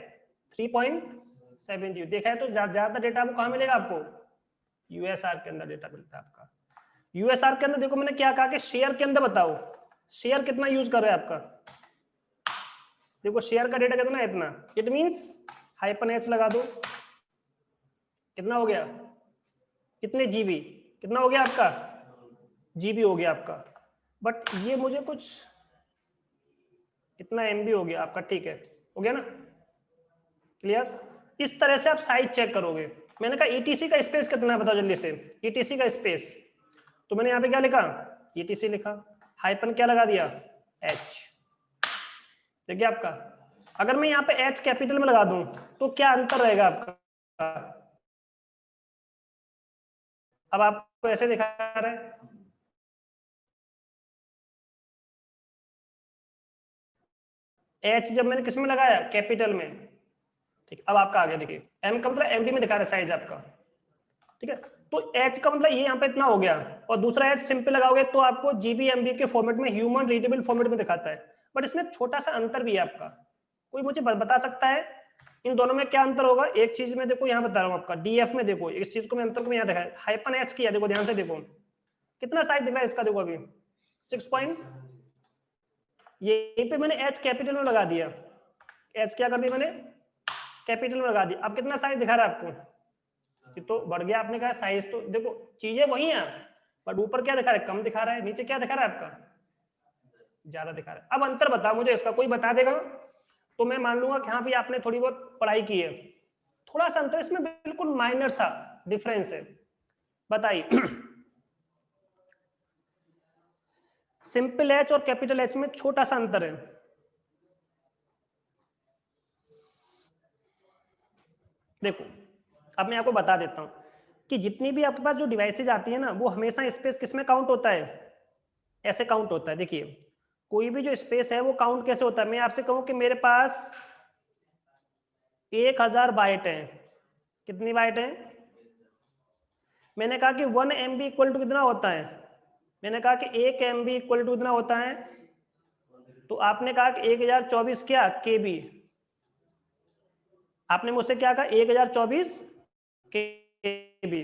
3.70। देखा है तो ज्यादा डेटा आपको कहाँ मिलेगा, आपको USR के अंदर डेटा मिलता है आपका। USR के अंदर देखो मैंने क्या कहा कि शेयर के अंदर बताओ, शेयर कितना यूज कर रहा है आपका। देखो शेयर का डेटा कितना है, इतना, इट मींस -H लगा दो, कितना हो गया, कितने GB, कितना हो गया आपका, GB हो गया आपका। बट ये मुझे कुछ इतना MB हो गया आपका, ठीक है, हो गया ना, क्लियर। इस तरह से आप साइज चेक करोगे। मैंने कहा ETC का स्पेस कितना है बताओ जल्दी से, ETC का स्पेस। तो मैंने यहाँ पे क्या लिखा, ETC लिखा, हाइपन क्या लगा दिया, H। देखिए आपका, अगर मैं यहाँ पे H कैपिटल में लगा दूं तो क्या अंतर रहेगा आपका। अब आपको ऐसे दिखा रहा है, H जब मैंने किस में लगाया, कैपिटल में, ठीक। अब आपका आ गया, देखिए M का मतलब MB में दिखा रहा है साइज आपका, ठीक है। तो H का मतलब ये यहाँ पे इतना हो गया, और दूसरा H सिंपल लगाओगे तो आपको GB MB के फॉर्मेट में, ह्यूमन रीडेबल फॉर्मेट में दिखाता है। बट इसमें छोटा सा अंतर भी है आपका, कोई मुझे बता सकता है इन दोनों में क्या अंतर होगा। एक चीज में देखो यहाँ बता रहा हूँ आपका, DF में देखो, इस चीज को मैं अंतर को यहाँ दिखाया, -H किया, देखो ध्यान से देखो कितना साइज दिख रहा है इसका, देखो अभी 6 यहीं पे मैंने H कैपिटल में लगा दिया, H क्या कर दिया मैंने, कैपिटल में लगा दिया। अब कितना साइज दिखा रहा है आपको, तो बढ़ गया। आपने कहा साइज, तो देखो चीजें वही हैं, बट ऊपर क्या दिखा रहा है, कम दिखा रहा है, नीचे क्या दिखा रहा है आपका, ज्यादा दिखा रहा है। अब अंतर बताओ मुझे इसका, कोई बता देगा तो मैं मान लूंगा कि हाँ भी आपने थोड़ी बहुत पढ़ाई की है। थोड़ा सा अंतर इसमें, बिल्कुल माइनर सा डिफरेंस है, बताइए। सिंपल H और कैपिटल H में छोटा सा अंतर है। देखो अब मैं आपको बता देता हूं कि जितनी भी आपके पास जो डिवाइसेज आती है ना, वो हमेशा स्पेस किस में काउंट होता है, ऐसे काउंट होता है। देखिए कोई भी जो स्पेस है वो काउंट कैसे होता है, मैं आपसे कहूं कि मेरे पास 1000 बाइट है, कितनी बाइट है, मैंने कहा कि 1 MB इक्वल टू कितना होता है, मैंने कहा कि 1 MB इक्वल टू कितना होता है, तो आपने कहा कि 1024 क्या KB, आपने मुझसे क्या कहा 1024 KB।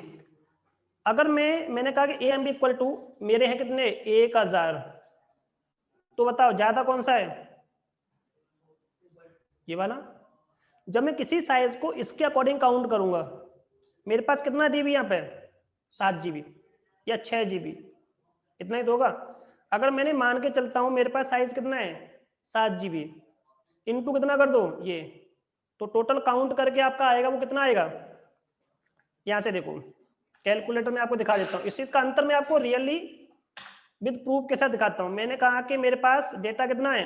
अगर मैंने कहा कि AMB इक्वल टू मेरे हैं कितने 1000, तो बताओ ज्यादा कौन सा है, ये वाला। जब मैं किसी साइज को इसके अकॉर्डिंग काउंट करूंगा, मेरे पास कितना जीबी यहाँ पे 7 GB या 6 GB, इतना ही तो होगा। अगर मैंने मान के चलता हूं मेरे पास साइज कितना है 7 GB, इनटू कितना कर दो ये, तो टोटल काउंट करके आपका आएगा वो कितना आएगा, यहां से देखो कैलकुलेटर में आपको दिखा देता हूं। इस चीज का अंतर मैं आपको रियली विद प्रूफ के साथ दिखाता हूं। मैंने कहा कि मेरे पास डेटा कितना है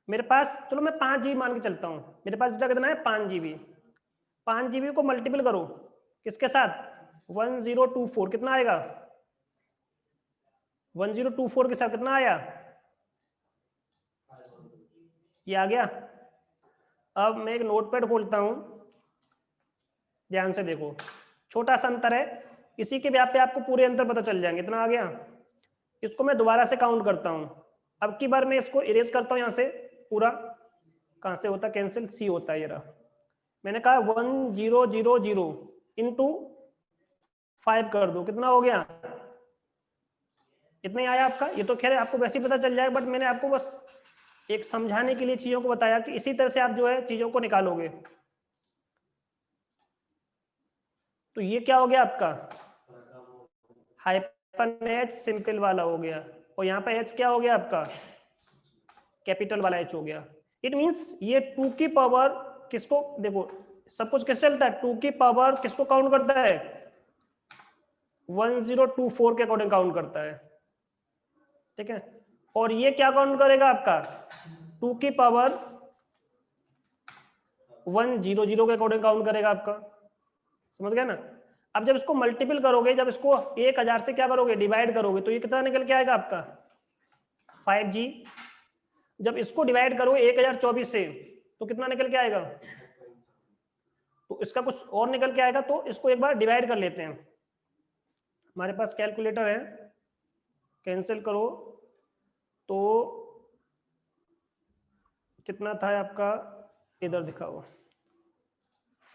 मेरे पास, चलो मैं 5 GB मान के चलता हूं, मेरे पास डेटा कितना है 5 GB। 5 GB को मल्टीपल करो किसके साथ 1024, कितना आएगा 1024 के साथ कितना आया, ये आ गया। अब मैं एक नोटपैड खोलता हूं, ध्यान से देखो छोटा सा अंतर है, इसी के ब्याह पे आपको पूरे अंतर पता चल जाएंगे। इतना आ गया, इसको मैं दोबारा से काउंट करता हूं। अब की बार मैं इसको इरेज करता हूं, यहां से पूरा कहां से होता कैंसिल, सी होता है ये रहा। मैंने कहा 1000 इंटू 5 कर दो, कितना हो गया, इतना ही आया आपका। ये तो खैर आपको वैसे ही पता चल जाएगा, बट मैंने आपको बस एक समझाने के लिए चीजों को बताया कि इसी तरह से आप जो है चीजों को निकालोगे। तो ये क्या हो गया आपका हाइपन H सिंपल वाला हो गया, और यहाँ पे H क्या हो गया आपका कैपिटल वाला H हो गया। इट मींस ये 2 की पावर किसको, देखो सब कुछ किससे चलता है, 2 की पावर किसको काउंट करता है 1024 के अकॉर्डिंग काउंट करता है, ठीक है। और ये क्या काउंट करेगा आपका 2 की पावर 100 के अकॉर्डिंग काउंट करेगा आपका, समझ गया ना। अब जब इसको मल्टीपल करोगे, जब इसको 1000 से क्या करोगे डिवाइड करोगे, तो ये कितना निकल के आएगा आपका 5G। जब इसको डिवाइड करोगे 1024 से, तो कितना निकल के आएगा, तो इसका कुछ और निकल के आएगा। तो इसको एक बार डिवाइड कर लेते हैं, हमारे पास कैलकुलेटर है, कैंसिल करो तो कितना था आपका, इधर दिखाओ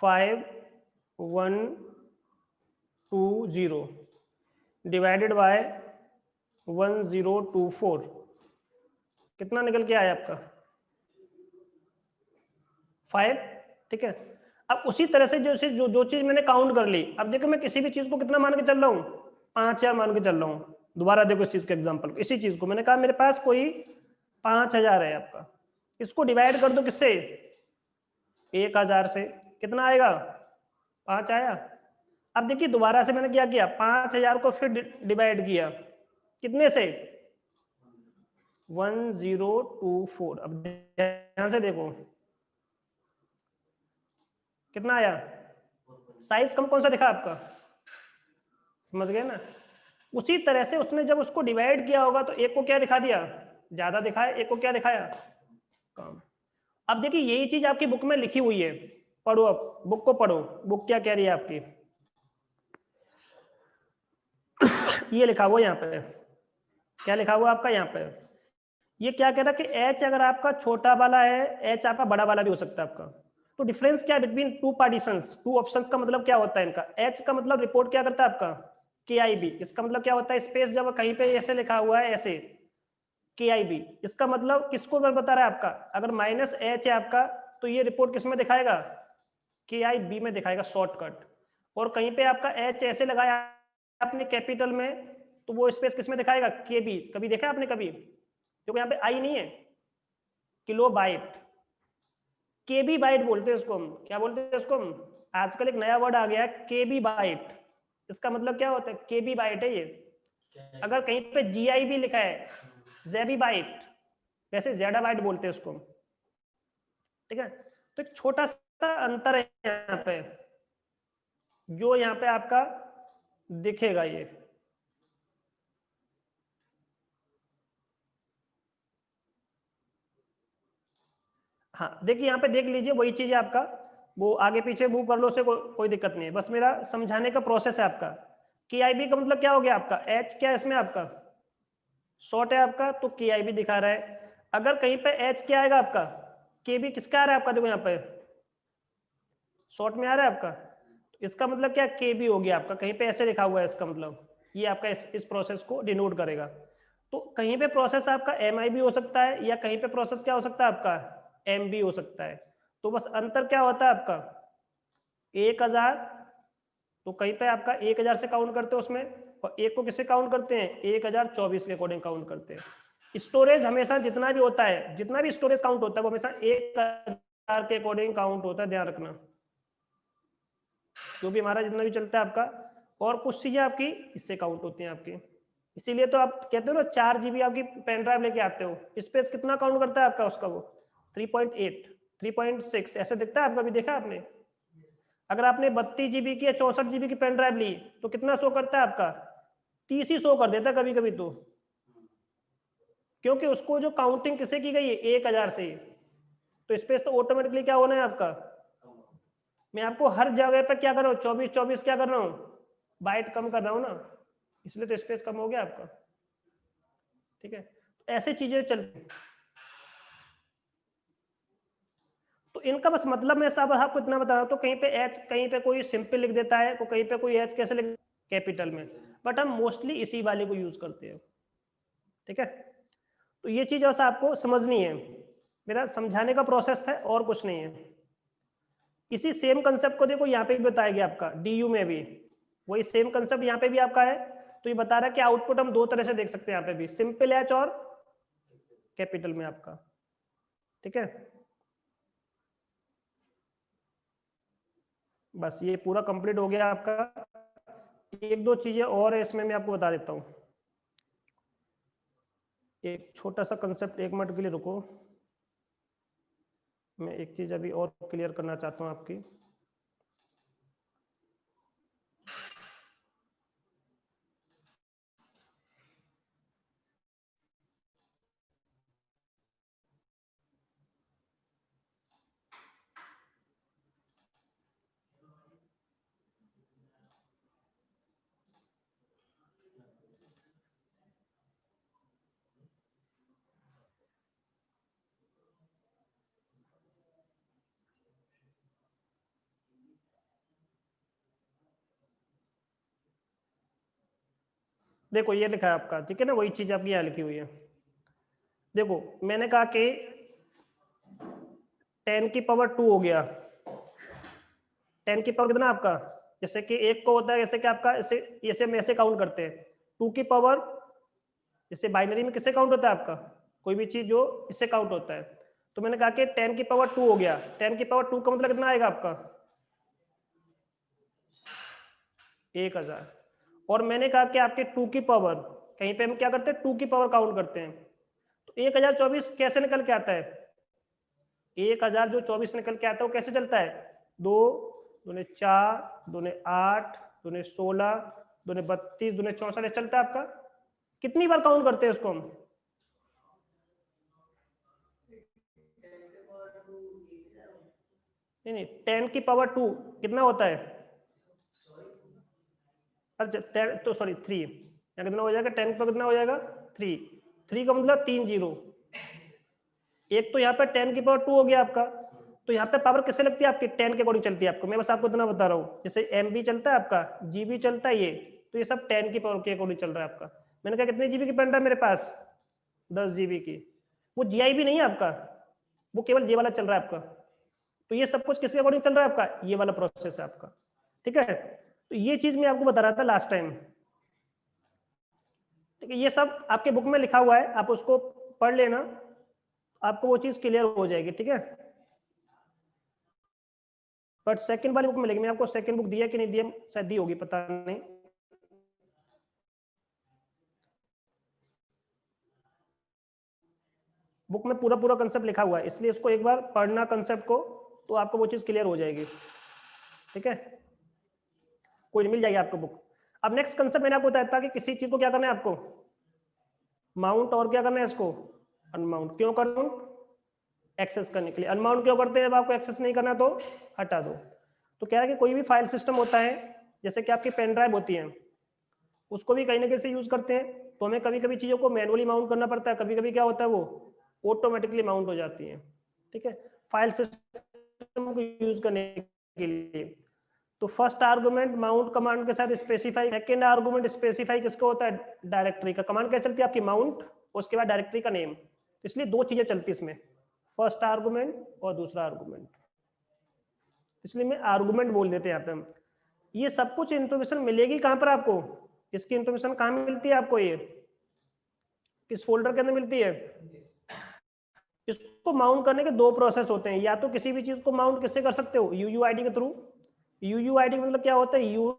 5120 डिवाइडेड बाय 1024, कितना निकल के आया आपका 5, ठीक है। अब उसी तरह से जो चीज मैंने काउंट कर ली, अब देखो मैं किसी भी चीज को कितना मान के चल रहा हूँ 5000 मान के चल रहा हूँ। दोबारा देखो इस चीज का एग्जांपल, इसी चीज को मैंने कहा मेरे पास कोई 5000 है आपका, इसको डिवाइड कर दो किससे 1000 से, कितना आएगा 5 आया। अब देखिए दोबारा से मैंने क्या किया 5000 को फिर डिवाइड किया कितने से 1024। अब ध्यान से देखो कितना आया, साइज कम कौन सा दिखा आपका, समझ गए ना। उसी तरह से उसने जब उसको डिवाइड किया होगा तो एक को क्या दिखा दिया ज्यादा दिखाया, एक को क्या दिखाया कम। अब देखिए यही चीज आपकी बुक में लिखी हुई है, पढ़ो अब बुक को पढ़ो, बुक क्या कह रही है आपकी ये लिखा हुआ यहाँ पे, क्या लिखा हुआ आपका यहाँ पे, ये क्या कह रहा है कि H अगर आपका छोटा वाला है, H आपका बड़ा वाला भी हो सकता है आपका। तो डिफरेंस क्या है between two partitions, two options का मतलब क्या होता है इनका, H का मतलब रिपोर्ट क्या करता है आपका KIB, इसका मतलब क्या होता है स्पेस, जब कहीं पे ऐसे लिखा हुआ है ऐसे KIB, इसका मतलब किसको बता रहा है आपका, अगर -H है आपका तो ये रिपोर्ट किस में दिखाएगा KIB में दिखाएगा शॉर्टकट। और कहीं पे आपका H ऐसे लगाया आपने कैपिटल में, तो वो स्पेस किस में दिखाएगा KB। कभी देखा आपने कभी, देखो यहाँ पे आई नहीं है, किलो बाइट, KB बाइट बोलते हैं उसको हम, क्या बोलते हैं उसको हम, आजकल एक नया वर्ड आ गया है KB बाइट। इसका मतलब क्या होता है KB बाइट है ये। अगर कहीं पे GIB लिखा है जेबी बाइट, वैसे जेडा बाइट बोलते हैं उसको, ठीक है। तो एक छोटा सा अंतर है यहाँ पे, जो यहाँ पे आपका दिखेगा ये, हाँ देखिए यहाँ पे देख लीजिए वही चीज है आपका वो आगे पीछे मूव कर लो, से कोई दिक्कत नहीं है, बस मेरा समझाने का प्रोसेस है आपका। KIB का मतलब क्या हो गया आपका, H क्या है इसमें आपका, शॉर्ट है आपका, तो KIB दिखा रहा है। अगर कहीं पे H क्या आएगा आपका, KB किसका आ रहा है आपका, देखो यहाँ पे शॉर्ट में आ रहा है आपका, तो इसका मतलब क्या, KB हो गया आपका, कहीं पे ऐसे लिखा हुआ है, इसका मतलब ये आपका इस प्रोसेस को डिनोट करेगा। तो कहीं पे प्रोसेस आपका MI भी हो सकता है, या कहीं पे प्रोसेस क्या हो सकता है आपका, MB हो सकता है। तो बस अंतर क्या होता है आपका 1000, तो कहीं पे आपका 1000 से काउंट करते हैं उसमें, और एक को किससे काउंट करते हैं, 1024 के अकॉर्डिंग काउंट करते हैं। स्टोरेज हमेशा जितना भी होता है, जितना भी स्टोरेज काउंट होता है वो हमेशा 1000 के अकॉर्डिंग काउंट होता है, ध्यान रखना। जो भी हमारा जितना भी चलता है आपका, और कुछ चीजें आपकी इससे काउंट होती हैं आपकी। इसीलिए तो आप कहते हो ना 4 GB आपकी पेन ड्राइव लेके आते हो, स्पेस कितना काउंट करता है आपका उसका, वो 3.8 3.6 ऐसे दिखता है आपका, भी देखा आपने। अगर आपने 32 GB की या 64 GB की पेन ड्राइव ली तो कितना शो करता है आपका, 30 ही शो कर देता है कभी कभी तो, क्योंकि उसको जो काउंटिंग किससे की गई है, 1000 से। तो स्पेस तो ऑटोमेटिकली क्या होना है आपका, मैं आपको हर जगह पर क्या कर रहा हूँ, 24 क्या कर रहा हूँ, बाइट कम कर रहा हूँ ना, इसलिए तो स्पेस कम हो गया आपका। ठीक है, ऐसी चीजें चलती हैं। तो इनका बस मतलब मैं सब आपको इतना बता रहा हूँ। तो कहीं पे H कहीं पे कोई सिंपल लिख देता है, तो कहीं पे कोई H कैसे लिख, कैपिटल में, बट हम मोस्टली इसी वाले को यूज करते हैं। ठीक है, तो ये चीज बस आपको समझनी है, मेरा समझाने का प्रोसेस था और कुछ नहीं है। इसी सेम कंसेप्ट को देखो यहाँ पे भी बताया गया आपका, DU में भी वही सेम कंसेप्ट यहाँ पे भी आपका है। तो ये बता रहा है कि आउटपुट हम 2 तरह से देख सकते हैं यहाँ पे भी, सिंपल H और कैपिटल में आपका। ठीक है, बस ये पूरा कंप्लीट हो गया आपका। एक दो चीजें और है इसमें, मैं आपको बता देता हूँ। एक छोटा सा कंसेप्ट, 1 मिनट के लिए रुको, मैं एक चीज अभी और क्लियर करना चाहता हूँ आपकी। देखो ये लिखा है आपका, ठीक है ना, वही चीज आपकी यहाँ लिखी हुई है। देखो मैंने कहा कि 10 की पावर 2 हो गया, 10 की पावर कितना आपका, जैसे कि एक को होता है जैसे कि आपका ऐसे हम ऐसे काउंट करते हैं, 2 की पावर, जैसे बाइनरी में किससे काउंट होता है आपका, कोई भी चीज जो इससे काउंट होता है। तो मैंने कहा कि 10 की पावर 2 हो गया, 10 की पावर 2 का मतलब कितना आएगा आपका 1000। और मैंने कहा कि आपके 2 की पावर, कहीं पे हम क्या करते हैं 2 की पावर काउंट करते हैं, तो 1024 कैसे निकल के आता है, 1000 जो 24 निकल के आता है वो कैसे चलता है, 2 दूने 4 दूने 8 दूने 16 दूने 32 दूने 64 चलता है आपका। कितनी बार काउंट करते हैं उसको हम, नहीं 10 की पावर 2 कितना होता है, अच्छा 10 तो सॉरी 3, यहाँ कितना हो जाएगा, 10 पर कितना हो जाएगा 3, 3 का मतलब 3 जीरो। एक तो यहाँ पे 10 की पावर 2 हो गया आपका, तो यहाँ पे पावर किससे लगती है आपकी, 10 के अकॉर्डिंग चलती है आपको। मैं बस आपको इतना बता रहा हूँ, जैसे MB चलता है आपका, GB चलता है ये, तो ये सब 10 की पावर के अकॉर्डिंग चल रहा है आपका। मैंने कहा कितने GB की पेन ड्राइव मेरे पास, 10 GB की, वो GIB नहीं है आपका, वो केवल ये वाला चल रहा है आपका। तो ये सब कुछ किसके अकॉर्डिंग चल रहा है आपका, ये वाला प्रोसेस है आपका। ठीक है, तो ये चीज मैं आपको बता रहा था लास्ट टाइम। ठीक है, ये सब आपके बुक में लिखा हुआ है, आप उसको पढ़ लेना, आपको वो चीज क्लियर हो जाएगी। ठीक है, बट सेकंड वाली बुक में लेकिन मैं आपको सेकंड बुक दिया कि नहीं दिया, शायद दी होगी, पता नहीं। बुक में पूरा पूरा कंसेप्ट लिखा हुआ है, इसलिए इसको एक बार पढ़ना कंसेप्ट को, तो आपको वो चीज क्लियर हो जाएगी। ठीक है, कोई नहीं, मिल जाएगी आपको बुक। अब नेक्स्ट कंसेप्ट मैंने आपको बताया था कि किसी चीज को क्या करना है आपको, माउंट, और क्या करना है इसको अनमाउंट। क्यों करूं, एक्सेस करने के लिए। अनमाउंट क्यों करते हैं? जब आपको एक्सेस नहीं करना तो हटा दो। तो क्या है कि कोई भी फाइल सिस्टम होता है, जैसे कि आपकी पेन ड्राइव होती है, उसको भी कहीं ना कहीं से यूज करते हैं, तो हमें कभी कभी चीज़ों को मैनुअली माउंट करना पड़ता है, कभी कभी क्या होता है वो ऑटोमेटिकली माउंट हो जाती है। ठीक है, फाइल सिस्टम को यूज करने के लिए। तो फर्स्ट आर्गुमेंट माउंट कमांड के साथ स्पेसिफाई, सेकेंड आर्गुमेंट स्पेसिफाई किसको होता है? डायरेक्टरी का। कमांड क्या चलती है आपकी? माउंट, उसके बाद डायरेक्टरी का नेम। तो इसलिए दो चीजें चलती है इसमें, फर्स्ट आर्गुमेंट और दूसरा आर्गुमेंट, इसलिए मैं आर्गुमेंट बोल देते हैं यहाँ पे हम। ये सब कुछ इंफॉर्मेशन मिलेगी कहाँ पर आपको? इसकी इंफॉर्मेशन कहाँ मिलती है आपको? ये किस फोल्डर के अंदर मिलती है? इसको माउंट करने के दो प्रोसेस होते हैं, या तो किसी भी चीज को माउंट किससे कर सकते हो? यूयूआईडी के थ्रू। यूयूआईडी मतलब क्या होता है? यू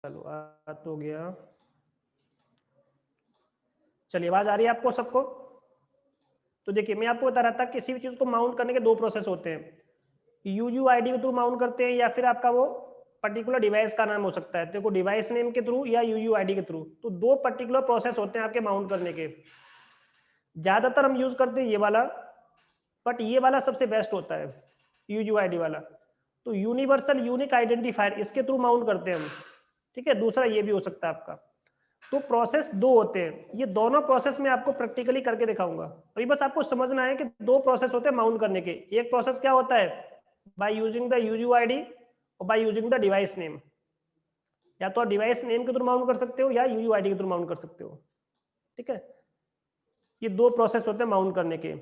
चलो आ तो गया। चलिए, आवाज आ रही है आपको सबको? तो देखिए, मैं आपको बता रहा था किसी भी चीज को माउंट करने के दो प्रोसेस होते हैं। यूयूआईडी के थ्रू माउंट करते हैं, या फिर आपका वो पर्टिकुलर डिवाइस का नाम हो सकता है, तो डिवाइस नेम के थ्रू या यूयूआईडी के थ्रू। तो दो पर्टिकुलर प्रोसेस होते हैं आपके माउंट करने के। ज्यादातर हम यूज करते हैं ये वाला, बट ये वाला सबसे बेस्ट होता है, यूयूआईडी वाला। तो यूनिवर्सल यूनिक आइडेंटिफायर, इसके थ्रू माउंट करते हैं हम। ठीक है, दूसरा ये भी हो सकता है आपका। तो प्रोसेस दो होते हैं, ये दोनों प्रोसेस मैं आपको प्रैक्टिकली करके दिखाऊंगा। अभी बस आपको समझना है कि दो प्रोसेस होते हैं माउंट करने के। एक प्रोसेस क्या होता है? बाय यूजिंग द यूयूआईडी और by using the device name. या तो डिवाइस नेम के थ्रू माउंट कर सकते हो या यूयूआईडी के थ्रू माउंट कर सकते हो। ठीक है, ये दो प्रोसेस होते हैं माउंट करने के।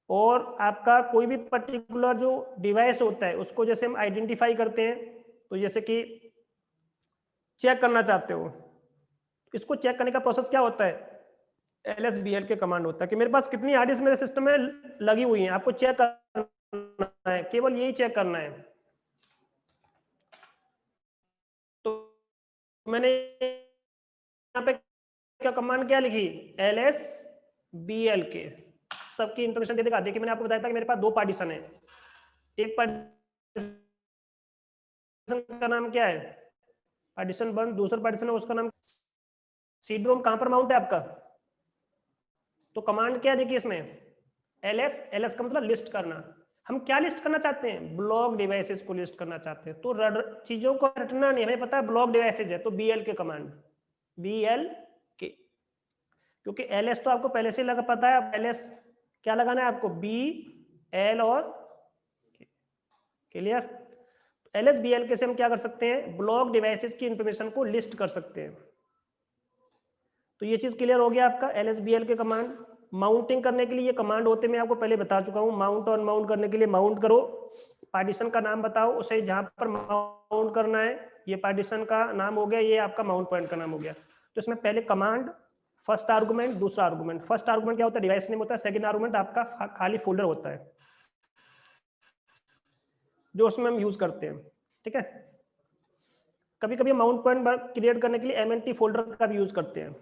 और आपका कोई भी पर्टिकुलर जो डिवाइस होता है उसको जैसे हम आइडेंटिफाई करते हैं, तो जैसे कि चेक करना चाहते हो, इसको चेक करने का प्रोसेस क्या होता है? LSBL के कमांड होता है कि मेरे पास कितनी हार्ड डिस्क मेरे सिस्टम में लगी हुई है, आपको चेक करना है, केवल यही चेक करना है। तो मैंने यहाँ पे क्या कमांड क्या लिखी? LSBL के, सबकी इंफॉर्मेशन दे देगा। देखिए, मैंने आपको बताया था कि मेरे पास दो पार्टीशन है। एक पार्टीशन का नाम क्या है? पार्टीशन 1। दूसरा पार्टीशन है उसका नाम सीड रोम। कहां पर माउंट है आपका? तो कमांड क्या है देखिए इसमें? LS का मतलब लिस्ट करना। हम क्या लिस्ट करना चाहते हैं? ब्लॉक डिवाइसेस को लिस्ट करना चाहते हैं। तो चीजों को रटना नहीं, हमें पता है ब्लॉक डिवाइसेज है, तो BL के कमांड, BL के। क्योंकि LS तो आपको पहले से लगा पता है, अब LS क्या लगाना है आपको? BL और क्लियर। LSBL के से हम क्या कर सकते हैं? ब्लॉक डिवाइसेस की इंफॉर्मेशन को लिस्ट कर सकते हैं। तो ये चीज क्लियर हो गया आपका LSBL के कमांड। माउंटिंग करने के लिए ये कमांड होते मैं आपको पहले बता चुका हूँ। माउंट और अनमाउंट करने के लिए माउंट करो, पार्टीशन का नाम बताओ उसे जहां पर माउंट करना है, ये पार्टीशन का नाम हो गया, ये आपका माउंट पॉइंट का नाम हो गया। तो इसमें पहले कमांड, फर्स्ट आर्गुमेंट, दूसरा आर्गुमेंट। फर्स्ट आर्गुमेंट क्या होता है? डिवाइस नेम होता है। सेकंड आर्गुमेंट आपका खाली फोल्डर होता है जो उसमें हम यूज करते हैं। ठीक है, कभी कभी माउंट पॉइंट क्रिएट करने के लिए MNT फोल्डर का भी यूज करते हैं।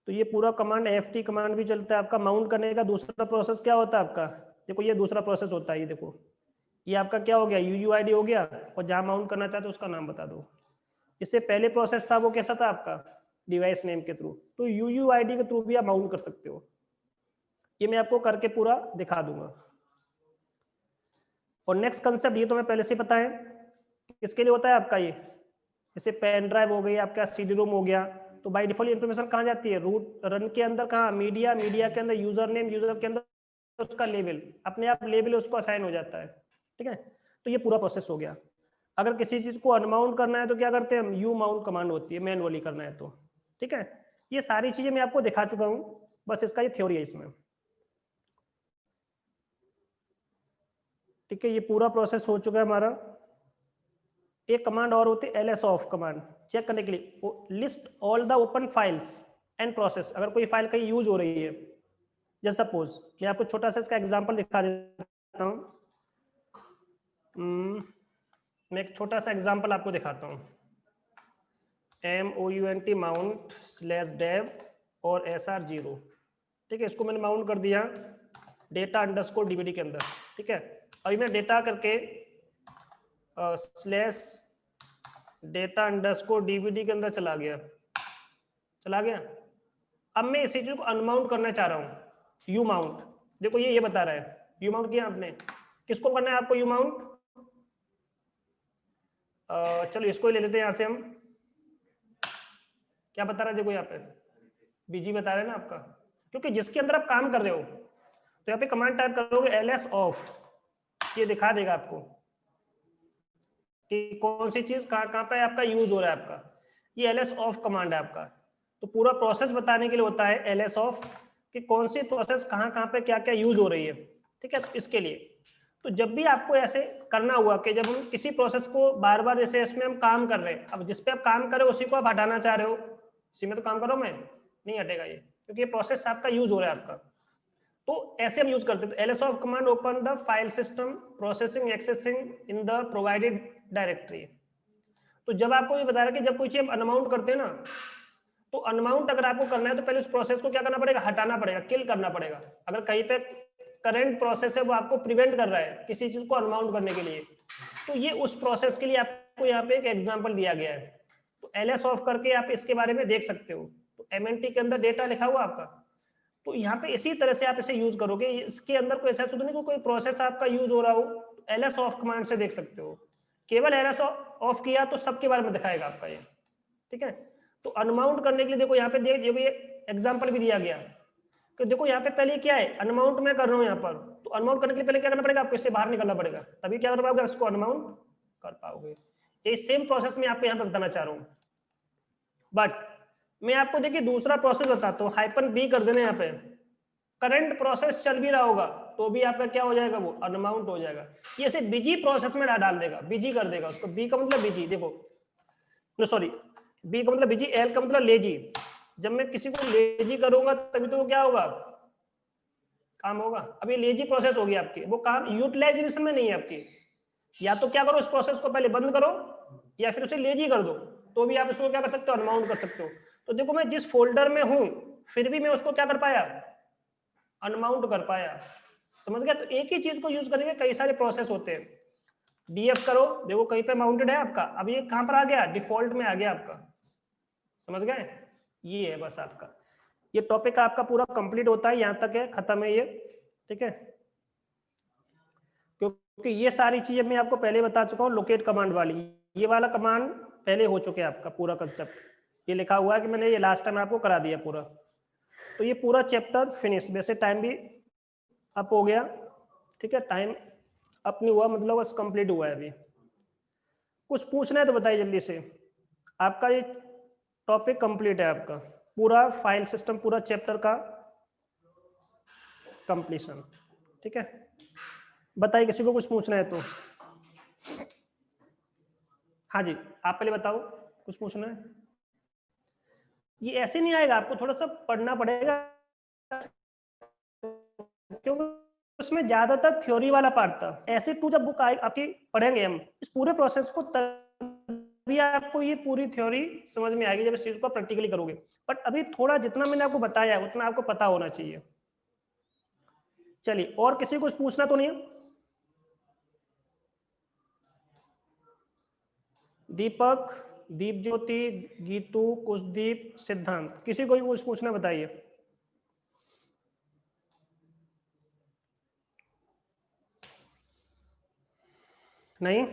तो ये पूरा कमांड FT कमांड भी चलता है आपका। माउंट करने का दूसरा प्रोसेस क्या होता है आपका? देखो, ये दूसरा प्रोसेस होता है। ये देखो, ये आपका क्या हो गया? UUID हो गया, और जहां माउंट करना चाहते हो उसका नाम बता दो। इससे पहले प्रोसेस था वो कैसा था आपका? डिवाइस नेम के थ्रू। तो UUID के थ्रू भी आप माउंट कर सकते हो। ये मैं आपको करके पूरा दिखा दूंगा। और नेक्स्ट कंसेप्ट, ये तो मैं पहले से पता है किसके लिए होता है आपका। ये जैसे पेन ड्राइव हो गई, आपका CD रोम हो गया, तो बाय डिफॉल्ट इन्फॉर्मेशन कहाँ जाती है? रूट रन के अंदर। कहाँ? मीडिया, मीडिया के अंदर यूजर नेम, यूजर के अंदर उसका लेवल, अपने आप लेवल उसको असाइन हो जाता है। ठीक है, तो ये पूरा प्रोसेस हो गया। अगर किसी चीज को अनमाउंट करना है तो क्या करते हैं हम? यू माउंट कमांड होती है, मैनुअली करना है तो। ठीक है, ये सारी चीजें मैं आपको दिखा चुका हूँ, बस इसका ये थ्योरी है इसमें। ठीक है, ये पूरा प्रोसेस हो चुका है हमारा। एक कमांड और होती है ls ऑफ कमांड, चेक करने के लिए list all the open files and process. अगर कोई फाइल कहीं यूज हो रही है, जैसे सपोज मैं आपको छोटा सा इसका एग्जांपल दिखा देता हूँ। मैं एक छोटा सा एग्जांपल आपको दिखाता हूँ। mount माउंट /dev और sr0, ठीक है, इसको मैंने माउंट कर दिया डेटा अंडरस्कोर dvd के अंदर। ठीक है, अभी मैं डेटा करके स्लैश डेटा अंडरस्कोर dvd के अंदर चला गया। अब मैं इसी चीज को अनमाउंट करना चाह रहा हूँ, यू माउंट। देखो ये बता रहा है, यू माउंट किया आपने, किसको करना है आपको यू माउंट? चलो इसको ही ले लेते हैं यहाँ से हम। क्या बता रहा है, देखो यहाँ पे बीजी बता रहे हैं ना आपका, क्योंकि जिसके अंदर आप काम कर रहे हो, तो यहाँ पे कमांड टाइप करोगे ls ऑफ, ये दिखा देगा आपको कि कौन सी चीज कहाँ पे आपका यूज हो रहा है आपका। ये ls ऑफ कमांड है आपका। तो पूरा प्रोसेस बताने के लिए होता है ls ऑफ, कि कौन सी प्रोसेस कहाँ पे क्या क्या यूज हो रही है। ठीक है, तो इसके लिए तो जब भी आपको ऐसे करना हुआ कि जब हम किसी प्रोसेस को बार बार, जैसे इसमें हम काम कर रहे हैं, अब जिस पे आप काम कर रहे हो उसी को आप हटाना चाह रहे हो, इसी में तो काम करो, मैं नहीं हटेगा ये, क्योंकि ये प्रोसेस आपका यूज हो रहा है आपका। तो ऐसे हम यूज करते हैं। तो ls of command open the file system processing accessing in the provided directory. तो जब आपको ये बता रहा है कि जब कोई चीज हम अनमाउंट करते हैं ना, तो अनमाउंट अगर आपको करना है तो पहले उस प्रोसेस को क्या करना पड़ेगा, हटाना पड़ेगा, किल करना पड़ेगा। अगर कहीं पे करंट प्रोसेस है वो आपको प्रिवेंट कर रहा है किसी चीज को अनमाउंट करने के लिए, तो ये उस प्रोसेस के लिए आपको यहाँ पे एक एग्जांपल दिया गया है। तो ls ऑफ करके आप इसके बारे में देख सकते हो। तो mnt के अंदर डेटा लिखा हुआ आपका, तो यहाँ पे इसी तरह से आप इसे यूज करोगे। इसके अंदर कोई ऐसा तो नहीं कि कोई प्रोसेस आपका यूज हो रहा हो, तो ls ऑफ कमांड से देख सकते हो। केवल ls ऑफ किया तो सबके बारे में दिखाएगा आपका ये। ठीक है, तो अनमाउंट करने के लिए देखो यहाँ पे देखो ये एग्जांपल भी दिया गया। तो देखो यहाँ पे पहले क्या है, अनमाउंट मैं कर रहा हूँ यहाँ पर, तो अनमाउंट करने के लिए पहले क्या करना पड़ेगा, आपको इससे बाहर निकलना पड़ेगा, तभी क्या कर पाओगे, इसको अनमाउंट कर पाओगे। ये सेम प्रोसेस मैं आपको यहाँ पे बताना चाह रहा हूँ। बट मैं आपको देखिए दूसरा प्रोसेस बताता हूँ, -b कर देना यहाँ पे। करंट प्रोसेस चल भी रहा होगा तो भी आपका क्या हो जाएगा, वो अनमाउंट हो जाएगा। ये सिर्फ बिजी प्रोसेस में डाल देगा, बिजी कर देगा उसको। बी का मतलब बिजी, देखो सॉरी, बी का मतलब बिजी, एल का मतलब लेजी। जब मैं किसी को लेजी करूंगा तभी तो वो क्या होगा, काम होगा। अब ये लेजी प्रोसेस होगी आपकी, वो काम यूटिलाइजेशन में नहीं है आपकी। या तो क्या करो, उस प्रोसेस को पहले बंद करो या फिर उसे लेजी कर दो, तो भी आप इसको क्या कर सकते हो, अनमाउंट कर सकते हो। तो देखो मैं जिस फोल्डर में हूं फिर भी मैं उसको क्या कर पाया, अनमाउंट कर पाया। समझ गया? तो एक ही चीज को यूज करने के कई सारे प्रोसेस होते हैं। डीएफ करो, देखो कहीं पे माउंटेड है आपका, अब ये कहां पर आ गया, डिफॉल्ट में आ गया आपका। समझ गए? ये है बस आपका, ये टॉपिक आपका पूरा कंप्लीट होता है, यहां तक है, खत्म है ये। ठीक है, क्योंकि ये सारी चीजें मैं आपको पहले बता चुका हूँ। लोकेट कमांड वाली, ये वाला कमांड पहले हो चुके हैं आपका पूरा कंसेप्ट, ये लिखा हुआ है कि मैंने ये लास्ट टाइम आपको करा दिया पूरा। तो ये पूरा चैप्टर फिनिश। वैसे टाइम भी अप हो गया, ठीक है, टाइम अप नहीं हुआ, मतलब बस कंप्लीट हुआ है अभी। कुछ पूछना है तो बताइए जल्दी से। आपका ये टॉपिक कंप्लीट है, आपका पूरा फाइल सिस्टम, पूरा चैप्टर का कंप्लीशन। ठीक है, बताइए किसी को कुछ पूछना है तो। हाँ जी, आप पहले बताओ, कुछ पूछना है? ये ऐसे नहीं आएगा, आपको थोड़ा सा पढ़ना पड़ेगा, क्योंकि उसमें ज्यादातर थ्योरी वाला पार्ट था। ऐसे टू जब बुक आपकी पढ़ेंगे हम इस पूरे प्रोसेस को, तभी आपको ये पूरी थ्योरी समझ में आएगी जब इस चीज को प्रैक्टिकली करोगे। बट अभी थोड़ा जितना मैंने आपको बताया उतना आपको पता होना चाहिए। चलिए, और किसी को कुछ पूछना तो नहीं है? दीपक, दीप ज्योति, गीतू, कुशदीप, सिद्धांत, किसी को भी कुछ पूछना बताइए। नहीं?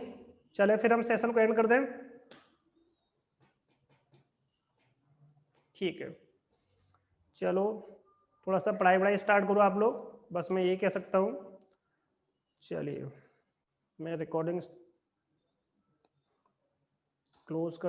चले फिर हम सेशन को एंड कर दें। ठीक है, चलो थोड़ा सा पढ़ाई स्टार्ट करो आप लोग, बस मैं ये कह सकता हूँ। चलिए मैं रिकॉर्डिंग क्लोज कर